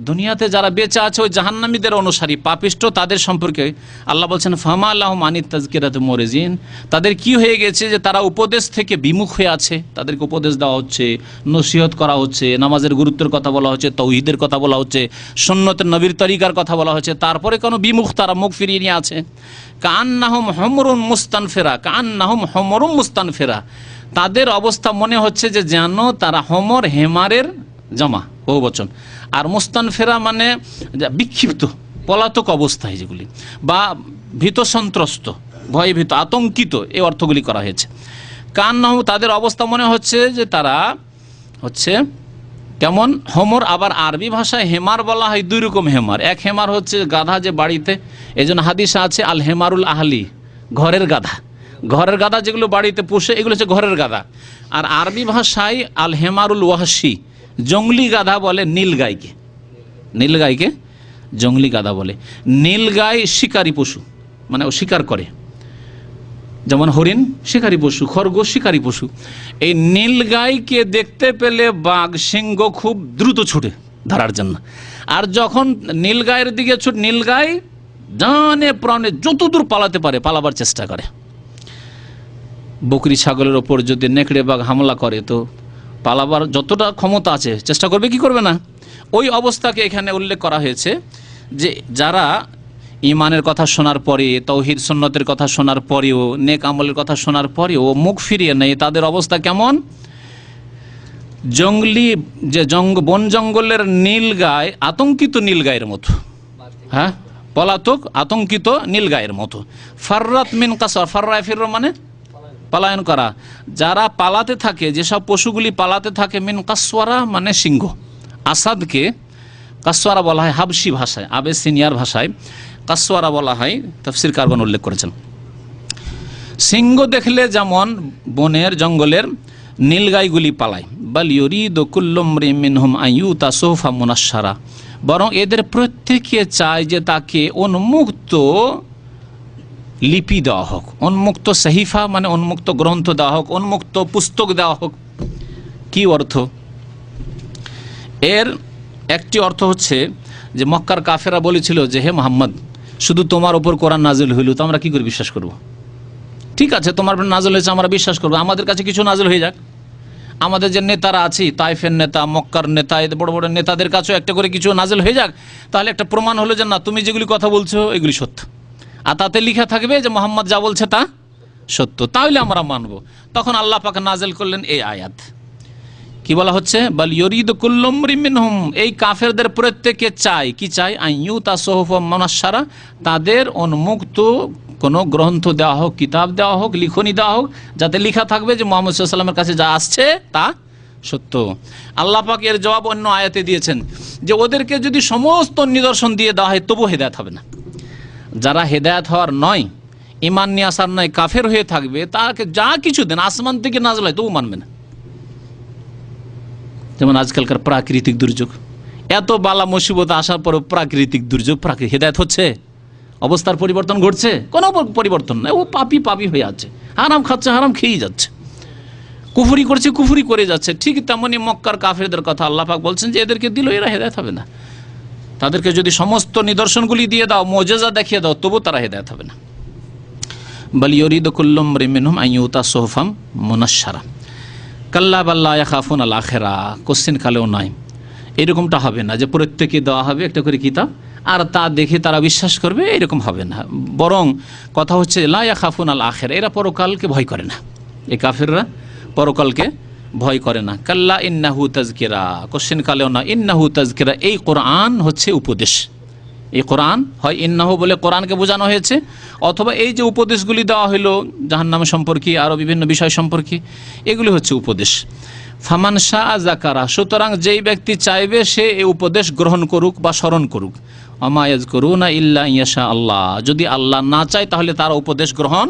দুনিয়াতে যারা বেঁচে আছে ওই জাহান্নামীদের অনুসারী পাপিষ্ট, তাদের সম্পর্কে আল্লাহ বলছেন ফামা লাহুম আনিত তাযকিরাতি মুরিজিন, তাদের কি হয়ে গেছে যে তারা উপদেশ থেকে বিমুখ হয়ে আছে। তাদেরকে উপদেশ দেওয়া হচ্ছে, নসিহত করা হচ্ছে, নামাজের গুরুত্বের কথা বলা হচ্ছে, তাওহীদের কথা বলা হচ্ছে, সুন্নতের নবীর তরিকার কথা বলা হচ্ছে, তারপরে কোনো বিমুখ, তারা মুখ ফিরিয়ে নিয়ে আছে। কান্নাহুম হুমরুন মুস্তানফিরা, কান্নাহুম হুমরুন মুস্তানফিরা, তাদের অবস্থা মনে হচ্ছে যে যেন তারা হমর, হেমারের জমা, বহুবচন। আর মুস্তানফেরা মানে বিক্ষিপ্ত, পলাতক অবস্থায় যেগুলি, বা ভীত সন্ত্রস্ত, ভয়ভীত, আতঙ্কিত, এই অর্থগুলি করা হয়েছে। কান্নাহুম, তাদের অবস্থা মনে হচ্ছে যে তারা হচ্ছে কেমন হমর। আবার আরবি ভাষায় হেমার বলা হয় দুই রকম হেমার। এক হেমার হচ্ছে গাধা যে বাড়িতে, এই জন্য হাদিসে আছে আল হেমারুল আহলি, ঘরের গাধা। ঘরের গাধা যেগুলো বাড়িতে পোষে, এগুলো হচ্ছে ঘরের গাধা। আর আরবি ভাষায় আল হেমারুল ওয়াহশি, জঙ্গলি গাধা বলে নীলগাইকে, নীলগাইকে জঙ্গলি গাধা বলে। নীলগাই শিকারী পশু, মানে ও শিকার করে, যেমন হরিণ শিকারী পশু, খরগোশ শিকারী পশু। এই নীলগাইকে দেখতে পেলে বাঘ, সিংহ খুব দ্রুত ছুটে ধরার জন্য। আর যখন নীলগাইয়ের দিকে নীলগাই জানে প্রাণে যতদূর পালাতে পারে পালাবার চেষ্টা করে। বকরি ছাগলের ওপর যদি নেকড়ে বাঘ হামলা করে তো পালাবার যতটা ক্ষমতা আছে চেষ্টা করবে, কি করবে না। ওই অবস্থাকে এখানে উল্লেখ করা হয়েছে যে যারা ইমানের কথা শোনার পরে, তাওহীদ সুন্নতের কথা শোনার পরেও, নেক আমলের কথা শোনার পরেও মুখ ফিরিয়ে নেয়, তাদের অবস্থা কেমন? জঙ্গলি যে বন জঙ্গলের নীলগাই, আতঙ্কিত নীলগাইয়ের মতো, হ্যাঁ, পলাতক আতঙ্কিত নীলগাইয়ের মতো। ফাররাত মিন কাসওয়ার, ফাররায় ফির মানে পলায়ন করা। যারা পালাতে থাকে, যেসব পশুগুলি পালাতে থাকে, মিন কাসওয়ারা মানে সিংহ। আসাদকে কাসওয়ারা বলা হয় হাবশি ভাষায়, আবেসিনিয়ার ভাষায় কাসওয়ারা বলা হয়, তাফসীর কারবান উল্লেখ করেছেন। সিংহ দেখলে যেমন বনের জঙ্গলের নীলগাইগুলি পালায়, বাল ইউরিদু কুল্লু ইমরিইন মিনহুম আন ইউতা সুহফা মুনাশশারা, বরং এদের প্রত্যেকে চায় যে তাকে উন্মুক্ত লিপি দেওয়া হোক, উন্মুক্ত সহিফা মানে উন্মুক্ত গ্রন্থ দেওয়া হোক, উন্মুক্ত পুস্তক দেওয়া হোক। কি অর্থ এর? একটি অর্থ হচ্ছে যে মক্কার কাফেরা বলেছিল যে হে মুহাম্মদ, শুধু তোমার ওপর কোরআন নাজিল হইল তো আমরা কি করে বিশ্বাস করব? ঠিক আছে, তোমার উপর নাজিল হয়েছে আমরা বিশ্বাস করবো, আমাদের কাছে কিছু নাজিল হয়ে যাক। আমাদের যে নেতারা আছি, তাইফের নেতা, মক্কার নেতা, এদের বড় বড় নেতাদের কাছেও একটা করে কিছু নাজিল হয়ে যাক, তাহলে একটা প্রমাণ হলো যে না, তুমি যেগুলি কথা বলছো এগুলি সত্য, আর তাতে লেখা থাকবে যে মোহাম্মদ যা বলছে তা সত্য, তাহলে আমরা মানব। তখন আল্লাহ পাক নাজিল করলেন এই আয়াত। কি বলা হচ্ছে? বাল ইউরিদু কুল্লু ইমরিইন মিনহুম, এই কাফেরদের প্রত্যেকে চায়, কি চায়? আন ইউতা সুহুফা মুনাশশারা, তাদের উন্মুক্ত কোনো গ্রন্থ দেওয়া হোক, কিতাব দেওয়া হোক, লিখনি দেওয়া হোক, যাতে লেখা থাকবে যে মুহাম্মদ সাল্লাল্লাহু আলাইহি ওয়াসাল্লামের কাছে যা আসছে তা সত্য। আল্লাহ পাক এর জবাব অন্য আয়াতে দিয়েছেন যে ওদেরকে যদি সমস্ত নিদর্শন দিয়ে দেওয়া হয় তবু হেদায়েত হবে না। যারা হেদায়েত হওয়ার নয়, ইমান নিয়ে আসার নয়, কাফের হয়ে থাকবে, তাকে যা কিছু দেন, আসমান থেকে নাজল হয় তবু মানবে না। যেমন আজকালকার প্রাকৃতিক দুর্যোগ, এত বালা মুসিবত আসার পরও প্রাকৃতিক দুর্যোগ, হেদায়েত হচ্ছে? অবস্থার পরিবর্তন ঘটছে? কোনো পরিবর্তন নাই। ও পাপি হয়ে আছে, হারাম খাচ্ছে, হারাম খেয়েই যাচ্ছে, কুফরি করছে, কুফরি করে যাচ্ছে। ঠিক তেমনি মক্কার কাফেরদের কথা আল্লাহ পাক বলছেন যে এদেরকে দিল, এরা হেদায়েত হবে না। তাদেরকে যদি সমস্ত নিদর্শনগুলি দিয়ে দাও, মুজিজা দেখিয়ে দাও, তবু তারা হেদায়েত হবে না। বাল ইউরিদু কুল্লু ইমরিইন মিনহুম আন ইউতা সুহফাম মুনাশশারা কাল্লা বাল লা ইয়াখাফুনাল আখিরা, কোশ্চেন কালেও নাই, এরকমটা হবে না যে প্রত্যেকে দেওয়া হবে একটা করে কিতাব আর তা দেখে তারা বিশ্বাস করবে, এরকম হবে না। বরং কথা হচ্ছে লা ইয়াখাফুনাল আখিরা, এরা পরকালকে ভয় করে না, এই কাফেররা পরকালকে ভয় করে না। কাল্লা ইন্নাহু তাজকিরা, কোশ্চেন কালেও না, ইন্নাহু তাজকিরা, এই কোরআন হচ্ছে উপদেশ। এই কোরআন হয় ইন্নাহু বলে কোরআনকে বোঝানো হয়েছে, অথবা এই যে উপদেশগুলি দেওয়া হলো জাহান্নাম সম্পর্কে আরও বিভিন্ন বিষয় সম্পর্কে, এগুলি হচ্ছে উপদেশ। ফামান শাহ জাকারা, সুতরাং যেই ব্যক্তি চাইবে সে এই উপদেশ গ্রহণ করুক বা স্মরণ করুক। আমা ইয়াজকুরুনা ইল্লা ইয়াশা আল্লাহ, যদি আল্লাহ না চায় তাহলে তারা উপদেশ গ্রহণ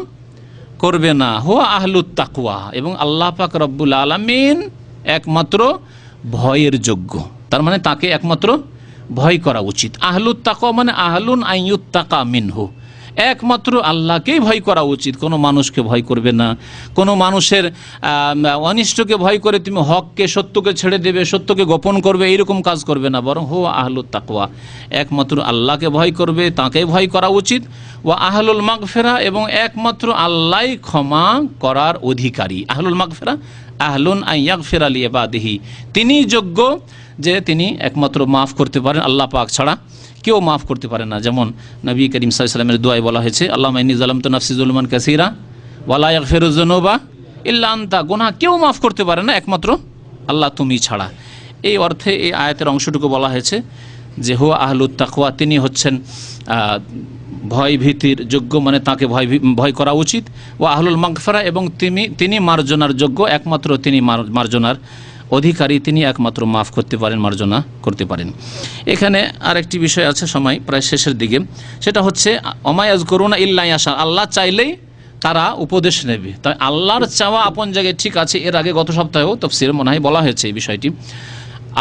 করবে না। হুয়া আহলুত তাকওয়া, এবং আল্লাহ পাক রব্বুল আলামিন একমাত্র ভয়ের যোগ্য, তার মানে তাকে একমাত্র ভয় করা উচিত। আহলুত তাকওয়া মানে আহলুন আইয়ুত্তাকা মিনহু, একমাত্র আল্লাহকেই ভয় করা উচিত, কোনো মানুষকে ভয় করবে না। কোনো মানুষের অনিষ্টকে ভয় করে তুমি হককে সত্যকে ছেড়ে দেবে, সত্যকে গোপন করবে, এইরকম কাজ করবে না, বরং হো আহলুত তাকওয়া, একমাত্র আল্লাহকে ভয় করবে, তাকেই ভয় করা উচিত। ওয়া আহলুল মাগফিরা, এবং একমাত্র আল্লাহই ক্ষমা করার অধিকারী। আহলুল মাগফিরা আহলুন আন ইয়াগফিরা লিইবাদিহি, তিনি যোগ্য যে তিনি একমাত্র মাফ করতে পারেন, আল্লাহ পাক ছাড়া কেউ মাফ করতে পারে না। যেমন নবী করিম সাল্লাল্লাহু আলাইহি ওয়াসাল্লামের দোয়ায় বলা হয়েছে, আল্লাহুম্মা ইন্নী যালামতু নাফসি যুলমান কাসীরা ওয়া লা ইয়াগফিরুয যুনুবা ইল্লা আনতা, গুনাহ কেউ মাফ করতে পারে না একমাত্র আল্লাহ তুমি ছাড়া। এই অর্থে এই আয়াতের অংশটুকু বলা হয়েছে যে হুয়া আহলুত তাকওয়া, তিনি হচ্ছেন ভয় ভীতির যোগ্য, মানে তাকে ভয় করা উচিত। ও আহলুল মাগফিরা, এবং তিনি মার্জনার যোগ্য, একমাত্র তিনি মার্জনার অধিকারী, তিনি একমাত্র মাফ করতে পারেন, মার্জনা করতে পারেন। এখানে আরেকটি বিষয় আছে, সময় প্রায় শেষের দিকে, সেটা হচ্ছে ওমা ইয়াজকুরুনা ইল্লা ইয়াশা, আল্লাহ চাইলেই তারা উপদেশ নেবে। তাই আল্লাহর চাওয়া আপন জায়গায় ঠিক আছে, এর আগে গত সপ্তাহেও তাফসীরে মনে হয় বলা হয়েছে এই বিষয়টি।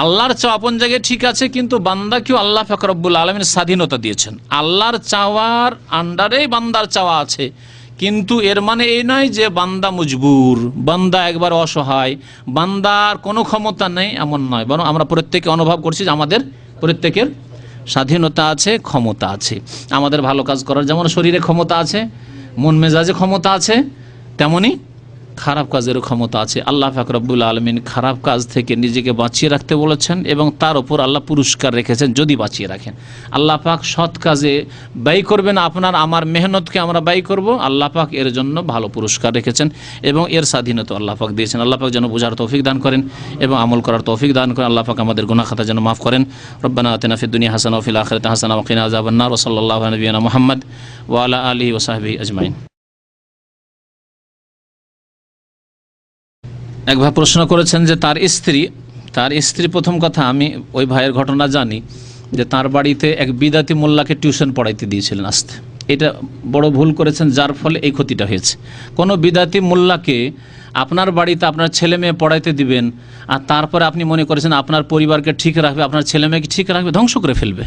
আল্লাহর চাওয়া আপন জায়গায় ঠিক আছে, কিন্তু বান্দাকেও আল্লাহ পাক রব্বুল আলামিন স্বাধীনতা দিয়েছেন। আল্লাহর চাওয়ার আন্ডারেই বান্দার চাওয়া আছে, কিন্তু এর মানে এই নয় যে বান্দা মজবুর, বান্দা একবার অসহায়, বান্দার কোনো ক্ষমতা নেই, এমন নয়। বরং আমরা প্রত্যেকে অনুভব করছি যে আমাদের প্রত্যেকের স্বাধীনতা আছে, ক্ষমতা আছে। আমাদের ভালো কাজ করার যেমন শরীরে ক্ষমতা আছে, মন মেজাজে ক্ষমতা আছে, তেমনি খারাপ কাজেরও ক্ষমতা আছে। আল্লাহ পাক রব্বুল আলামিন খারাপ কাজ থেকে নিজেকে বাঁচিয়ে রাখতে বলেছেন, এবং তার উপর আল্লাহ পুরস্কার রেখেছেন যদি বাঁচিয়ে রাখেন। আল্লাহ পাক সৎ কাজে ব্যয় করবেন, আপনার আমার মেহনতকে আমরা ব্যয় করব, আল্লাহ পাক এর জন্য ভালো পুরস্কার রেখেছেন এবং এর স্বাধীনতা আল্লাহ পাক দিয়েছেন। আল্লাহ পাক যেন বোঝার তৌফিক দান করেন এবং আমল করার তৌফিক দান করেন। আল্লাহ পাক আমাদের গুনাহ খাতা যেন মাফ করেন। রব্বানা আতিনা ফিদ দুনিয়া হাসানাহ ওয়া ফিল আখিরাতি হাসানাহ ওয়া কিনা আযাবান নার। ওয়া সাল্লাল্লাহু আলা নবিয়িনা মুহাম্মদ ওয়া আলা আলিহি ওয়া সাহবিহি আজমাইন। এক ভাই প্রশ্ন করেছেন যে তার স্ত্রী প্রথম কথা, আমি ওই ভাইয়ের ঘটনা জানি যে তার বাড়িতে এক বিদাতি মোল্লাকে টিউশন পড়াইতে দিয়েছিলেন আসতে। এটা বড় ভুল করেছেন, যার ফলে এই ক্ষতিটা হয়েছে। কোনো বিদাতি মোল্লাকে আপনার বাড়িতে আপনার ছেলে মেয়ে পড়াইতে দিবেন, আর তারপরে আপনি মনে করেছেন আপনার পরিবারকে ঠিক রাখবে, আপনার ছেলে মেয়েকে ঠিক রাখবে, ধ্বংস করে ফেলবে।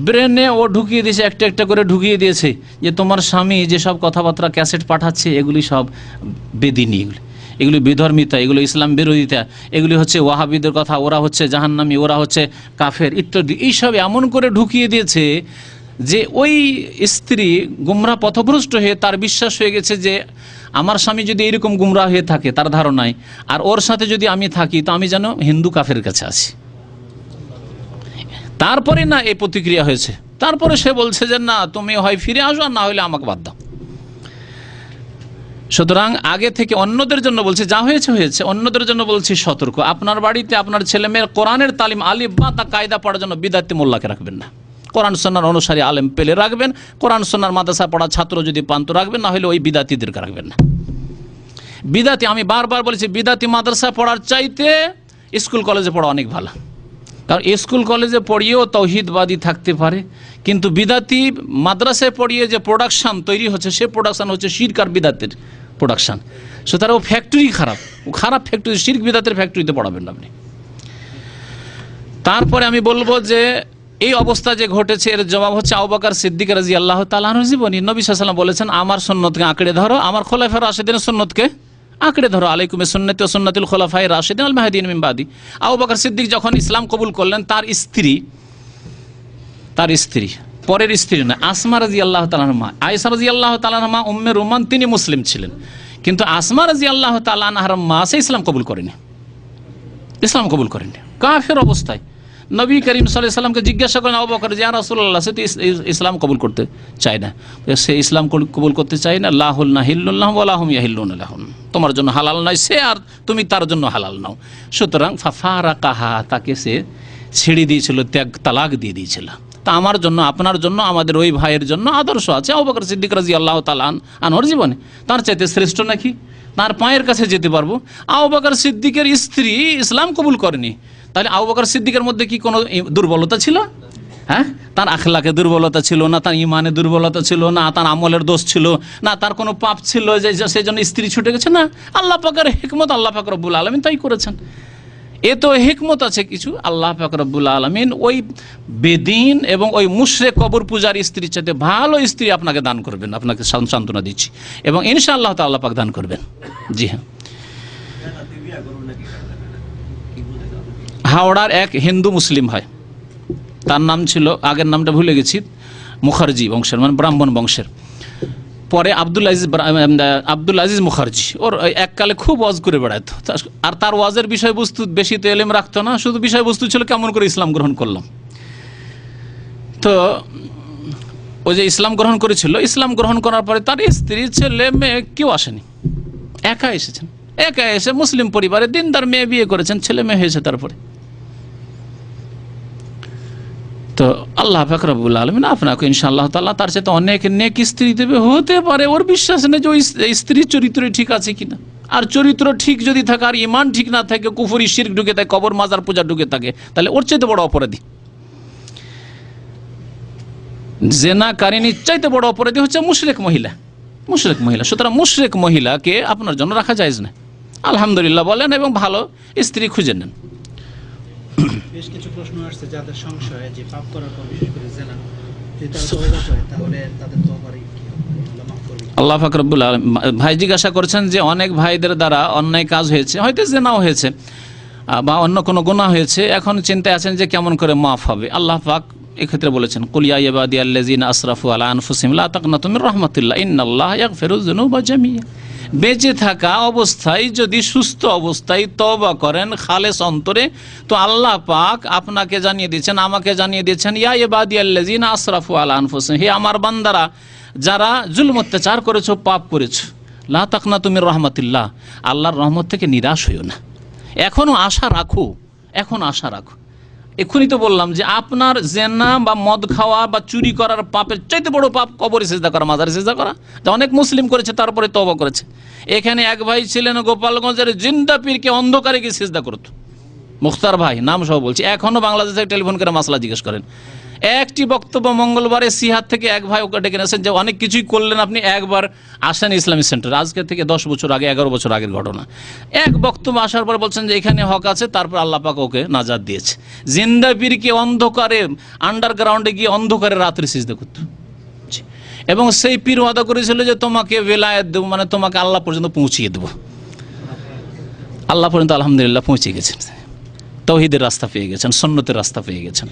ব্রেনে ও ঢুকিয়ে দিয়েছে, একটা একটা করে ঢুকিয়ে দিয়েছে যে তোমার স্বামী যেসব কথাবার্তা ক্যাসেট পাঠাচ্ছে এগুলি সব বেদিনী, এগুলি বিধর্মিতা, এগুলো ইসলাম বিরোধিতা, এগুলি হচ্ছে ওয়াহাবিদের কথা, ওরা হচ্ছে জাহান্নামী, ওরা হচ্ছে কাফের ইত্যাদি, এইসব এমন করে ঢুকিয়ে দিয়েছে যে ওই স্ত্রী গুমরাহ পথভ্রষ্ট হয়ে তার বিশ্বাস হয়ে গেছে যে আমার স্বামী যদি এরকম গুমরাহ হয়ে থাকে তার ধারণায়, আর ওর সাথে যদি আমি থাকি তো আমি যেন হিন্দু কাফের কাছে আছি। তারপরে না এই প্রতিক্রিয়া হয়েছে, তারপরে সে বলছে যে না তুমি হয় ফিরে আসো, আর না হলে আমাকে বাদ দাও। সুতরাং আগে থেকে অন্যদের জন্য বলছি, যা হয়েছে হয়েছে, অন্যদের জন্য বলছি সতর্ক। আপনার বাড়িতে আপনার ছেলে মেয়ের কোরআনের তালিম আলিফ বা তা কায়দা পড়ার জন্য বিদাতি মোল্লাকে রাখবেন না। কোরআন সুন্নাহর অনুসারী আলেম পেলে রাখবেন, কোরআন সুন্নাহর মাদ্রাসা পড়া ছাত্র যদি পান তো রাখবেন, না হলে ওই বিদাতিদেরকে রাখবেন না। বিদাতি, আমি বারবার বলেছি, বিদাতি মাদ্রাসা পড়ার চাইতে স্কুল কলেজে পড়া অনেক ভালো। কারণ স্কুল কলেজে পড়িয়েও তৌহিদবাদী থাকতে পারে, কিন্তু বিদাতি মাদ্রাসায় পড়িয়ে যে প্রোডাকশান তৈরি হচ্ছে সে প্রোডাকশান হচ্ছে শিরক আর বিদাতের প্রোডাকশান। সুতরাং ও ফ্যাক্টরি খারাপ ফ্যাক্টরি, শিরক বিদাতের ফ্যাক্টরিতে পড়াবেন না আপনি। তারপরে আমি বলবো যে এই অবস্থা যে ঘটেছে এর জবাব হচ্ছে আবু বকর সিদ্দিক রাদিয়াল্লাহু তাআলা আনহুর জীবনী। নবী সাল্লাল্লাহু আলাইহি ওয়াসাল্লাম বলেছেন আমার সুন্নতকে আঁকড়ে ধরো, আমার খোলাফায়ে রাশিদিনের সুন্নতকে আঁকড়ে ধরো, আলাইকুম বিসুন্নতি ওয়া সুন্নাতিল খুলাফায়ে রাশিদিন আল মাহদিয়িন মিন বাদি। আবু বকর সিদ্দিক যখন ইসলাম কবুল করলেন, তার স্ত্রী তার স্ত্রী, পরের স্ত্রী না, আসমা রাদিয়াল্লাহু তাআলার মা। আয়েশা রাদিয়াল্লাহু তাআলার মা উম্মে রুমান, তিনি মুসলিম ছিলেন, কিন্তু আসমা রাদিয়াল্লাহু তাআলা আনহার মা সে ইসলাম কবুল করেনি, ইসলাম কবুল করেনি কাফের অবস্থায়। নবী করিম সাল্লাল্লাহু আলাইহি সাল্লামকে জিজ্ঞাসা করেন, আবু বকর, ইয়া রাসূলুল্লাহ, সে তো ইসলাম কবুল করতে চায় না। সে ইসলাম কবুল করতে চায় না, লাহুল না হিল্লুল্লাহ ওয়া হুম ইয়াহিল্লুনা লাহুন, তোমার জন্য হালাল নয় সে, আর তুমি তার জন্য হালাল নাও। সুতরাং ফাফারাকাহা, তাকে সে ছেড়ে দিয়েছিল, তালাক দিয়ে দিয়েছিল। তা আমার জন্য, আপনার জন্য, আমাদের ওই ভাইয়ের জন্য আদর্শ আছে আবু বকর সিদ্দিক রাদিয়াল্লাহু তাআলা আনহুর জীবনে। তার চাইতে শ্রেষ্ঠ নাকি? তার পায়ের কাছে যেতে পারবো। আবু বকর সিদ্দিকের স্ত্রী ইসলাম কবুল করেনি, তাহলে আবু বকর সিদ্দিকের মধ্যে কি কোনো দুর্বলতা ছিল? হ্যাঁ, তার আখলাকে দুর্বলতা ছিল না, তার ইমানে দুর্বলতা ছিল না, তার আমলের দোষ ছিল না, তার কোনো পাপ ছিল যে সেই জন্য স্ত্রী ছুটে গেছে? না, আল্লাহ পাকের হিকমত, আল্লাহ পাক রব্বুল আলামিন তাই করেছেন। এ তো হিকমত আছে কিছু, আল্লাহ পাক রব্বুল আলামিন ওই বেদিন এবং ওই মুশরিক কবর পূজার স্ত্রীর চাইতে ভালো স্ত্রী আপনাকে দান করবেন, আপনাকে সান্ত্বনা দিচ্ছি, এবং ইনশাআল্লাহ তাআলা আল্লাহ পাক দান করবেন। জি হ্যাঁ। হাওড়ার এক হিন্দু মুসলিম ভাই, তার নাম ছিল, আগের নামটা ভুলে গেছি, মুখার্জি বংশের, মানে ব্রাহ্মণ বংশের। পরে আব্দুল আজিজ মুখার্জি, ওর এককালে খুব ওয়াজ করে বেড়াতো, আর তার ওয়াজের বিষয়বস্তু বেশি তো এলেম রাখতো না, শুধু বিষয়বস্তু ছিল কেমন করে ইসলাম গ্রহণ করলাম। তো ওই যে ইসলাম গ্রহণ করেছিল, ইসলাম গ্রহণ করার পরে তার স্ত্রী, ছেলে, মেয়ে কেউ আসেনি, একা এসেছেন, একা এসে মুসলিম পরিবারে দিনদার মেয়ে বিয়ে করেছেন, ছেলে মেয়ে হয়েছে। তারপরে তো আল্লাহ পাক রব্বুল আলামিন আপনাকে ইনশাআল্লাহ তাআলা তার সাথে অনেক নেক স্ত্রী দেবে। হতে পারে ওর বিশ্বাস নেই যে ওই স্ত্রীর চরিত্র ঠিক আছে কিনা, আর চরিত্র ঠিক যদি থাকে আর ইমান ঠিক না থাকে, কুফরি শিরক ঢুকে থাকে, কবর মাজার পূজা ঢুকে থাকে, তাহলে ওর চাইতে বড় অপরাধী, জেনাকারিনীর চাইতে বড় অপরাধী হচ্ছে মুশরিক মহিলা, মুশরিক মহিলা। সুতরাং মুশরিক মহিলাকে আপনার জন্য রাখা জায়েজ না। আলহামদুলিল্লাহ বলেন এবং ভালো স্ত্রী খুঁজে নেন। বেশ কিছু প্রশ্ন আসছে যাদের সংশয় যে পাপ করার পর, বিশেষ করে জিনা, যদি তারা তওবা করে তাহলে তাদের তওবার কি হবে, আল্লাহ মাফ করবে? আল্লাহ পাক রব্বুল আলামিন, ভাই জিজ্ঞাসা করছেন যে অনেক ভাইদের দ্বারা অন্যায় কাজ হয়েছে, হয়তো জিনাও হয়েছে বা অন্য কোনো গুনাহ হয়েছে, এখন চিন্তায় আছেন যে কেমন করে মাফ হবে। আল্লাহ পাক এক্ষেত্রে বলেছেন, কুল ইয়া ইবাদিয়াল্লাযিনা আসরাফু আলা আনফুসিহিম লা তাকনাতু মির রাহমাতিল্লাহ ইন্নাল্লাহা ইয়াগফিরুয যুনুবা জামিআ। বেঁচে থাকা অবস্থায় যদি সুস্থ অবস্থায় তওবা করেন খালেস অন্তরে, তো আল্লাহ পাক আপনাকে জানিয়ে দিয়েছেন, আমাকে জানিয়ে দিয়েছেন, ইয়া ইবাদিয়াল্লাযিনা আসরাফু আলা আনফুসিহিম, হে আমার বান্দারা যারা জুলম অত্যাচার করেছো, পাপ করেছো, লা তাকনাতু মির রাহমাতিল্লাহ, আল্লাহর রহমত থেকে নিরাশ হইও না, এখনো আশা রাখো, এখন আশা রাখো। এক্ষুনি তো বললাম যে আপনার জেনা বা মদ খাওয়া বা চুরি করার পাপের চাইতে বড় পাপ কবরে সিজদা করা, মাজারে সিজদা করা, যা অনেক মুসলিম করেছে তারপরে তওবা করেছে। এখানে এক ভাই ছিলেন গোপালগঞ্জের, জিন্দা পীরকে অন্ধকারে গিয়ে সিজদা করত, মুখতার ভাই নাম সহ বলছি, এখনও বাংলাদেশে টেলিফোন করে মাসলা জিজ্ঞেস করেন। একটি বক্তব্য মঙ্গলবারে সিহাত থেকে এক ভাই ওকে ডেকে নিয়েছেন যে অনেক কিছুই করলেন আপনি, একবার আসেন ইসলামিক সেন্টার, আজকে থেকে 10 বছর আগে, 11 বছর আগের ঘটনা। এক বক্তব্য আসার পর বলছেন যে এখানে হক আছে, তারপর আল্লাহ পাক ওকে নাজাত দিয়েছে। জিন্দা পীরকে অন্ধকারে, আন্ডারগ্রাউন্ডে গিয়ে অন্ধকারে রাত্রে সিজদা করত, এবং সেই পীর ওয়াদা করেছিল যে তোমাকে বেলায়েত দেবো, মানে তোমাকে আল্লাহ পর্যন্ত পৌঁছিয়ে দেবো। আল্লাহ পর্যন্ত আলহামদুলিল্লাহ পৌঁছে গেছেন, তাওহীদের রাস্তা পেয়ে গেছেন, সুন্নতের রাস্তা পেয়ে গেছেন।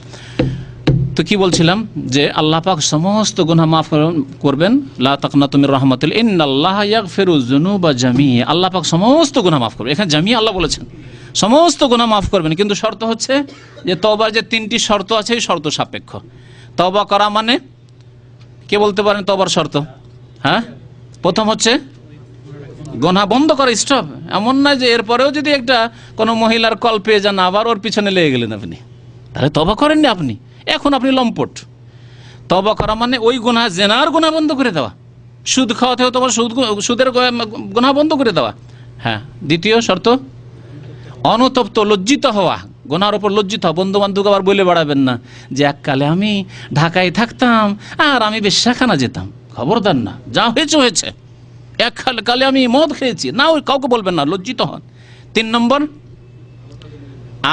তো কি বলছিলাম যে আল্লাহ পাক সমস্ত গুনাহ মাফ করবেন, লা তাকনাতু মির রাহমাতিল্লাহ ইন্নাল্লাহা ইয়াগফিরুয যুনুবা জামিআ, আল্লাহ পাক সমস্ত গুনাহ মাফ করবেন। এখানে জামিআ আল্লাহ বলেছেন, সমস্ত গুনাহ মাফ করবেন, কিন্তু শর্ত হচ্ছে যে তওবার যে 3টি শর্ত আছে, এই শর্ত সাপেক্ষ। তওবা করা মানে কে বলতে পারেন তওবার শর্ত? হ্যাঁ, প্রথম হচ্ছে গুনাহ বন্ধ করা, স্টপ। এমন নয় যে এরপরেও যদি একটা কোনো মহিলার কল পেয়ে যান আবার ওর পিছনে লেগে গেলেন আপনি, তাহলে তওবা করেননি আপনি, এখন আপনি লম্পট। তওবা করা মানে ওই গুনাহ, জেনার গুনাহ বন্ধ করে দেওয়া, সুদ খাওয়াতেও তোমার সুদের গুনাহ বন্ধ করে দেওয়া। হ্যাঁ, দ্বিতীয় শর্ত অনুতপ্ত, লজ্জিত হওয়া, গুনার ওপর লজ্জিত হওয়া। বন্ধু বান্ধব আবার বলে বেড়াবেন না যে এককালে আমি ঢাকায় থাকতাম আর আমি বেশ্যাখানা যেতাম, খবরদার না, যা হয়েছে হয়েছে, এককালে আমি মদ খেয়েছি না, ওই কাউকে বলবেন না, লজ্জিত হন। 3 নম্বর,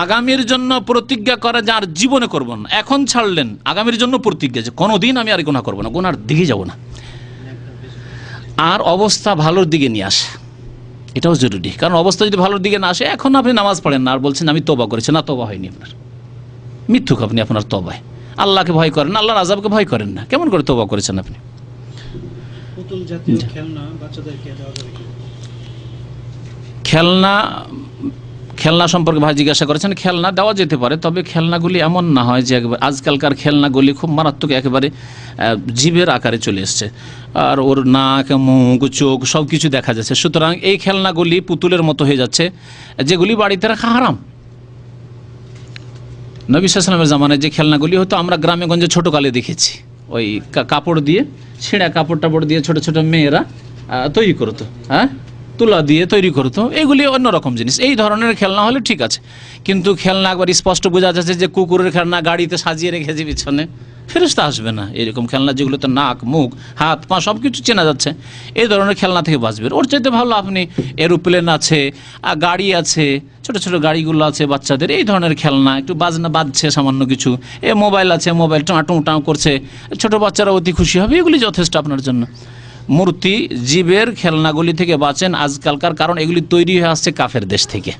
আগামীর জন্য প্রতিজ্ঞা করা যে আর জীবনে করব না, এখন ছাড়লেন, আগামীর জন্য প্রতিজ্ঞা যে কোনোদিন আমি আর গুনাহ করবো না, গুনার দিকে যাব না। আর অবস্থা ভালোর দিকে নিয়ে আসে, এটাও জরুরি, কারণ অবস্থা যদি ভালোর দিকে না আসে, এখন আপনি নামাজ পড়েন না আর বলছেন আমি তওবা করেছি, না তওবা হয়নি আপনার, মিথ্যুক আপনি আপনার তওবায়। আল্লাহকে ভয় করেন না, আল্লাহর আযাবকে ভয় করেন না, কেমন করে তওবা করেছেন আপনি? পুতুল জাতীয় খেলনা বাচ্চাদেরকে দেওয়া যাবে কি? খেলনা সম্পর্কে ভাই জিজ্ঞাসা করেছেন। খেলনা দেওয়া যেতে পারে, তবে খেলনাগুলি এমন না হয় যে একবার, আজকালকার খেলনাগুলি খুব মারাত্মক, একেবারে জীবের আকারে চলে এসছে, আর ওর নাক, মুখ, চোখ সব কিছু দেখা যাচ্ছে। সুতরাং এই খেলনাগুলি পুতুলের মতো হয়ে যাচ্ছে, যেগুলি বাড়িতে রাখা হারাম। নবী সাল্লাল্লাহু আলাইহি ওয়াসাল্লামের জামানায় যে খেলনাগুলি হতো আমরা গ্রামে গঞ্জে ছোটোকালে দেখেছি, ওই কাপড় দিয়ে, ছেঁড়া কাপড় টাপড় দিয়ে ছোটো ছোটো মেয়েরা তৈরি করতো, তুলা দিয়ে তৈরি করতো, এগুলি অন্যরকম জিনিস। এই ধরনের খেলনা হলে ঠিক আছে, কিন্তু খেলনা একবার স্পষ্ট বোঝা যাচ্ছে যে কুকুরের খেলনা গাড়িতে সাজিয়ে রেখেছে পিছনে, ফেরেশতা আসবে না। এরকম খেলনা যেগুলোতে নাক, মুখ, হাত, পা সব কিছু চেনা যাচ্ছে, এই ধরনের খেলনা থেকে বাঁচবেন। ওর চাইতে ভালো আপনি এরোপ্লেন আছে, গাড়ি আছে, ছোট ছোট গাড়িগুলো আছে বাচ্চাদের, এই ধরনের খেলনা, একটু বাজছে সামান্য কিছু, মোবাইল আছে, মোবাইল টাঁ করছে, ছোট বাচ্চারা অতি খুশি হবে, এগুলি যথেষ্ট আপনার জন্য। মূর্তি, জীবের খেলনাগুলি থেকে বাঁচেন আজকালকার, কারণ এগুলি তৈরি হয়ে আসছে কাফের দেশ থেকে।